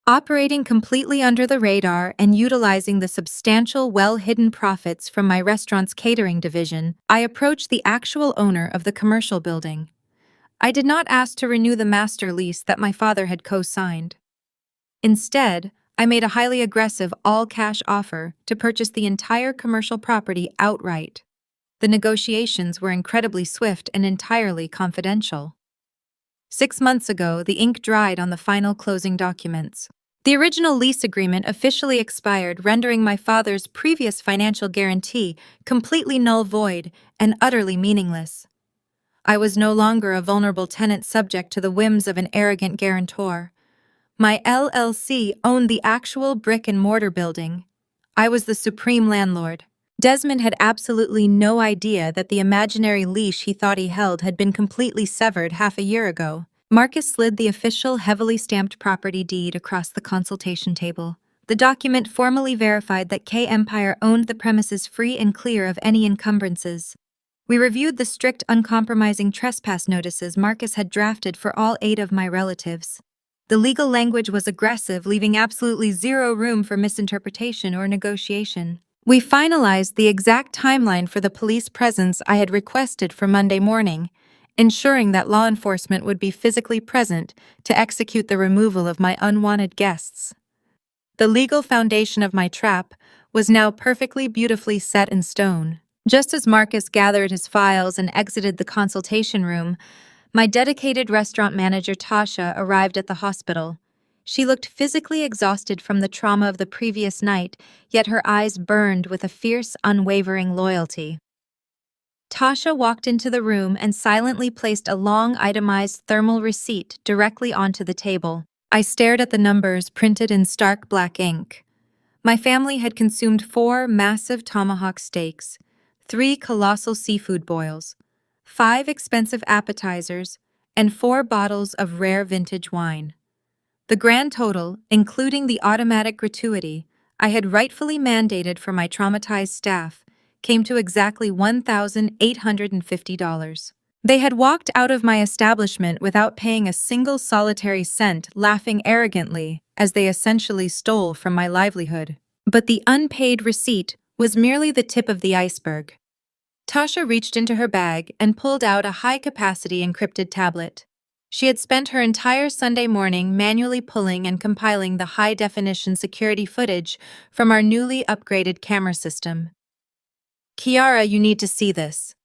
Operating completely under the radar and utilizing the substantial, well-hidden profits from my restaurant's catering division, I approached the actual owner of the commercial building. I did not ask to renew the master lease that my father had co-signed. Instead, I made a highly aggressive all-cash offer to purchase the entire commercial property outright. The negotiations were incredibly swift and entirely confidential. 6 months ago, the ink dried on the final closing documents. The original lease agreement officially expired, rendering my father's previous financial guarantee completely null void and utterly meaningless. I was no longer a vulnerable tenant subject to the whims of an arrogant guarantor. My LLC owned the actual brick-and-mortar building. I was the supreme landlord. Desmond had absolutely no idea that the imaginary leash he thought he held had been completely severed half a year ago. Marcus slid the official, heavily stamped property deed across the consultation table. The document formally verified that K Empire owned the premises free and clear of any encumbrances. We reviewed the strict, uncompromising trespass notices Marcus had drafted for all 8 of my relatives. The legal language was aggressive, leaving absolutely zero room for misinterpretation or negotiation. We finalized the exact timeline for the police presence I had requested for Monday morning, ensuring that law enforcement would be physically present to execute the removal of my unwanted guests. The legal foundation of my trap was now perfectly beautifully set in stone. Just as Marcus gathered his files and exited the consultation room, my dedicated restaurant manager Tasha arrived at the hospital. She looked physically exhausted from the trauma of the previous night, yet her eyes burned with a fierce, unwavering loyalty. Tasha walked into the room and silently placed a long, itemized thermal receipt directly onto the table. I stared at the numbers printed in stark black ink. My family had consumed 4 massive tomahawk steaks, 3 colossal seafood boils, 5 expensive appetizers, and 4 bottles of rare vintage wine. The grand total, including the automatic gratuity I had rightfully mandated for my traumatized staff, came to exactly $1,850. They had walked out of my establishment without paying a single solitary cent, laughing arrogantly as they essentially stole from my livelihood. But the unpaid receipt was merely the tip of the iceberg. Tasha reached into her bag and pulled out a high-capacity encrypted tablet. She had spent her entire Sunday morning manually pulling and compiling the high-definition security footage from our newly upgraded camera system. "Kiara, you need to see this,"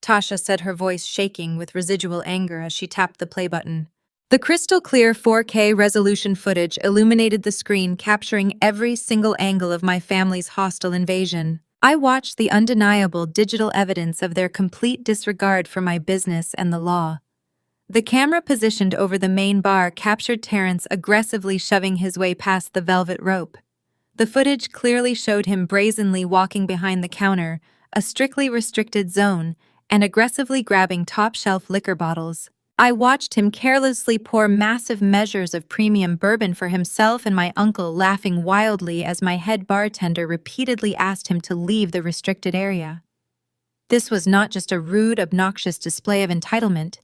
Tasha said, her voice shaking with residual anger as she tapped the play button. The crystal-clear 4K resolution footage illuminated the screen, capturing every single angle of my family's hostile invasion. I watched the undeniable digital evidence of their complete disregard for my business and the law. The camera positioned over the main bar captured Terrence aggressively shoving his way past the velvet rope. The footage clearly showed him brazenly walking behind the counter, a strictly restricted zone, and aggressively grabbing top-shelf liquor bottles. I watched him carelessly pour massive measures of premium bourbon for himself and my uncle, laughing wildly as my head bartender repeatedly asked him to leave the restricted area. This was not just a rude, obnoxious display of entitlement.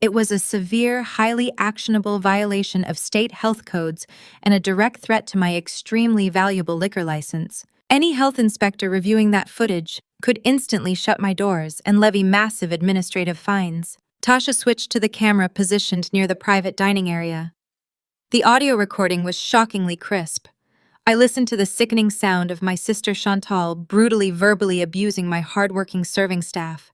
It was a severe, highly actionable violation of state health codes and a direct threat to my extremely valuable liquor license. Any health inspector reviewing that footage could instantly shut my doors and levy massive administrative fines. Tasha switched to the camera positioned near the private dining area. The audio recording was shockingly crisp. I listened to the sickening sound of my sister Chantal brutally verbally abusing my hardworking serving staff.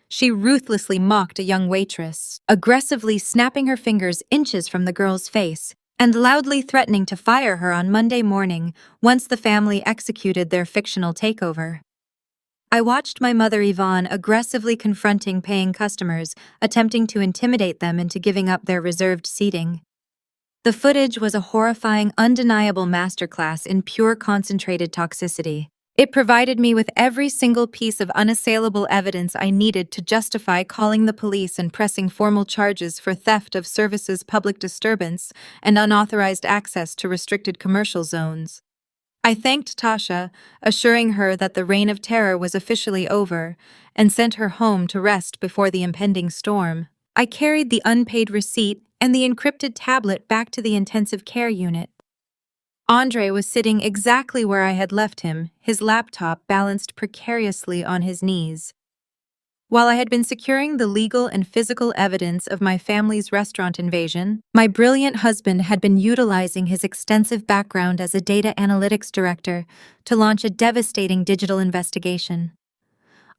She ruthlessly mocked a young waitress, aggressively snapping her fingers inches from the girl's face, and loudly threatening to fire her on Monday morning once the family executed their fictional takeover. I watched my mother Yvonne aggressively confronting paying customers, attempting to intimidate them into giving up their reserved seating. The footage was a horrifying, undeniable masterclass in pure concentrated toxicity. It provided me with every single piece of unassailable evidence I needed to justify calling the police and pressing formal charges for theft of services, public disturbance, and unauthorized access to restricted commercial zones. I thanked Tasha, assuring her that the reign of terror was officially over, and sent her home to rest before the impending storm. I carried the unpaid receipt and the encrypted tablet back to the intensive care unit. Andre was sitting exactly where I had left him, his laptop balanced precariously on his knees. While I had been securing the legal and physical evidence of my family's restaurant invasion, my brilliant husband had been utilizing his extensive background as a data analytics director to launch a devastating digital investigation.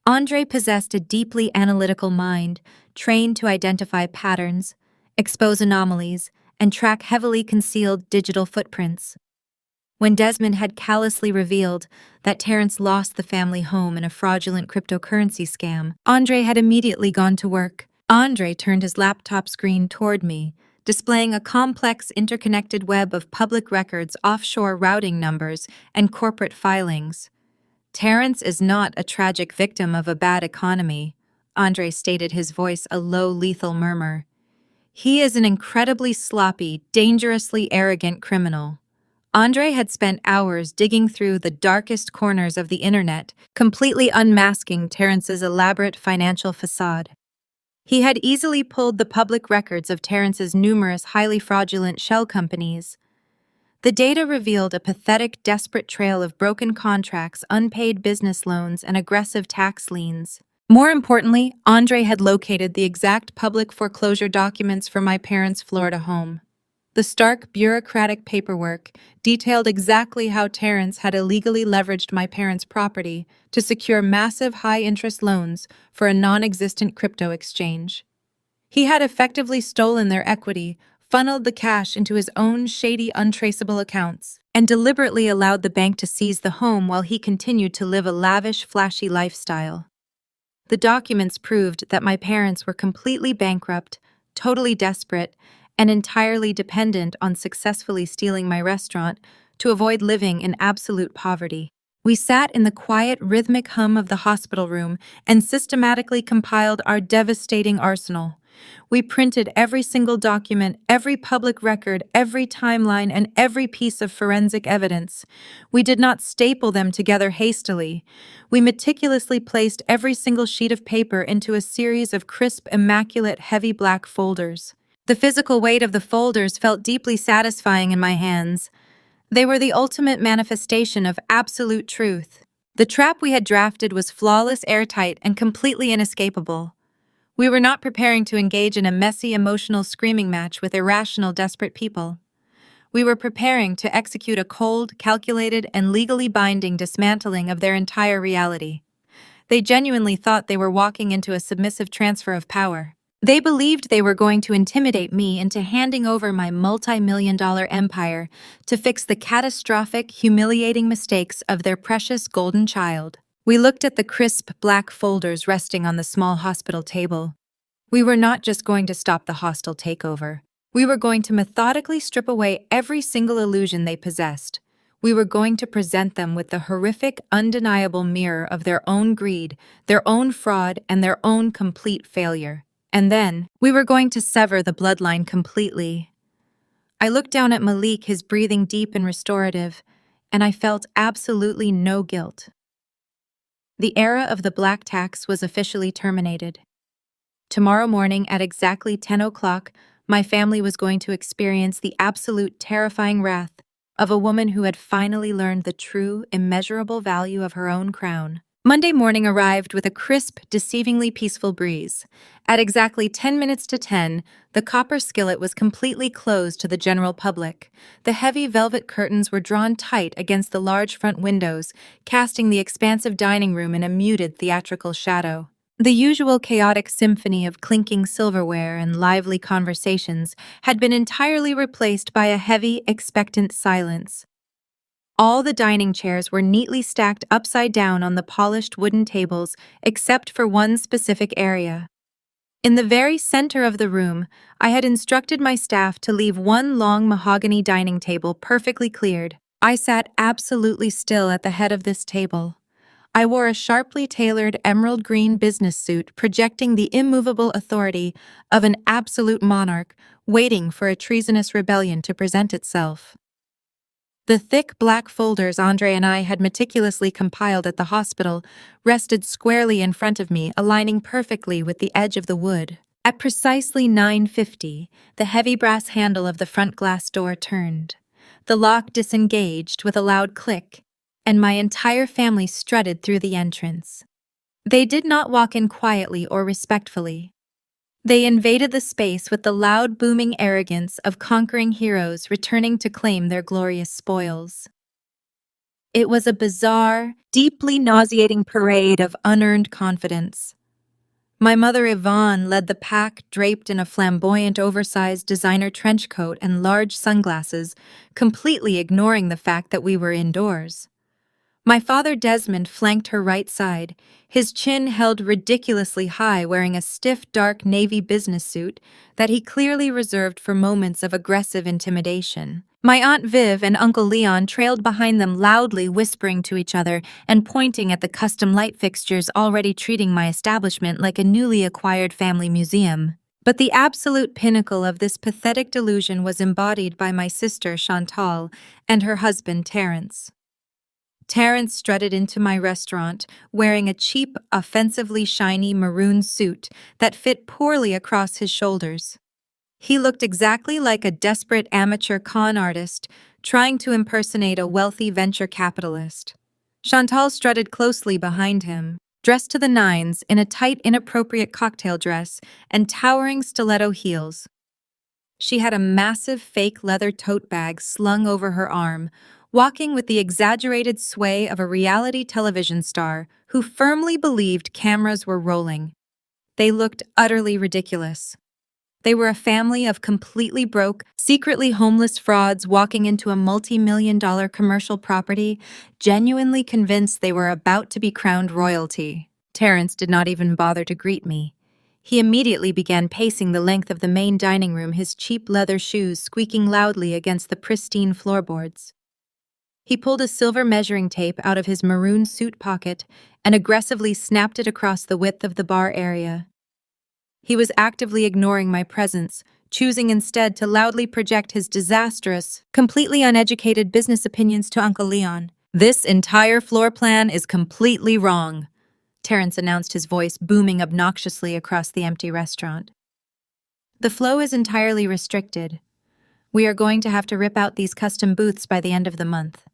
Andre possessed a deeply analytical mind, trained to identify patterns, expose anomalies, and track heavily concealed digital footprints. When Desmond had callously revealed that Terrence lost the family home in a fraudulent cryptocurrency scam, Andre had immediately gone to work. Andre turned his laptop screen toward me, displaying a complex interconnected web of public records, offshore routing numbers, and corporate filings. Terrence is not a tragic victim of a bad economy, Andre stated, his voice a low, lethal murmur. He is an incredibly sloppy, dangerously arrogant criminal. Andre had spent hours digging through the darkest corners of the internet, completely unmasking Terrence's elaborate financial facade. He had easily pulled the public records of Terrence's numerous highly fraudulent shell companies. The data revealed a pathetic, desperate trail of broken contracts, unpaid business loans, and aggressive tax liens. More importantly, Andre had located the exact public foreclosure documents for my parents' Florida home. The stark, bureaucratic paperwork detailed exactly how Terrence had illegally leveraged my parents' property to secure massive high-interest loans for a non-existent crypto exchange. He had effectively stolen their equity, funneled the cash into his own shady, untraceable accounts, and deliberately allowed the bank to seize the home while he continued to live a lavish, flashy lifestyle. The documents proved that my parents were completely bankrupt, totally desperate, and entirely dependent on successfully stealing my restaurant to avoid living in absolute poverty. We sat in the quiet, rhythmic hum of the hospital room and systematically compiled our devastating arsenal. We printed every single document, every public record, every timeline, and every piece of forensic evidence. We did not staple them together hastily. We meticulously placed every single sheet of paper into a series of crisp, immaculate, heavy black folders. The physical weight of the folders felt deeply satisfying in my hands. They were the ultimate manifestation of absolute truth. The trap we had drafted was flawless, airtight, and completely inescapable. We were not preparing to engage in a messy, emotional screaming match with irrational, desperate people. We were preparing to execute a cold, calculated, and legally binding dismantling of their entire reality. They genuinely thought they were walking into a submissive transfer of power. They believed they were going to intimidate me into handing over my multi-million-dollar empire to fix the catastrophic, humiliating mistakes of their precious golden child. We looked at the crisp black folders resting on the small hospital table. We were not just going to stop the hostile takeover. We were going to methodically strip away every single illusion they possessed. We were going to present them with the horrific, undeniable mirror of their own greed, their own fraud, and their own complete failure. And then, we were going to sever the bloodline completely. I looked down at Malik, his breathing deep and restorative, and I felt absolutely no guilt. The era of the black tax was officially terminated. Tomorrow morning at exactly 10 o'clock, my family was going to experience the absolute terrifying wrath of a woman who had finally learned the true, immeasurable value of her own crown. Monday morning arrived with a crisp, deceivingly peaceful breeze. At exactly 10 minutes to 10, the copper skillet was completely closed to the general public. The heavy velvet curtains were drawn tight against the large front windows, casting the expansive dining room in a muted theatrical shadow. The usual chaotic symphony of clinking silverware and lively conversations had been entirely replaced by a heavy, expectant silence. All the dining chairs were neatly stacked upside down on the polished wooden tables, except for one specific area. In the very center of the room, I had instructed my staff to leave one long mahogany dining table perfectly cleared. I sat absolutely still at the head of this table. I wore a sharply tailored emerald green business suit projecting the immovable authority of an absolute monarch waiting for a treasonous rebellion to present itself. The thick black folders Andre and I had meticulously compiled at the hospital rested squarely in front of me, aligning perfectly with the edge of the wood. At precisely 9:50, the heavy brass handle of the front glass door turned. The lock disengaged with a loud click, and my entire family strutted through the entrance. They did not walk in quietly or respectfully. They invaded the space with the loud, booming arrogance of conquering heroes returning to claim their glorious spoils. It was a bizarre, deeply nauseating parade of unearned confidence. My mother Yvonne led the pack draped in a flamboyant, oversized designer trench coat and large sunglasses, completely ignoring the fact that we were indoors. My father Desmond flanked her right side, his chin held ridiculously high, wearing a stiff dark navy business suit that he clearly reserved for moments of aggressive intimidation. My Aunt Viv and Uncle Leon trailed behind them, loudly whispering to each other and pointing at the custom light fixtures already treating my establishment like a newly acquired family museum. But the absolute pinnacle of this pathetic delusion was embodied by my sister Chantal and her husband Terence. Terence strutted into my restaurant, wearing a cheap, offensively shiny maroon suit that fit poorly across his shoulders. He looked exactly like a desperate amateur con artist trying to impersonate a wealthy venture capitalist. Chantal strutted closely behind him, dressed to the nines in a tight, inappropriate cocktail dress and towering stiletto heels. She had a massive fake leather tote bag slung over her arm, walking with the exaggerated sway of a reality television star who firmly believed cameras were rolling. They looked utterly ridiculous. They were a family of completely broke, secretly homeless frauds walking into a multi-million-dollar commercial property, genuinely convinced they were about to be crowned royalty. Terence did not even bother to greet me. He immediately began pacing the length of the main dining room, his cheap leather shoes squeaking loudly against the pristine floorboards. He pulled a silver measuring tape out of his maroon suit pocket and aggressively snapped it across the width of the bar area. He was actively ignoring my presence, choosing instead to loudly project his disastrous, completely uneducated business opinions to Uncle Leon. "This entire floor plan is completely wrong," Terence announced, his voice booming obnoxiously across the empty restaurant. "The flow is entirely restricted. We are going to have to rip out these custom booths by the end of the month.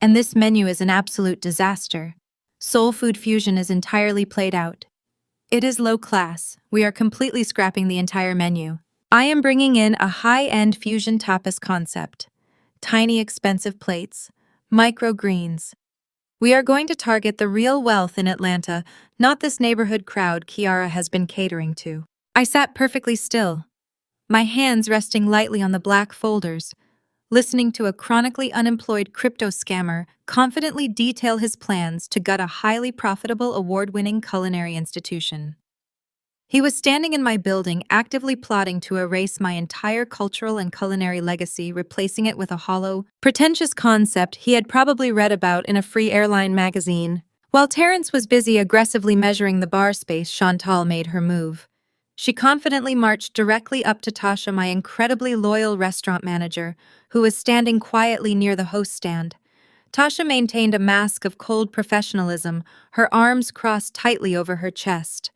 And this menu is an absolute disaster. Soul food fusion is entirely played out. It is low class. We are completely scrapping the entire menu. I am bringing in a high-end fusion tapas concept. Tiny expensive plates, microgreens. We are going to target the real wealth in Atlanta, not this neighborhood crowd Kiara has been catering to." I sat perfectly still, my hands resting lightly on the black folders, listening to a chronically unemployed crypto scammer confidently detail his plans to gut a highly profitable award-winning culinary institution. He was standing in my building, actively plotting to erase my entire cultural and culinary legacy, replacing it with a hollow, pretentious concept he had probably read about in a free airline magazine. While Terence was busy aggressively measuring the bar space, Chantal made her move. She confidently marched directly up to Tasha, my incredibly loyal restaurant manager, who was standing quietly near the host stand. Tasha maintained a mask of cold professionalism, her arms crossed tightly over her chest.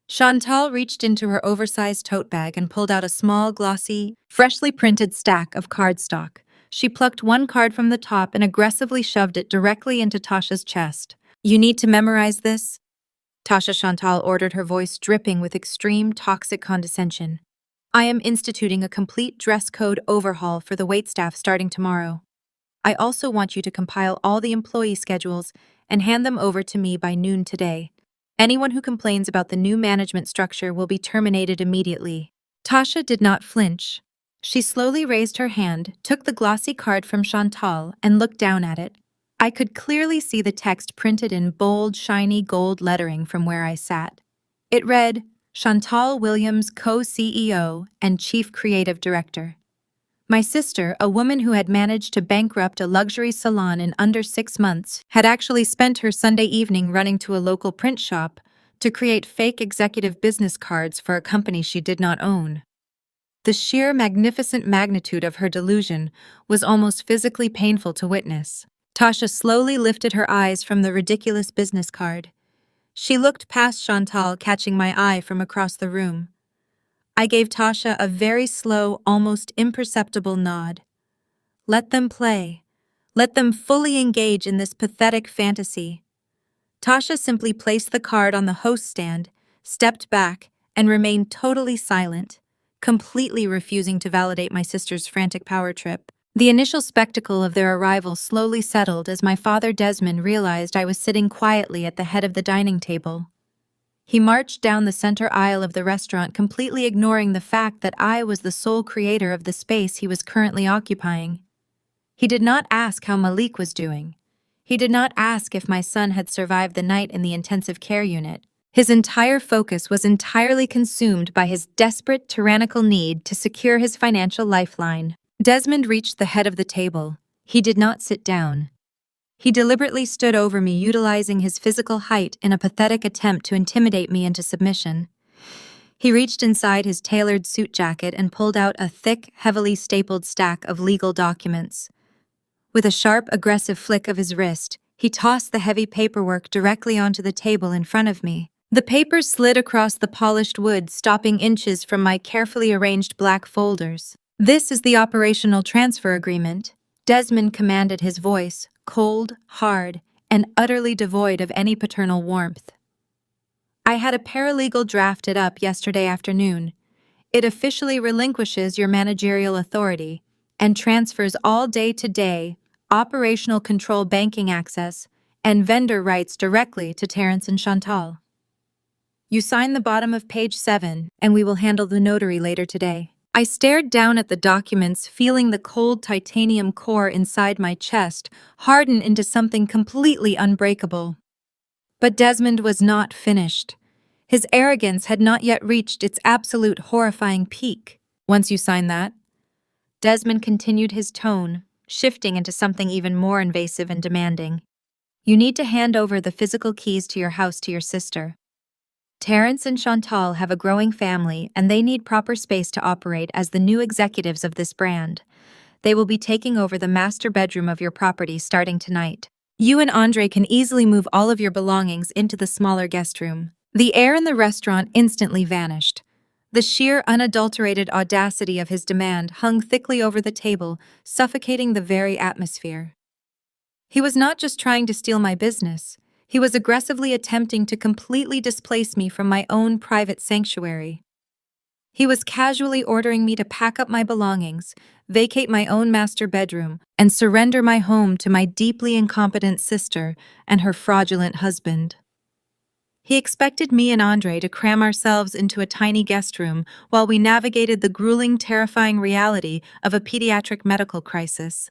Chantal reached into her oversized tote bag and pulled out a small, glossy, freshly printed stack of cardstock. She plucked one card from the top and aggressively shoved it directly into Tasha's chest. "You need to memorize this," Tasha Chantal ordered, her voice dripping with extreme toxic condescension. "I am instituting a complete dress code overhaul for the waitstaff starting tomorrow. I also want you to compile all the employee schedules and hand them over to me by noon today. Anyone who complains about the new management structure will be terminated immediately. Tasha did not flinch. She slowly raised her hand, took the glossy card from Chantal, and looked down at it. I could clearly see the text printed in bold, shiny gold lettering from where I sat. It read, Chantal Williams, co-CEO and Chief Creative Director. My sister, a woman who had managed to bankrupt a luxury salon in under 6 months, had actually spent her Sunday evening running to a local print shop to create fake executive business cards for a company she did not own. The sheer magnificent magnitude of her delusion was almost physically painful to witness. Tasha slowly lifted her eyes from the ridiculous business card. She looked past Chantal, catching my eye from across the room. I gave Tasha a very slow, almost imperceptible nod. Let them play. Let them fully engage in this pathetic fantasy. Tasha simply placed the card on the host stand, stepped back, and remained totally silent, completely refusing to validate my sister's frantic power trip. The initial spectacle of their arrival slowly settled as my father Desmond realized I was sitting quietly at the head of the dining table. He marched down the center aisle of the restaurant, completely ignoring the fact that I was the sole creator of the space he was currently occupying. He did not ask how Malik was doing. He did not ask if my son had survived the night in the intensive care unit. His entire focus was entirely consumed by his desperate, tyrannical need to secure his financial lifeline. Desmond reached the head of the table. He did not sit down. He deliberately stood over me, utilizing his physical height in a pathetic attempt to intimidate me into submission. He reached inside his tailored suit jacket and pulled out a thick, heavily stapled stack of legal documents. With a sharp, aggressive flick of his wrist, he tossed the heavy paperwork directly onto the table in front of me. The papers slid across the polished wood, stopping inches from my carefully arranged black folders. This is the operational transfer agreement. Desmond commanded, his voice cold, hard, and utterly devoid of any paternal warmth. I had a paralegal drafted up yesterday afternoon. It officially relinquishes your managerial authority and transfers all day-to-day operational control, banking access, and vendor rights directly to Terrence and Chantal. You sign the bottom of page 7, and we will handle the notary later today. I stared down at the documents, feeling the cold titanium core inside my chest harden into something completely unbreakable. But Desmond was not finished. His arrogance had not yet reached its absolute horrifying peak. Once you sign that, Desmond continued, his tone shifting into something even more invasive and demanding. You need to hand over the physical keys to your house to your sister. Terrence and Chantal have a growing family, and they need proper space to operate as the new executives of this brand. They will be taking over the master bedroom of your property starting tonight. You and Andre can easily move all of your belongings into the smaller guest room. The air in the restaurant instantly vanished. The sheer, unadulterated audacity of his demand hung thickly over the table, suffocating the very atmosphere. He was not just trying to steal my business. He was aggressively attempting to completely displace me from my own private sanctuary. He was casually ordering me to pack up my belongings, vacate my own master bedroom, and surrender my home to my deeply incompetent sister and her fraudulent husband. He expected me and Andre to cram ourselves into a tiny guest room while we navigated the grueling, terrifying reality of a pediatric medical crisis.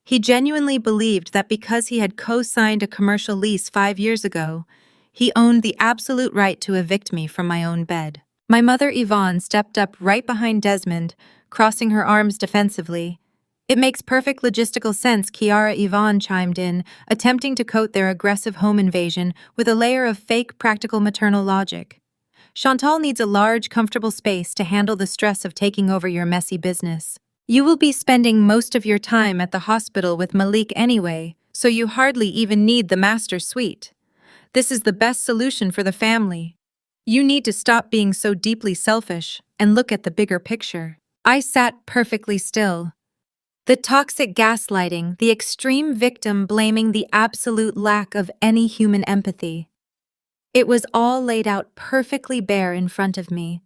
He genuinely believed that because he had co-signed a commercial lease 5 years ago, he owned the absolute right to evict me from my own bed. My mother Yvonne stepped up right behind Desmond, crossing her arms defensively. It makes perfect logistical sense, Kiara Yvonne chimed in, attempting to coat their aggressive home invasion with a layer of fake practical maternal logic. Chantal needs a large, comfortable space to handle the stress of taking over your messy business. You will be spending most of your time at the hospital with Malik anyway, so you hardly even need the master suite. This is the best solution for the family. You need to stop being so deeply selfish and look at the bigger picture. I sat perfectly still. The toxic gaslighting, the extreme victim blaming, the absolute lack of any human empathy. It was all laid out perfectly bare in front of me.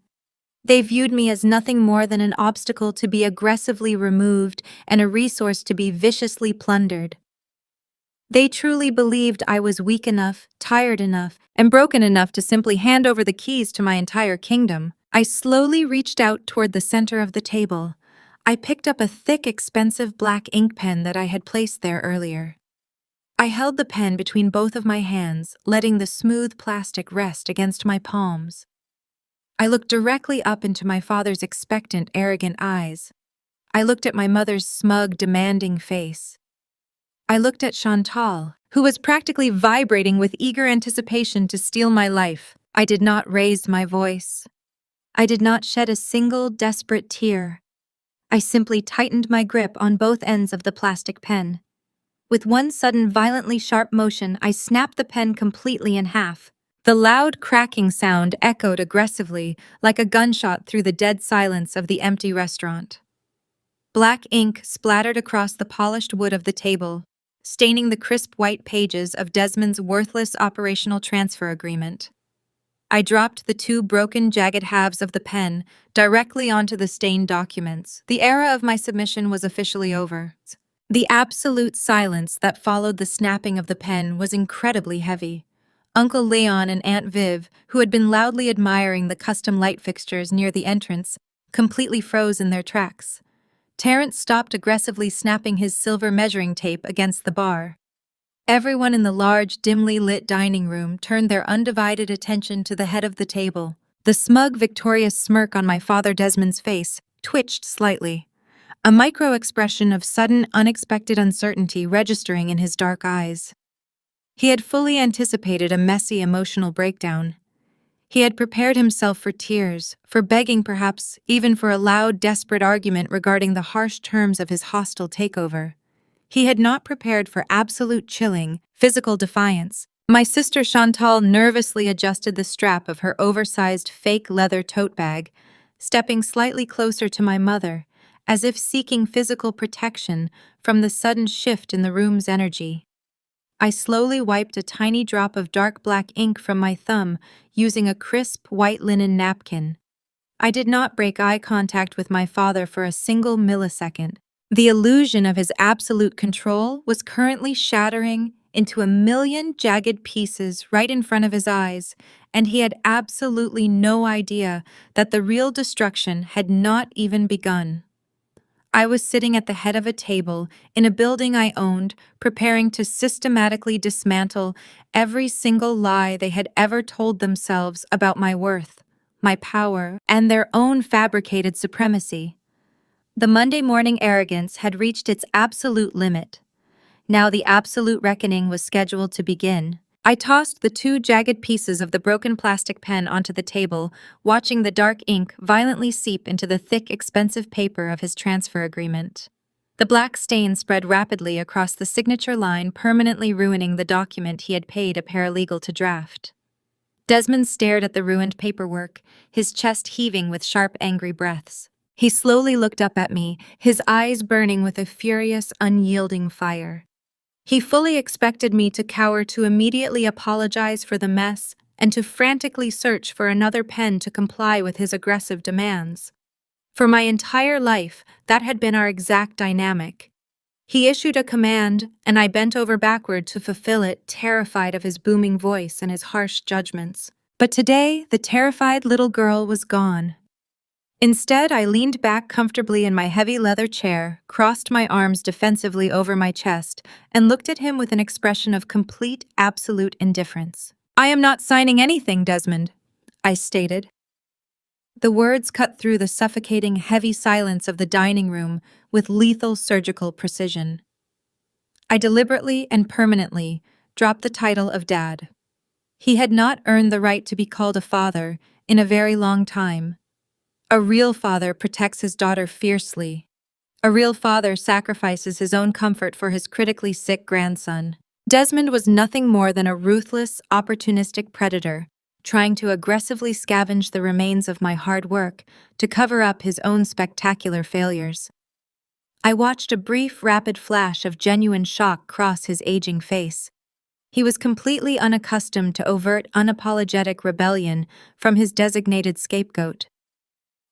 They viewed me as nothing more than an obstacle to be aggressively removed and a resource to be viciously plundered. They truly believed I was weak enough, tired enough, and broken enough to simply hand over the keys to my entire kingdom. I slowly reached out toward the center of the table. I picked up a thick, expensive black ink pen that I had placed there earlier. I held the pen between both of my hands, letting the smooth plastic rest against my palms. I looked directly up into my father's expectant, arrogant eyes. I looked at my mother's smug, demanding face. I looked at Chantal, who was practically vibrating with eager anticipation to steal my life. I did not raise my voice. I did not shed a single desperate tear. I simply tightened my grip on both ends of the plastic pen. With one sudden, violently sharp motion, I snapped the pen completely in half. The loud cracking sound echoed aggressively, like a gunshot through the dead silence of the empty restaurant. Black ink splattered across the polished wood of the table, staining the crisp white pages of Desmond's worthless operational transfer agreement. I dropped the two broken, jagged halves of the pen directly onto the stained documents. The era of my submission was officially over. The absolute silence that followed the snapping of the pen was incredibly heavy. Uncle Leon and Aunt Viv, who had been loudly admiring the custom light fixtures near the entrance, completely froze in their tracks. Terrence stopped aggressively snapping his silver measuring tape against the bar. Everyone in the large, dimly lit dining room turned their undivided attention to the head of the table. The smug, victorious smirk on my father Desmond's face twitched slightly, a micro-expression of sudden, unexpected uncertainty registering in his dark eyes. He had fully anticipated a messy, emotional breakdown. He had prepared himself for tears, for begging perhaps, even for a loud, desperate argument regarding the harsh terms of his hostile takeover. He had not prepared for absolute chilling, physical defiance. My sister Chantal nervously adjusted the strap of her oversized fake leather tote bag, stepping slightly closer to my mother, as if seeking physical protection from the sudden shift in the room's energy. I slowly wiped a tiny drop of dark black ink from my thumb using a crisp white linen napkin. I did not break eye contact with my father for a single millisecond. The illusion of his absolute control was currently shattering into a million jagged pieces right in front of his eyes, and he had absolutely no idea that the real destruction had not even begun. I was sitting at the head of a table in a building I owned, preparing to systematically dismantle every single lie they had ever told themselves about my worth, my power, and their own fabricated supremacy. The Monday morning arrogance had reached its absolute limit. Now the absolute reckoning was scheduled to begin. I tossed the two jagged pieces of the broken plastic pen onto the table, watching the dark ink violently seep into the thick, expensive paper of his transfer agreement. The black stain spread rapidly across the signature line, permanently ruining the document he had paid a paralegal to draft. Desmond stared at the ruined paperwork, his chest heaving with sharp, angry breaths. He slowly looked up at me, his eyes burning with a furious, unyielding fire. He fully expected me to cower, to immediately apologize for the mess, and to frantically search for another pen to comply with his aggressive demands. For my entire life, that had been our exact dynamic. He issued a command, and I bent over backward to fulfill it, terrified of his booming voice and his harsh judgments. But today, the terrified little girl was gone. Instead, I leaned back comfortably in my heavy leather chair, crossed my arms defensively over my chest, and looked at him with an expression of complete, absolute indifference. "I am not signing anything, Desmond," I stated. The words cut through the suffocating, heavy silence of the dining room with lethal surgical precision. I deliberately and permanently dropped the title of Dad. He had not earned the right to be called a father in a very long time. A real father protects his daughter fiercely. A real father sacrifices his own comfort for his critically sick grandson. Desmond was nothing more than a ruthless, opportunistic predator, trying to aggressively scavenge the remains of my hard work to cover up his own spectacular failures. I watched a brief, rapid flash of genuine shock cross his aging face. He was completely unaccustomed to overt, unapologetic rebellion from his designated scapegoat.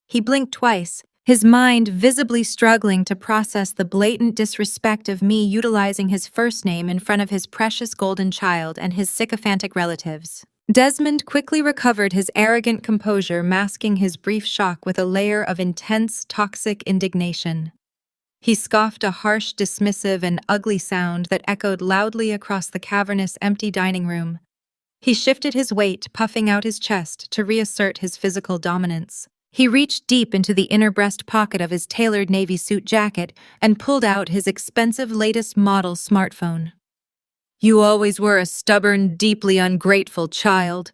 He blinked twice, his mind visibly struggling to process the blatant disrespect of me utilizing his first name in front of his precious golden child and his sycophantic relatives. Desmond quickly recovered his arrogant composure, masking his brief shock with a layer of intense, toxic indignation. He scoffed a harsh, dismissive, and ugly sound that echoed loudly across the cavernous, empty dining room. He shifted his weight, puffing out his chest to reassert his physical dominance. He reached deep into the inner breast pocket of his tailored navy suit jacket and pulled out his expensive latest model smartphone. "You always were a stubborn, deeply ungrateful child."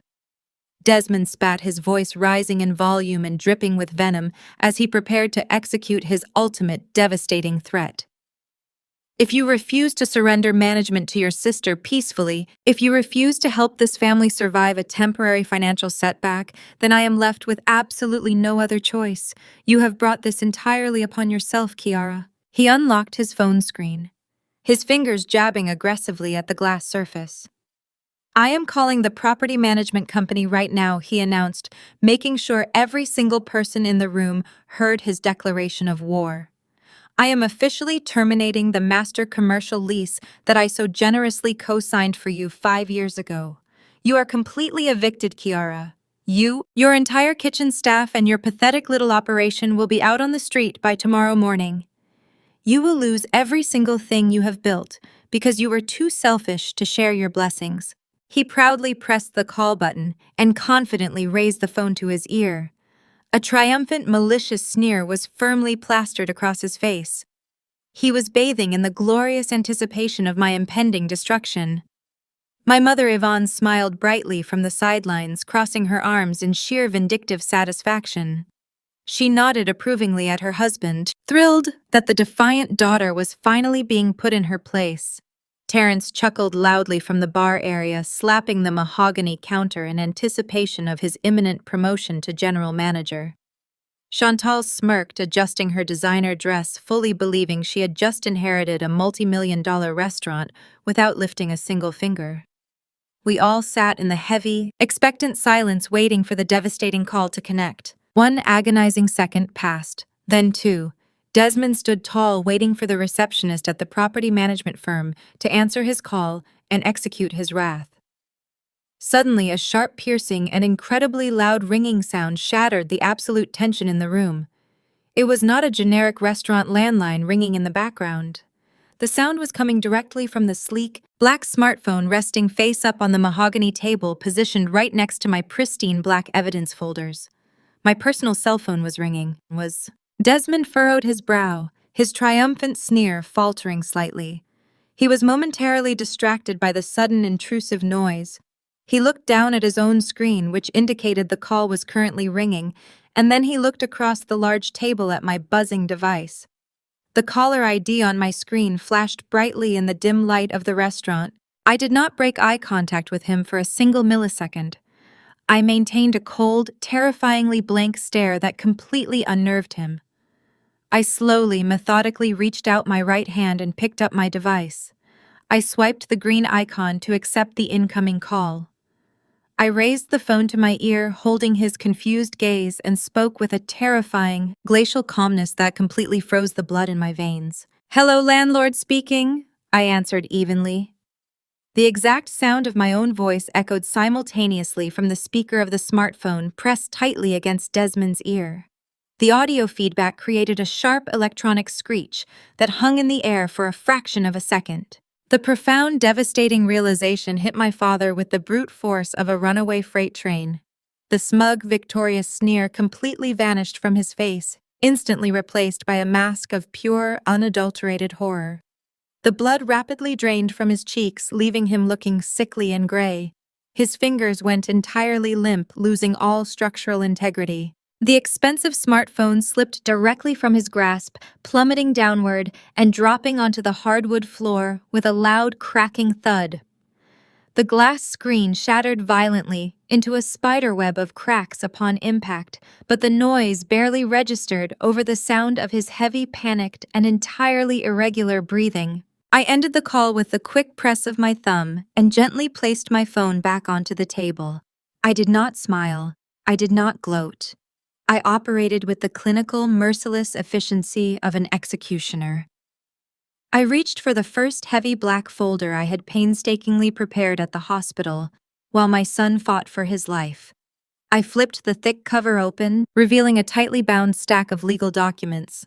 Desmond spat, his voice rising in volume and dripping with venom as he prepared to execute his ultimate, devastating threat. "If you refuse to surrender management to your sister peacefully, if you refuse to help this family survive a temporary financial setback, then I am left with absolutely no other choice. You have brought this entirely upon yourself, Kiara." He unlocked his phone screen, his fingers jabbing aggressively at the glass surface. "I am calling the property management company right now," he announced, making sure every single person in the room heard his declaration of war. "I am officially terminating the master commercial lease that I so generously co-signed for you 5 years ago. You are completely evicted, Kiara. You, your entire kitchen staff, and your pathetic little operation will be out on the street by tomorrow morning. You will lose every single thing you have built because you were too selfish to share your blessings." He proudly pressed the call button and confidently raised the phone to his ear. A triumphant, malicious sneer was firmly plastered across his face. He was bathing in the glorious anticipation of my impending destruction. My mother Yvonne smiled brightly from the sidelines, crossing her arms in sheer vindictive satisfaction. She nodded approvingly at her husband, thrilled that the defiant daughter was finally being put in her place. Terence chuckled loudly from the bar area, slapping the mahogany counter in anticipation of his imminent promotion to general manager. Chantal smirked, adjusting her designer dress, fully believing she had just inherited a multi-million-dollar restaurant without lifting a single finger. We all sat in the heavy, expectant silence, waiting for the devastating call to connect. One agonizing second passed, then two. Desmond stood tall, waiting for the receptionist at the property management firm to answer his call and execute his wrath. Suddenly, a sharp, piercing, and incredibly loud ringing sound shattered the absolute tension in the room. It was not a generic restaurant landline ringing in the background. The sound was coming directly from the sleek, black smartphone resting face up on the mahogany table positioned right next to my pristine black evidence folders. My personal cell phone was ringing. Desmond furrowed his brow, his triumphant sneer faltering slightly. He was momentarily distracted by the sudden intrusive noise. He looked down at his own screen, which indicated the call was currently ringing, and then he looked across the large table at my buzzing device. The caller ID on my screen flashed brightly in the dim light of the restaurant. I did not break eye contact with him for a single millisecond. I maintained a cold, terrifyingly blank stare that completely unnerved him. I slowly, methodically reached out my right hand and picked up my device. I swiped the green icon to accept the incoming call. I raised the phone to my ear, holding his confused gaze, and spoke with a terrifying, glacial calmness that completely froze the blood in my veins. "Hello, landlord speaking," I answered evenly. The exact sound of my own voice echoed simultaneously from the speaker of the smartphone pressed tightly against Desmond's ear. The audio feedback created a sharp electronic screech that hung in the air for a fraction of a second. The profound, devastating realization hit my father with the brute force of a runaway freight train. The smug, victorious sneer completely vanished from his face, instantly replaced by a mask of pure, unadulterated horror. The blood rapidly drained from his cheeks, leaving him looking sickly and gray. His fingers went entirely limp, losing all structural integrity. The expensive smartphone slipped directly from his grasp, plummeting downward and dropping onto the hardwood floor with a loud, cracking thud. The glass screen shattered violently into a spiderweb of cracks upon impact, but the noise barely registered over the sound of his heavy, panicked, and entirely irregular breathing. I ended the call with the quick press of my thumb and gently placed my phone back onto the table. I did not smile. I did not gloat. I operated with the clinical, merciless efficiency of an executioner. I reached for the first heavy black folder I had painstakingly prepared at the hospital, while my son fought for his life. I flipped the thick cover open, revealing a tightly bound stack of legal documents.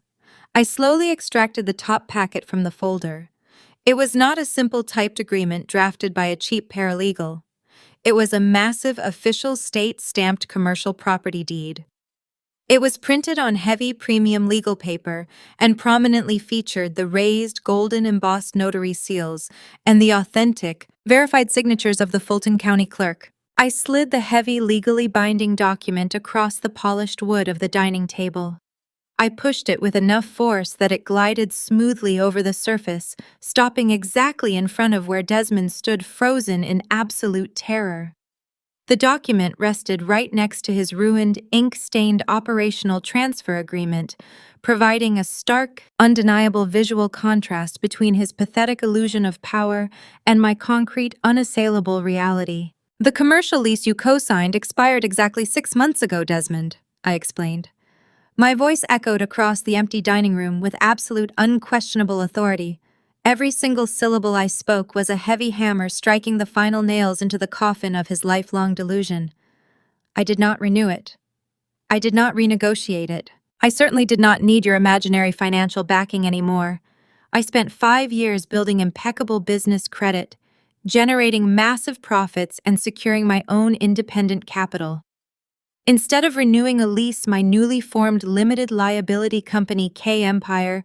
I slowly extracted the top packet from the folder. It was not a simple typed agreement drafted by a cheap paralegal. It was a massive official state-stamped commercial property deed. It was printed on heavy premium legal paper and prominently featured the raised golden embossed notary seals and the authentic, verified signatures of the Fulton County clerk. I slid the heavy legally binding document across the polished wood of the dining table. I pushed it with enough force that it glided smoothly over the surface, stopping exactly in front of where Desmond stood frozen in absolute terror. The document rested right next to his ruined, ink-stained operational transfer agreement, providing a stark, undeniable visual contrast between his pathetic illusion of power and my concrete, unassailable reality. "The commercial lease you co-signed expired exactly 6 months ago, Desmond," I explained. My voice echoed across the empty dining room with absolute, unquestionable authority. Every single syllable I spoke was a heavy hammer striking the final nails into the coffin of his lifelong delusion. I did not renew it. I did not renegotiate it. I certainly did not need your imaginary financial backing anymore. I spent 5 years building impeccable business credit, generating massive profits and securing my own independent capital. Instead of renewing a lease, my newly formed limited liability company K Empire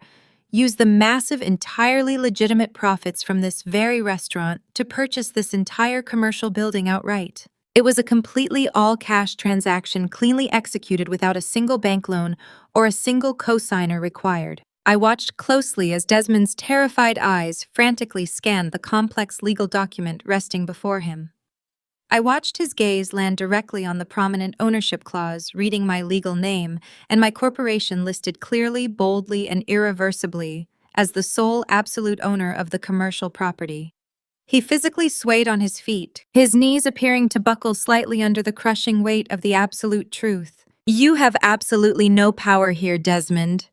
used the massive, entirely legitimate profits from this very restaurant to purchase this entire commercial building outright. It was a completely all-cash transaction cleanly executed without a single bank loan or a single cosigner required. I watched closely as Desmond's terrified eyes frantically scanned the complex legal document resting before him. I watched his gaze land directly on the prominent ownership clause, reading my legal name, and my corporation listed clearly, boldly, and irreversibly as the sole absolute owner of the commercial property. He physically swayed on his feet, his knees appearing to buckle slightly under the crushing weight of the absolute truth. "You have absolutely no power here, Desmond."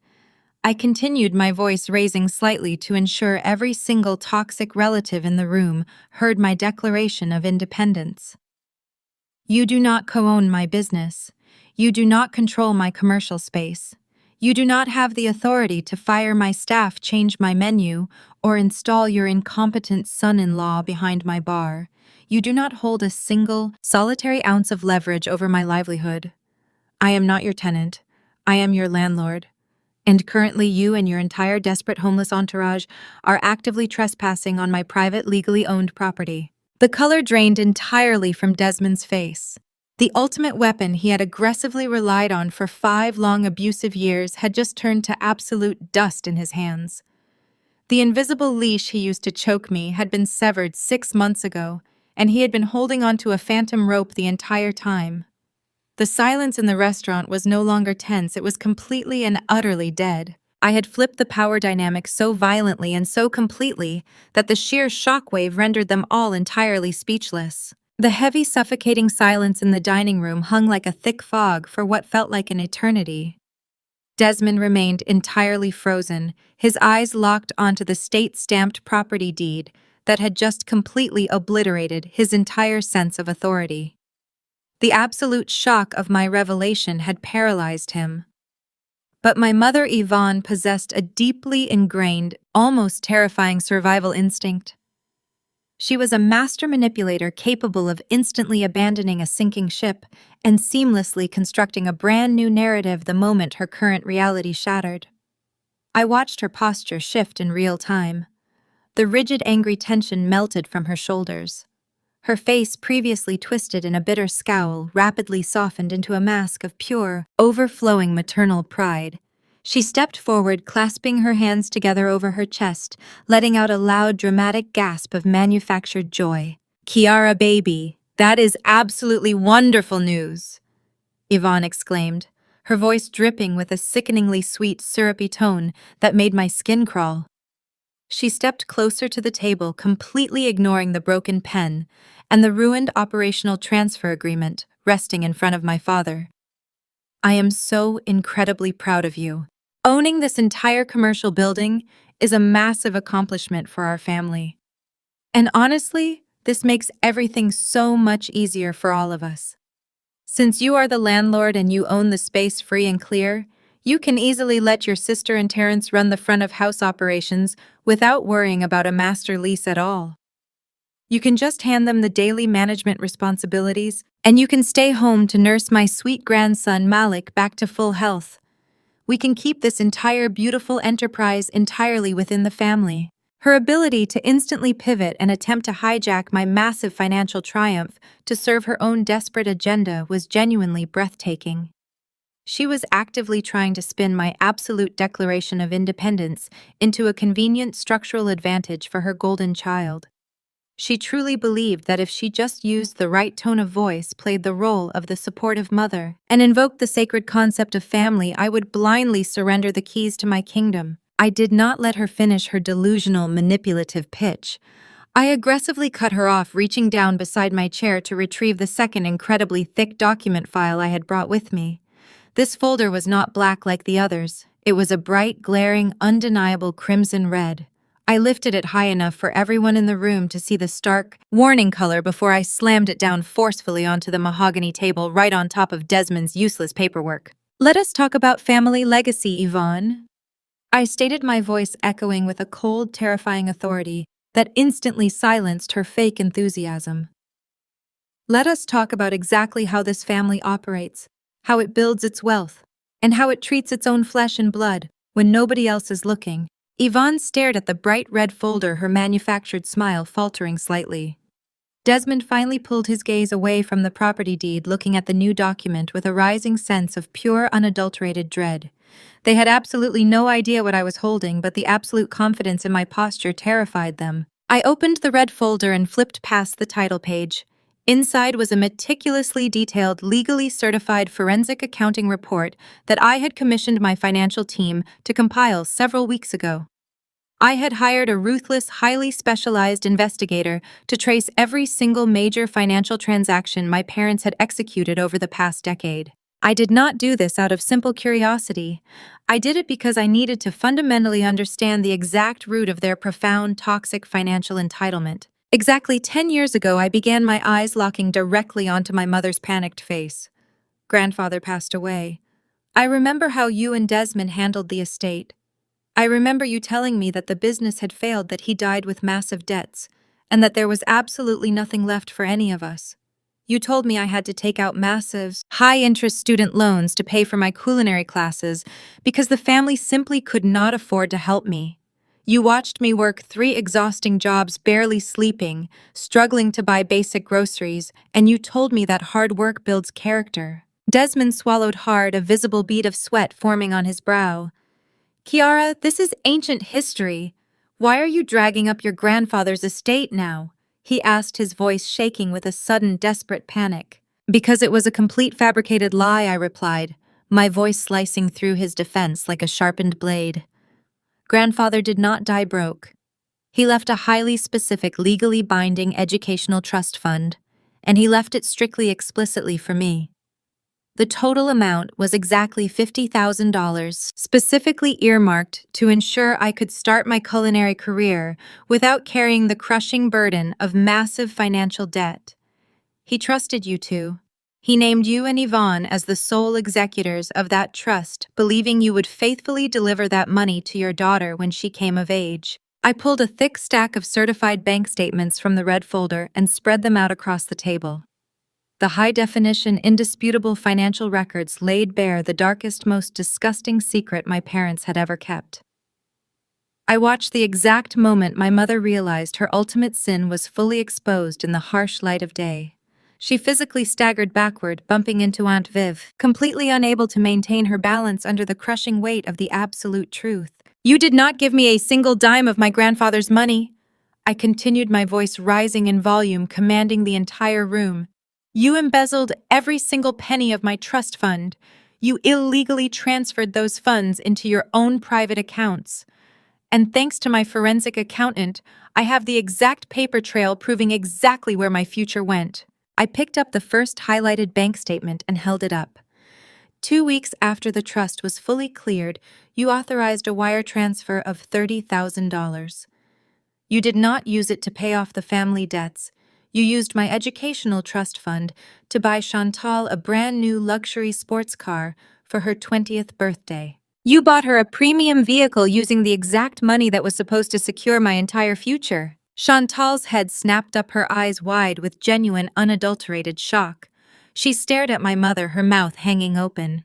I continued, my voice raising slightly to ensure every single toxic relative in the room heard my declaration of independence. "You do not co-own my business. You do not control my commercial space. You do not have the authority to fire my staff, change my menu, or install your incompetent son-in-law behind my bar. You do not hold a single, solitary ounce of leverage over my livelihood. I am not your tenant. I am your landlord. And currently you and your entire desperate homeless entourage are actively trespassing on my private, legally owned property." The color drained entirely from Desmond's face. The ultimate weapon he had aggressively relied on for 5 long abusive years had just turned to absolute dust in his hands. The invisible leash he used to choke me had been severed 6 months ago, and he had been holding onto a phantom rope the entire time. The silence in the restaurant was no longer tense, it was completely and utterly dead. I had flipped the power dynamic so violently and so completely that the sheer shockwave rendered them all entirely speechless. The heavy, suffocating silence in the dining room hung like a thick fog for what felt like an eternity. Desmond remained entirely frozen, his eyes locked onto the state-stamped property deed that had just completely obliterated his entire sense of authority. The absolute shock of my revelation had paralyzed him. But my mother Yvonne possessed a deeply ingrained, almost terrifying survival instinct. She was a master manipulator capable of instantly abandoning a sinking ship and seamlessly constructing a brand new narrative the moment her current reality shattered. I watched her posture shift in real time. The rigid, angry tension melted from her shoulders. Her face, previously twisted in a bitter scowl, rapidly softened into a mask of pure, overflowing maternal pride. She stepped forward, clasping her hands together over her chest, letting out a loud, dramatic gasp of manufactured joy. "Kiara, baby, that is absolutely wonderful news!" Yvonne exclaimed, her voice dripping with a sickeningly sweet, syrupy tone that made my skin crawl. She stepped closer to the table, completely ignoring the broken pen and the ruined operational transfer agreement resting in front of my father. "I am so incredibly proud of you. Owning this entire commercial building is a massive accomplishment for our family. And honestly, This makes everything so much easier for all of us. Since you are the landlord and you own the space free and clear, you can easily let your sister and Terrence run the front of house operations without worrying about a master lease at all. You can just hand them the daily management responsibilities, and you can stay home to nurse my sweet grandson Malik back to full health. We can keep this entire beautiful enterprise entirely within the family. Her ability to instantly pivot and attempt to hijack my massive financial triumph to serve her own desperate agenda was genuinely breathtaking. She was actively trying to spin my absolute declaration of independence into a convenient structural advantage for her golden child. She truly believed that if she just used the right tone of voice, played the role of the supportive mother, and invoked the sacred concept of family, I would blindly surrender the keys to my kingdom. I did not let her finish her delusional, manipulative pitch. I aggressively cut her off, reaching down beside my chair to retrieve the second incredibly thick document file I had brought with me. This folder was not black like the others. It was a bright, glaring, undeniable crimson red. I lifted it high enough for everyone in the room to see the stark, warning color before I slammed it down forcefully onto the mahogany table right on top of Desmond's useless paperwork. "Let us talk about family legacy, Yvonne," I stated, my voice echoing with a cold, terrifying authority that instantly silenced her fake enthusiasm. "Let us talk about exactly how this family operates, how it builds its wealth, and how it treats its own flesh and blood when nobody else is looking." Yvonne stared at the bright red folder, her manufactured smile faltering slightly. Desmond finally pulled his gaze away from the property deed, looking at the new document with a rising sense of pure, unadulterated dread. They had absolutely no idea what I was holding, but the absolute confidence in my posture terrified them. I opened the red folder and flipped past the title page. Inside was a meticulously detailed, legally certified forensic accounting report that I had commissioned my financial team to compile several weeks ago. I had hired a ruthless, highly specialized investigator to trace every single major financial transaction my parents had executed over the past decade. I did not do this out of simple curiosity. I did it because I needed to fundamentally understand the exact root of their profound, toxic financial entitlement. Exactly 10 years ago, I began my eyes locking directly onto my mother's panicked face. Grandfather passed away. I remember how you and Desmond handled the estate. I remember you telling me that the business had failed, that he died with massive debts, and that there was absolutely nothing left for any of us. You told me I had to take out massive, high-interest student loans to pay for my culinary classes because the family simply could not afford to help me. You watched me work 3 exhausting jobs, barely sleeping, struggling to buy basic groceries, and you told me that hard work builds character. Desmond swallowed hard, a visible bead of sweat forming on his brow. "Kiara, this is ancient history. Why are you dragging up your grandfather's estate now?" he asked, his voice shaking with a sudden, desperate panic. "Because it was a complete fabricated lie," I replied, my voice slicing through his defense like a sharpened blade. Grandfather did not die broke. He left a highly specific, legally binding educational trust fund, and he left it strictly explicitly for me. The total amount was exactly $50,000, specifically earmarked to ensure I could start my culinary career without carrying the crushing burden of massive financial debt. He trusted you two. He named you and Yvonne as the sole executors of that trust, believing you would faithfully deliver that money to your daughter when she came of age. I pulled a thick stack of certified bank statements from the red folder and spread them out across the table. The high-definition, indisputable financial records laid bare the darkest, most disgusting secret my parents had ever kept. I watched the exact moment my mother realized her ultimate sin was fully exposed in the harsh light of day. She physically staggered backward, bumping into Aunt Viv, completely unable to maintain her balance under the crushing weight of the absolute truth. "You did not give me a single dime of my grandfather's money," I continued, my voice rising in volume, commanding the entire room. "You embezzled every single penny of my trust fund. You illegally transferred those funds into your own private accounts. And thanks to my forensic accountant, I have the exact paper trail proving exactly where my future went." I picked up the first highlighted bank statement and held it up. 2 weeks after the trust was fully cleared, you authorized a wire transfer of $30,000. You did not use it to pay off the family debts. You used my educational trust fund to buy Chantal a brand new luxury sports car for her 20th birthday. You bought her a premium vehicle using the exact money that was supposed to secure my entire future. Chantal's head snapped up, her eyes wide with genuine, unadulterated shock. She stared at my mother, her mouth hanging open.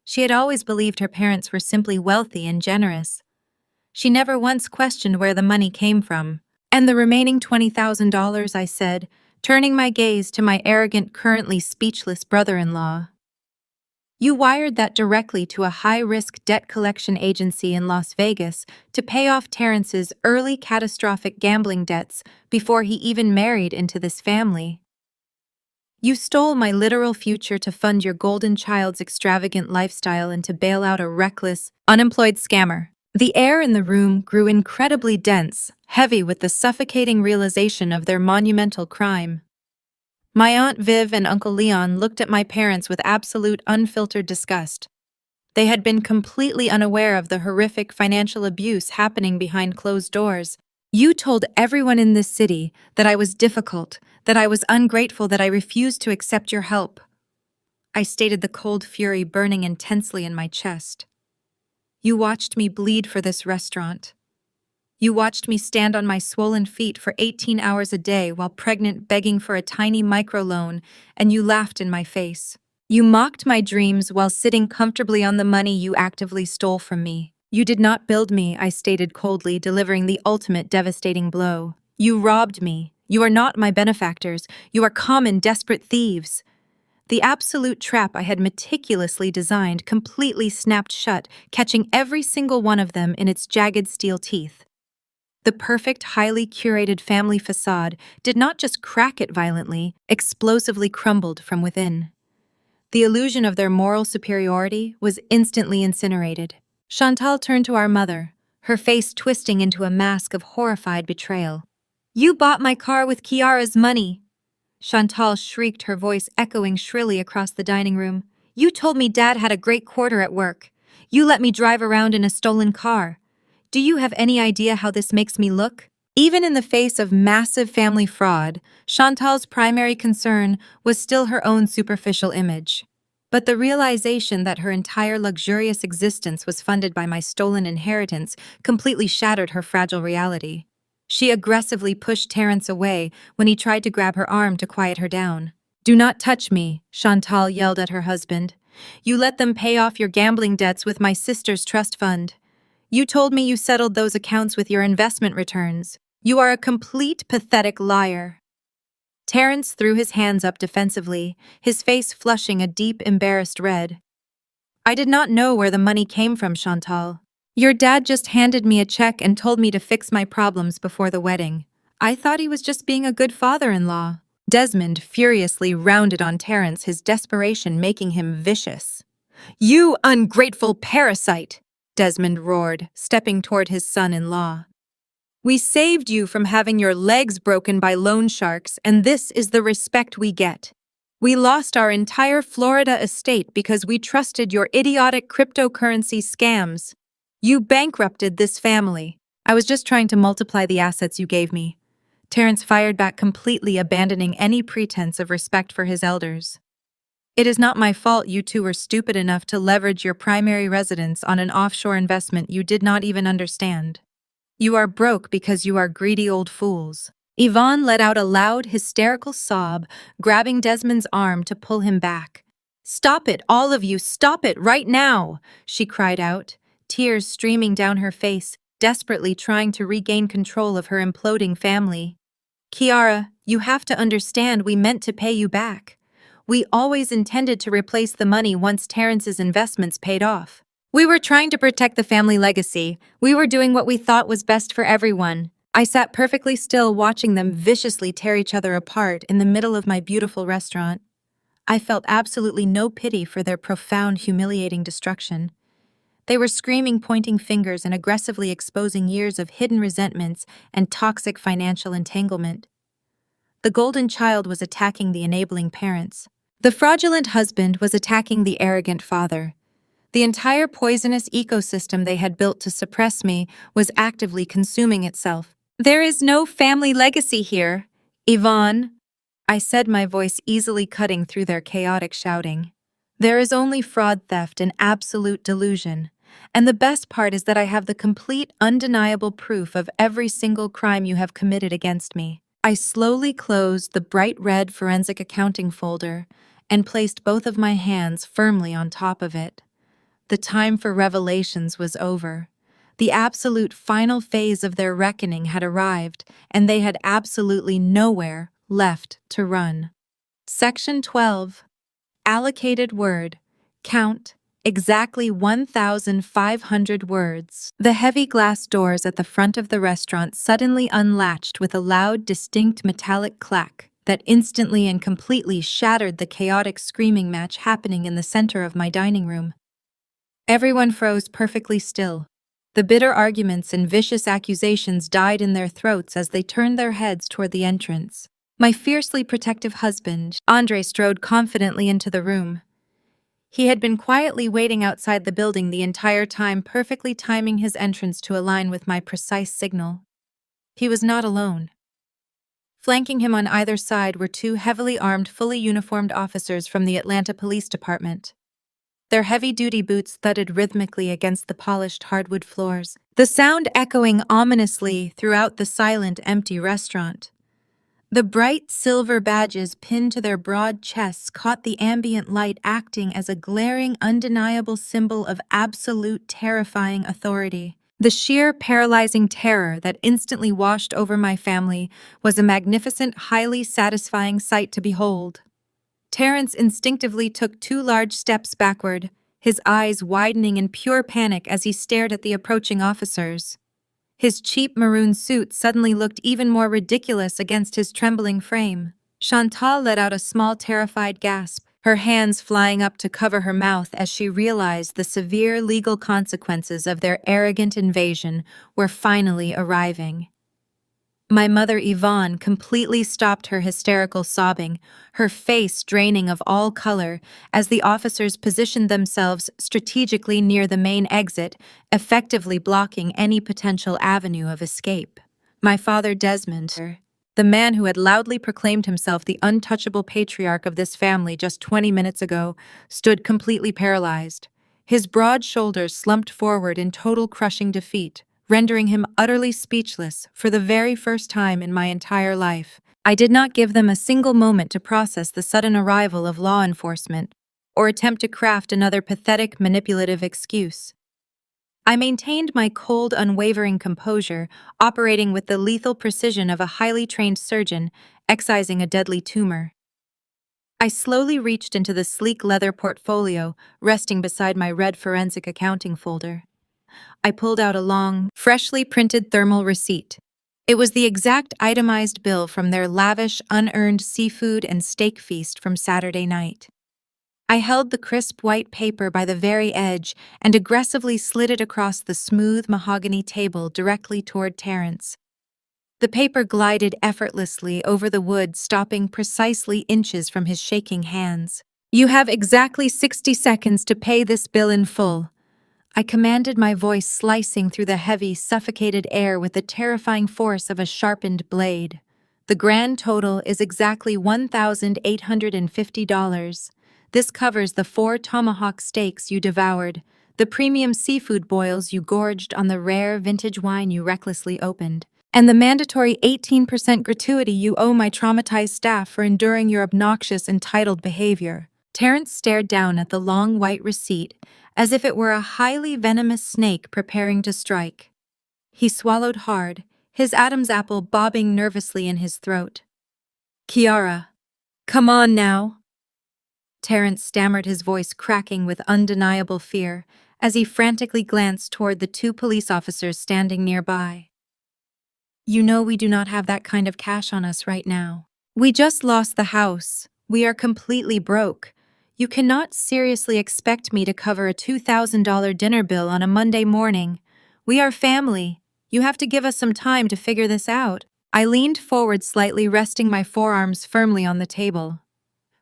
She had always believed her parents were simply wealthy and generous. She never once questioned where the money came from. "And the remaining $20,000, I said, turning my gaze to my arrogant, currently speechless brother-in-law. "You wired that directly to a high-risk debt collection agency in Las Vegas to pay off Terrence's early catastrophic gambling debts before he even married into this family. You stole my literal future to fund your golden child's extravagant lifestyle and to bail out a reckless, unemployed scammer." The air in the room grew incredibly dense, heavy with the suffocating realization of their monumental crime. My Aunt Viv and Uncle Leon looked at my parents with absolute unfiltered disgust. They had been completely unaware of the horrific financial abuse happening behind closed doors. "You told everyone in this city that I was difficult, that I was ungrateful, that I refused to accept your help," I stated, the cold fury burning intensely in my chest. "You watched me bleed for this restaurant. You watched me stand on my swollen feet for 18 hours a day while pregnant, begging for a tiny microloan, and you laughed in my face. You mocked my dreams while sitting comfortably on the money you actively stole from me. You did not build me," I stated coldly, delivering the ultimate devastating blow. "You robbed me. You are not my benefactors. You are common, desperate thieves." The absolute trap I had meticulously designed completely snapped shut, catching every single one of them in its jagged steel teeth. The perfect, highly curated family facade did not just crack it violently, explosively crumbled from within. The illusion of their moral superiority was instantly incinerated. Chantal turned to our mother, her face twisting into a mask of horrified betrayal. "You bought my car with Kiara's money," Chantal shrieked, her voice echoing shrilly across the dining room. "You told me Dad had a great quarter at work. You let me drive around in a stolen car. Do you have any idea how this makes me look?" Even in the face of massive family fraud, Chantal's primary concern was still her own superficial image. But the realization that her entire luxurious existence was funded by my stolen inheritance completely shattered her fragile reality. She aggressively pushed Terrence away when he tried to grab her arm to quiet her down. "Do not touch me," Chantal yelled at her husband. "You let them pay off your gambling debts with my sister's trust fund. You told me you settled those accounts with your investment returns. You are a complete, pathetic liar." Terrence threw his hands up defensively, his face flushing a deep, embarrassed red. "I did not know where the money came from, Chantal. Your dad just handed me a check and told me to fix my problems before the wedding. I thought he was just being a good father-in-law." Desmond furiously rounded on Terrence, his desperation making him vicious. "You ungrateful parasite!" Desmond roared, stepping toward his son-in-law. "We saved you from having your legs broken by loan sharks, and this is the respect we get. We lost our entire Florida estate because we trusted your idiotic cryptocurrency scams. You bankrupted this family." "I was just trying to multiply the assets you gave me," Terrence fired back, completely abandoning any pretense of respect for his elders. "It is not my fault you two were stupid enough to leverage your primary residence on an offshore investment you did not even understand. You are broke because you are greedy old fools." Yvonne let out a loud, hysterical sob, grabbing Desmond's arm to pull him back. "Stop it, all of you, stop it right now!" she cried out, tears streaming down her face, desperately trying to regain control of her imploding family. "Kiara, you have to understand, we meant to pay you back. We always intended to replace the money once Terrence's investments paid off. We were trying to protect the family legacy. We were doing what we thought was best for everyone." I sat perfectly still, watching them viciously tear each other apart in the middle of my beautiful restaurant. I felt absolutely no pity for their profound, humiliating destruction. They were screaming, pointing fingers, and aggressively exposing years of hidden resentments and toxic financial entanglement. The golden child was attacking the enabling parents. The fraudulent husband was attacking the arrogant father. The entire poisonous ecosystem they had built to suppress me was actively consuming itself. "There is no family legacy here," Yvonne, I said, my voice easily cutting through their chaotic shouting. There is only fraud, theft, and absolute delusion. And the best part is that I have the complete, undeniable proof of every single crime you have committed against me. I slowly closed the bright red forensic accounting folder and placed both of my hands firmly on top of it. The time for revelations was over. The absolute final phase of their reckoning had arrived, and they had absolutely nowhere left to run. Section 12. Allocated word. Count. Exactly 1,500 words. The heavy glass doors at the front of the restaurant suddenly unlatched with a loud, distinct metallic clack that instantly and completely shattered the chaotic screaming match happening in the center of my dining room. Everyone froze perfectly still. The bitter arguments and vicious accusations died in their throats as they turned their heads toward the entrance. My fiercely protective husband, Andre, strode confidently into the room. He had been quietly waiting outside the building the entire time, perfectly timing his entrance to align with my precise signal. He was not alone. Flanking him on either side were two heavily armed, fully uniformed officers from the Atlanta Police Department. Their heavy-duty boots thudded rhythmically against the polished hardwood floors, the sound echoing ominously throughout the silent, empty restaurant. The bright silver badges pinned to their broad chests caught the ambient light, acting as a glaring, undeniable symbol of absolute, terrifying authority. The sheer, paralyzing terror that instantly washed over my family was a magnificent, highly satisfying sight to behold. Terrence instinctively took 2 large steps backward, his eyes widening in pure panic as he stared at the approaching officers. His cheap maroon suit suddenly looked even more ridiculous against his trembling frame. Chantal let out a small, terrified gasp, her hands flying up to cover her mouth as she realized the severe legal consequences of their arrogant invasion were finally arriving. My mother, Yvonne, completely stopped her hysterical sobbing, her face draining of all color as the officers positioned themselves strategically near the main exit, effectively blocking any potential avenue of escape. My father, Desmond, the man who had loudly proclaimed himself the untouchable patriarch of this family just 20 minutes ago, stood completely paralyzed. His broad shoulders slumped forward in total crushing defeat, rendering him utterly speechless for the very first time in my entire life. I did not give them a single moment to process the sudden arrival of law enforcement or attempt to craft another pathetic, manipulative excuse. I maintained my cold, unwavering composure, operating with the lethal precision of a highly trained surgeon excising a deadly tumor. I slowly reached into the sleek leather portfolio resting beside my red forensic accounting folder. I pulled out a long, freshly printed thermal receipt. It was the exact itemized bill from their lavish, unearned seafood and steak feast from Saturday night. I held the crisp white paper by the very edge and aggressively slid it across the smooth mahogany table directly toward Terrence. The paper glided effortlessly over the wood, stopping precisely inches from his shaking hands. "You have exactly 60 seconds to pay this bill in full," I commanded, my voice slicing through the heavy, suffocated air with the terrifying force of a sharpened blade. "The grand total is exactly $1,850. This covers the 4 tomahawk steaks you devoured, the premium seafood boils you gorged on, the rare vintage wine you recklessly opened, and the mandatory 18% gratuity you owe my traumatized staff for enduring your obnoxious, entitled behavior." Terrence stared down at the long white receipt as if it were a highly venomous snake preparing to strike. He swallowed hard, his Adam's apple bobbing nervously in his throat. "Kiara, come on now." Terrence stammered, his voice cracking with undeniable fear as he frantically glanced toward the 2 police officers standing nearby. "You know we do not have that kind of cash on us right now. We just lost the house. We are completely broke. You cannot seriously expect me to cover a $2,000 dinner bill on a Monday morning. We are family. You have to give us some time to figure this out." I leaned forward slightly, resting my forearms firmly on the table.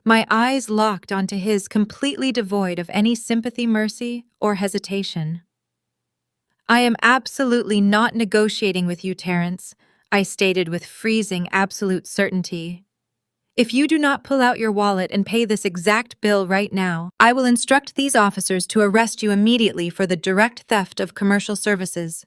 My eyes locked onto his, completely devoid of any sympathy, mercy, or hesitation. "I am absolutely not negotiating with you, Terrence. I stated with freezing, absolute certainty. If you do not pull out your wallet and pay this exact bill right now, I will instruct these officers to arrest you immediately for the direct theft of commercial services.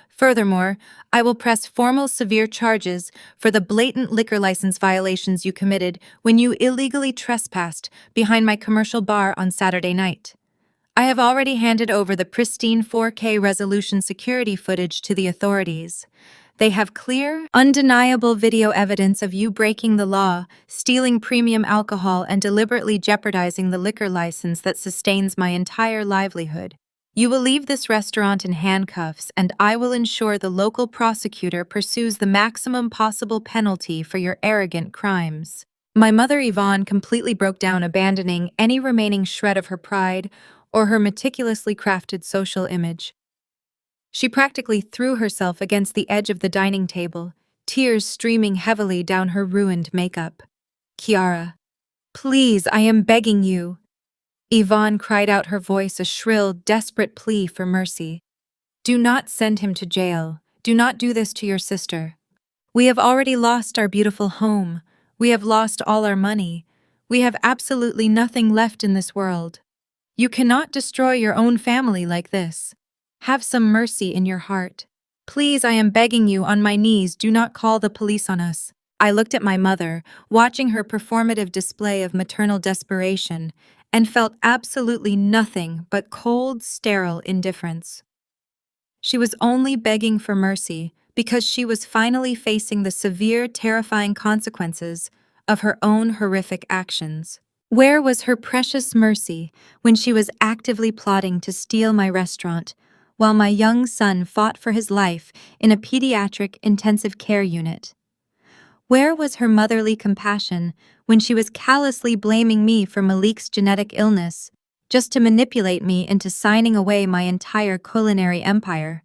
Furthermore, I will press formal severe charges for the blatant liquor license violations you committed when you illegally trespassed behind my commercial bar on Saturday night. I have already handed over the pristine 4K resolution security footage to the authorities. They have clear, undeniable video evidence of you breaking the law, stealing premium alcohol, and deliberately jeopardizing the liquor license that sustains my entire livelihood. You will leave this restaurant in handcuffs, and I will ensure the local prosecutor pursues the maximum possible penalty for your arrogant crimes. My mother Yvonne completely broke down, abandoning any remaining shred of her pride or her meticulously crafted social image. She practically threw herself against the edge of the dining table, tears streaming heavily down her ruined makeup. "Kiara, please, I am begging you." Yvonne cried out, her voice a shrill, desperate plea for mercy. "Do not send him to jail. Do not do this to your sister. We have already lost our beautiful home. We have lost all our money. We have absolutely nothing left in this world. You cannot destroy your own family like this. Have some mercy in your heart. Please, I am begging you on my knees, do not call the police on us." I looked at my mother, watching her performative display of maternal desperation, and felt absolutely nothing but cold, sterile indifference. She was only begging for mercy because she was finally facing the severe, terrifying consequences of her own horrific actions. Where was her precious mercy when she was actively plotting to steal my restaurant, while my young son fought for his life in a pediatric intensive care unit? Where was her motherly compassion when she was callously blaming me for Malik's genetic illness, just to manipulate me into signing away my entire culinary empire?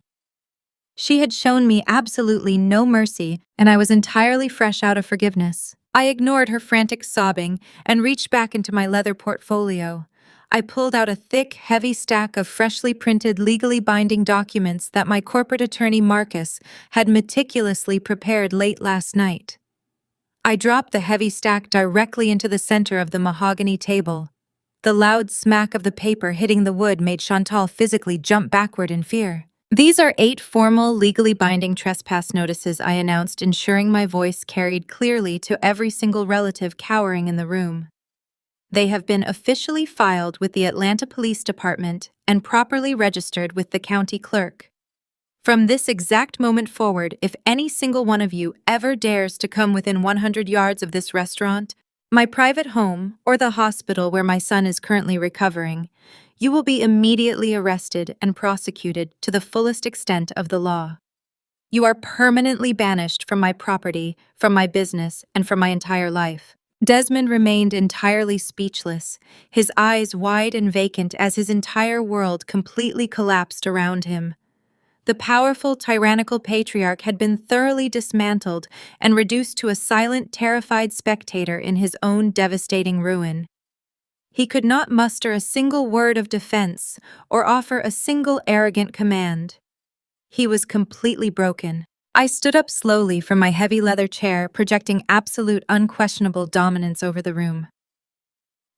She had shown me absolutely no mercy, and I was entirely fresh out of forgiveness. I ignored her frantic sobbing and reached back into my leather portfolio. I pulled out a thick, heavy stack of freshly printed, legally binding documents that my corporate attorney Marcus had meticulously prepared late last night. I dropped the heavy stack directly into the center of the mahogany table. The loud smack of the paper hitting the wood made Chantal physically jump backward in fear. "These are 8 formal, legally binding trespass notices," I announced, ensuring my voice carried clearly to every single relative cowering in the room. "They have been officially filed with the Atlanta Police Department and properly registered with the county clerk. From this exact moment forward, if any single one of you ever dares to come within 100 yards of this restaurant, my private home, or the hospital where my son is currently recovering, you will be immediately arrested and prosecuted to the fullest extent of the law. You are permanently banished from my property, from my business, and from my entire life." Desmond remained entirely speechless, his eyes wide and vacant as his entire world completely collapsed around him. The powerful, tyrannical patriarch had been thoroughly dismantled and reduced to a silent, terrified spectator in his own devastating ruin. He could not muster a single word of defense or offer a single arrogant command. He was completely broken. I stood up slowly from my heavy leather chair, projecting absolute, unquestionable dominance over the room.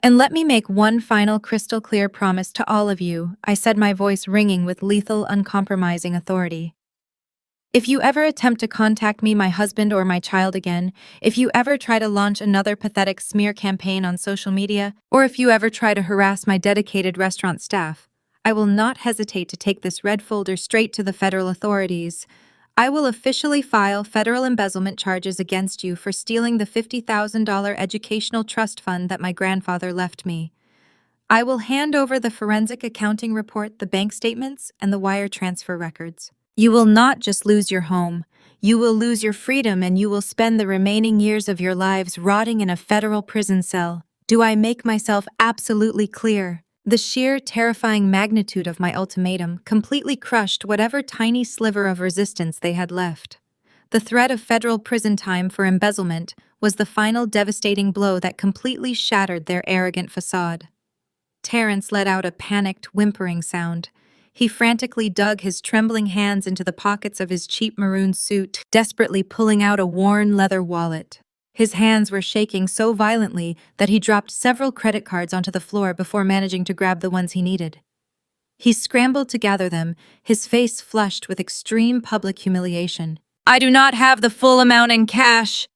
"And let me make one final crystal clear promise to all of you," I said, my voice ringing with lethal, uncompromising authority. "If you ever attempt to contact me, my husband, or my child again, if you ever try to launch another pathetic smear campaign on social media, or if you ever try to harass my dedicated restaurant staff, I will not hesitate to take this red folder straight to the federal authorities. I will officially file federal embezzlement charges against you for stealing the $50,000 educational trust fund that my grandfather left me. I will hand over the forensic accounting report, the bank statements, and the wire transfer records. You will not just lose your home, you will lose your freedom, and you will spend the remaining years of your lives rotting in a federal prison cell. Do I make myself absolutely clear?" The sheer, terrifying magnitude of my ultimatum completely crushed whatever tiny sliver of resistance they had left. The threat of federal prison time for embezzlement was the final devastating blow that completely shattered their arrogant facade. Terrence let out a panicked, whimpering sound. He frantically dug his trembling hands into the pockets of his cheap maroon suit, desperately pulling out a worn leather wallet. His hands were shaking so violently that he dropped several credit cards onto the floor before managing to grab the ones he needed. He scrambled to gather them, his face flushed with extreme public humiliation. "I do not have the full amount in cash,"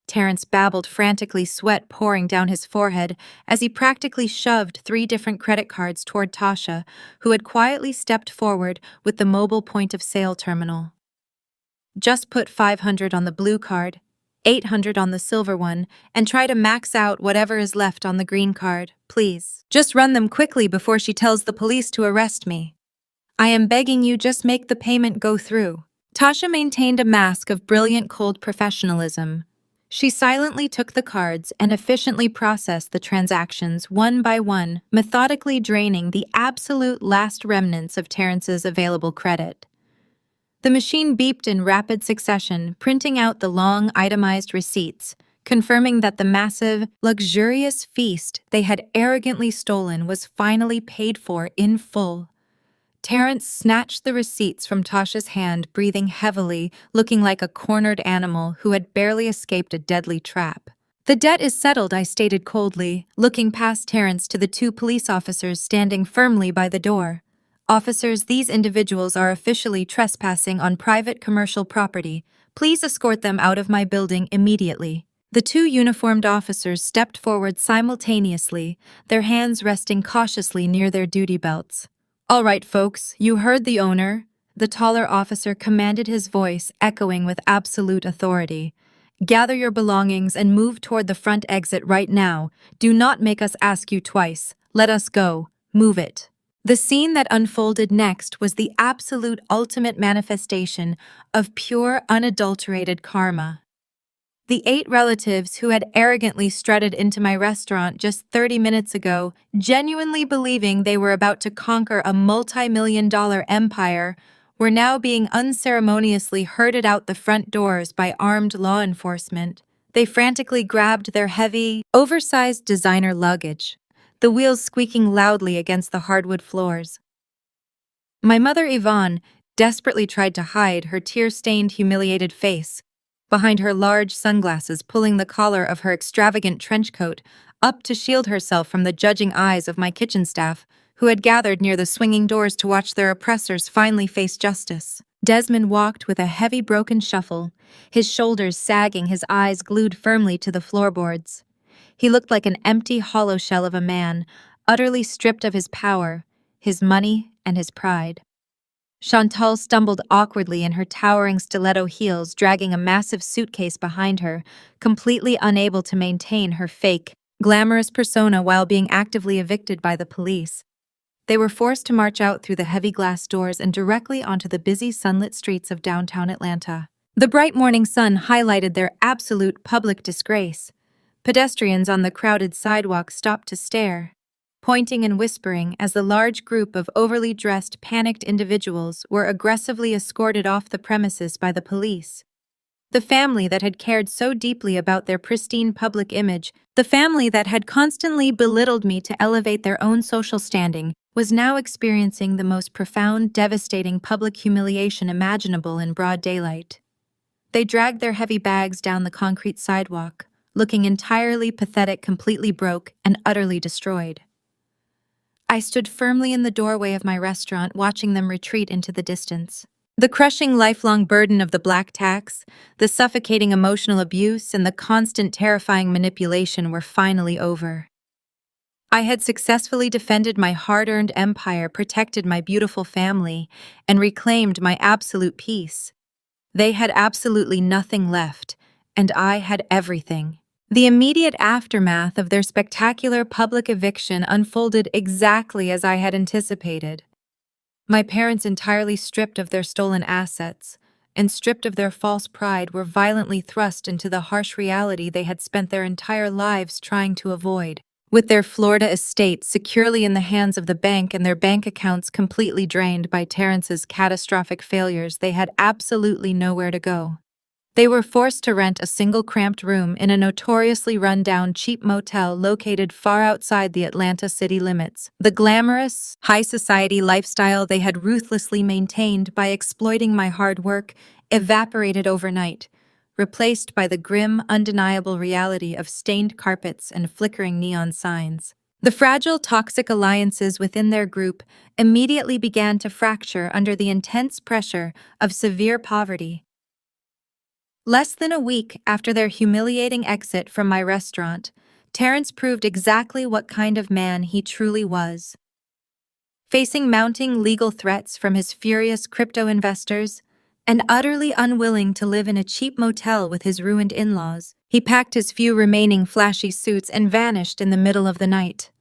Terrence babbled frantically, sweat pouring down his forehead as he practically shoved 3 different credit cards toward Tasha, who had quietly stepped forward with the mobile point-of-sale terminal. "Just put 500 on the blue card, 800 on the silver one, and try to max out whatever is left on the green card, please. Just run them quickly before she tells the police to arrest me. I am begging you, just make the payment go through." Tasha maintained a mask of brilliant cold professionalism. She silently took the cards and efficiently processed the transactions one by one, methodically draining the absolute last remnants of Terrence's available credit. The machine beeped in rapid succession, printing out the long, itemized receipts, confirming that the massive, luxurious feast they had arrogantly stolen was finally paid for in full. Terrence snatched the receipts from Tasha's hand, breathing heavily, looking like a cornered animal who had barely escaped a deadly trap. "The debt is settled," I stated coldly, looking past Terrence to the 2 police officers standing firmly by the door. "Officers, these individuals are officially trespassing on private commercial property. Please escort them out of my building immediately." The 2 uniformed officers stepped forward simultaneously, their hands resting cautiously near their duty belts. "All right, folks, you heard the owner," the taller officer commanded, his voice echoing with absolute authority. "Gather your belongings and move toward the front exit right now. Do not make us ask you twice. Let us go. Move it." The scene that unfolded next was the absolute ultimate manifestation of pure, unadulterated karma. The 8 relatives who had arrogantly strutted into my restaurant just 30 minutes ago, genuinely believing they were about to conquer a multi-million-dollar empire, were now being unceremoniously herded out the front doors by armed law enforcement. They frantically grabbed their heavy, oversized designer luggage, the wheels squeaking loudly against the hardwood floors. My mother, Yvonne, desperately tried to hide her tear-stained, humiliated face behind her large sunglasses, pulling the collar of her extravagant trench coat up to shield herself from the judging eyes of my kitchen staff, who had gathered near the swinging doors to watch their oppressors finally face justice. Desmond walked with a heavy, broken shuffle, his shoulders sagging, his eyes glued firmly to the floorboards. He looked like an empty, hollow shell of a man, utterly stripped of his power, his money, and his pride. Chantal stumbled awkwardly in her towering stiletto heels, dragging a massive suitcase behind her, completely unable to maintain her fake, glamorous persona while being actively evicted by the police. They were forced to march out through the heavy glass doors and directly onto the busy sunlit streets of downtown Atlanta. The bright morning sun highlighted their absolute public disgrace. Pedestrians on the crowded sidewalk stopped to stare, pointing and whispering as the large group of overly dressed, panicked individuals were aggressively escorted off the premises by the police. The family that had cared so deeply about their pristine public image, the family that had constantly belittled me to elevate their own social standing, was now experiencing the most profound, devastating public humiliation imaginable in broad daylight. They dragged their heavy bags down the concrete sidewalk, looking entirely pathetic, completely broke, and utterly destroyed. I stood firmly in the doorway of my restaurant, watching them retreat into the distance. The crushing lifelong burden of the black tax, the suffocating emotional abuse, and the constant terrifying manipulation were finally over. I had successfully defended my hard-earned empire, protected my beautiful family, and reclaimed my absolute peace. They had absolutely nothing left, and I had everything. The immediate aftermath of their spectacular public eviction unfolded exactly as I had anticipated. My parents, entirely stripped of their stolen assets and stripped of their false pride, were violently thrust into the harsh reality they had spent their entire lives trying to avoid. With their Florida estates securely in the hands of the bank and their bank accounts completely drained by Terrence's catastrophic failures, they had absolutely nowhere to go. They were forced to rent a single cramped room in a notoriously run-down cheap motel located far outside the Atlanta city limits. The glamorous, high-society lifestyle they had ruthlessly maintained by exploiting my hard work evaporated overnight, replaced by the grim, undeniable reality of stained carpets and flickering neon signs. The fragile, toxic alliances within their group immediately began to fracture under the intense pressure of severe poverty. Less than a week after their humiliating exit from my restaurant, Terrence proved exactly what kind of man he truly was. Facing mounting legal threats from his furious crypto investors, and utterly unwilling to live in a cheap motel with his ruined in-laws, he packed his few remaining flashy suits and vanished in the middle of the night.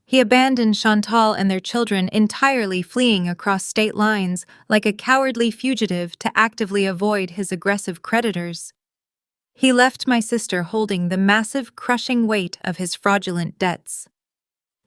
He abandoned Chantal and their children entirely, fleeing across state lines like a cowardly fugitive to actively avoid his aggressive creditors. He left my sister holding the massive, crushing weight of his fraudulent debts.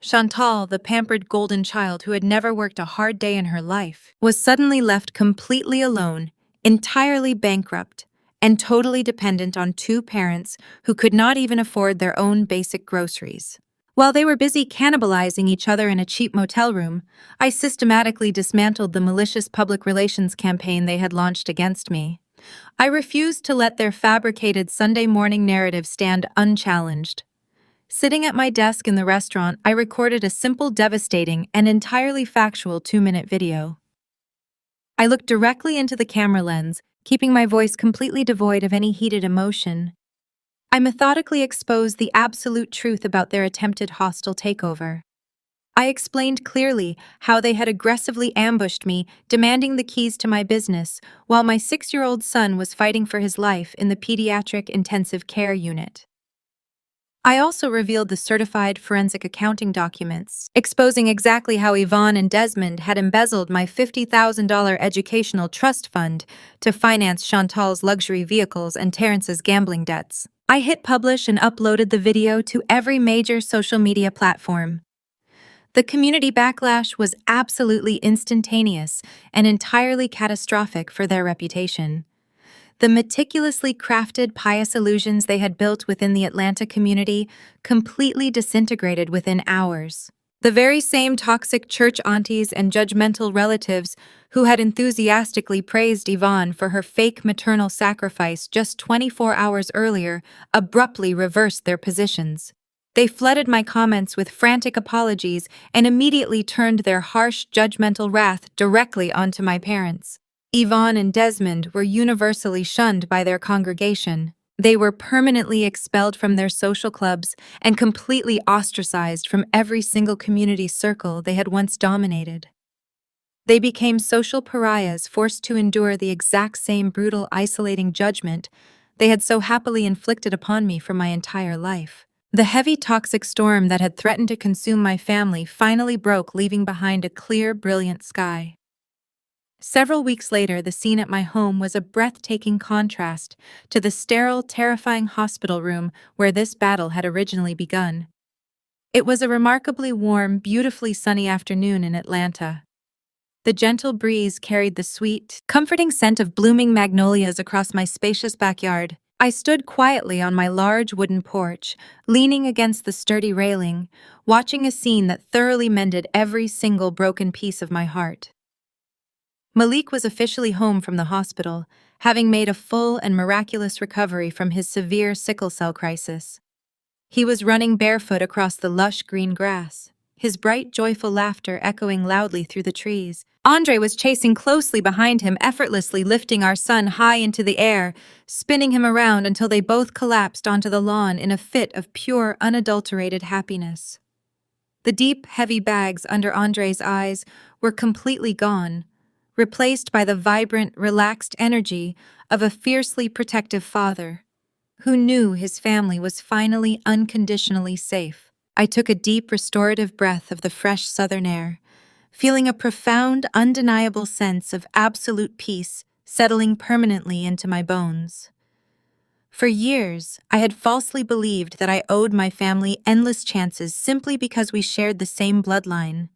Chantal, the pampered golden child who had never worked a hard day in her life, was suddenly left completely alone, entirely bankrupt, and totally dependent on two parents who could not even afford their own basic groceries. While they were busy cannibalizing each other in a cheap motel room, I systematically dismantled the malicious public relations campaign they had launched against me. I refused to let their fabricated Sunday morning narrative stand unchallenged. Sitting at my desk in the restaurant, I recorded a simple, devastating, and entirely factual 2-minute video. I looked directly into the camera lens, keeping my voice completely devoid of any heated emotion. I methodically exposed the absolute truth about their attempted hostile takeover. I explained clearly how they had aggressively ambushed me, demanding the keys to my business, while my 6-year-old son was fighting for his life in the pediatric intensive care unit. I also revealed the certified forensic accounting documents, exposing exactly how Yvonne and Desmond had embezzled my $50,000 educational trust fund to finance Chantal's luxury vehicles and Terrence's gambling debts. I hit publish and uploaded the video to every major social media platform. The community backlash was absolutely instantaneous and entirely catastrophic for their reputation. The meticulously crafted pious illusions they had built within the Atlanta community completely disintegrated within hours. The very same toxic church aunties and judgmental relatives who had enthusiastically praised Yvonne for her fake maternal sacrifice just 24 hours earlier abruptly reversed their positions. They flooded my comments with frantic apologies and immediately turned their harsh, judgmental wrath directly onto my parents. Yvonne and Desmond were universally shunned by their congregation. They were permanently expelled from their social clubs and completely ostracized from every single community circle they had once dominated. They became social pariahs forced to endure the exact same brutal, isolating judgment they had so happily inflicted upon me for my entire life. The heavy toxic storm that had threatened to consume my family finally broke, leaving behind a clear, brilliant sky. Several weeks later, the scene at my home was a breathtaking contrast to the sterile, terrifying hospital room where this battle had originally begun. It was a remarkably warm, beautifully sunny afternoon in Atlanta. The gentle breeze carried the sweet, comforting scent of blooming magnolias across my spacious backyard. I stood quietly on my large wooden porch, leaning against the sturdy railing, watching a scene that thoroughly mended every single broken piece of my heart. Malik was officially home from the hospital, having made a full and miraculous recovery from his severe sickle cell crisis. He was running barefoot across the lush green grass, his bright, joyful laughter echoing loudly through the trees. Andre was chasing closely behind him, effortlessly lifting our son high into the air, spinning him around until they both collapsed onto the lawn in a fit of pure, unadulterated happiness. The deep, heavy bags under Andre's eyes were completely gone, replaced by the vibrant, relaxed energy of a fiercely protective father who knew his family was finally unconditionally safe. I took a deep, restorative breath of the fresh southern air, feeling a profound, undeniable sense of absolute peace settling permanently into my bones. For years, I had falsely believed that I owed my family endless chances simply because we shared the same bloodline.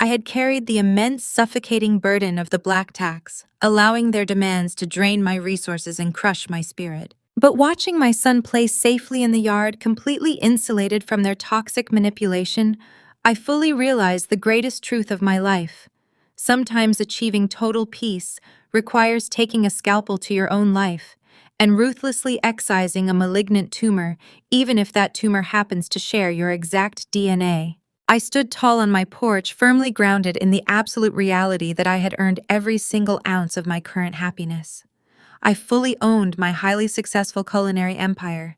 I had carried the immense suffocating burden of the black tax, allowing their demands to drain my resources and crush my spirit. But watching my son play safely in the yard, completely insulated from their toxic manipulation, I fully realized the greatest truth of my life. Sometimes achieving total peace requires taking a scalpel to your own life and ruthlessly excising a malignant tumor, even if that tumor happens to share your exact DNA. I stood tall on my porch, firmly grounded in the absolute reality that I had earned every single ounce of my current happiness. I fully owned my highly successful culinary empire.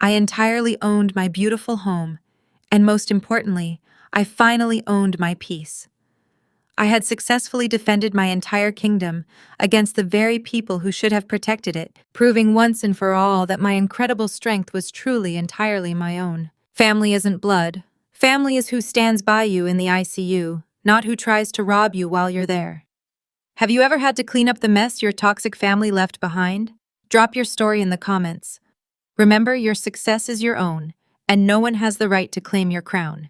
I entirely owned my beautiful home, and most importantly, I finally owned my peace. I had successfully defended my entire kingdom against the very people who should have protected it, proving once and for all that my incredible strength was truly entirely my own. Family isn't blood. Family is who stands by you in the ICU, not who tries to rob you while you're there. Have you ever had to clean up the mess your toxic family left behind? Drop your story in the comments. Remember, your success is your own, and no one has the right to claim your crown.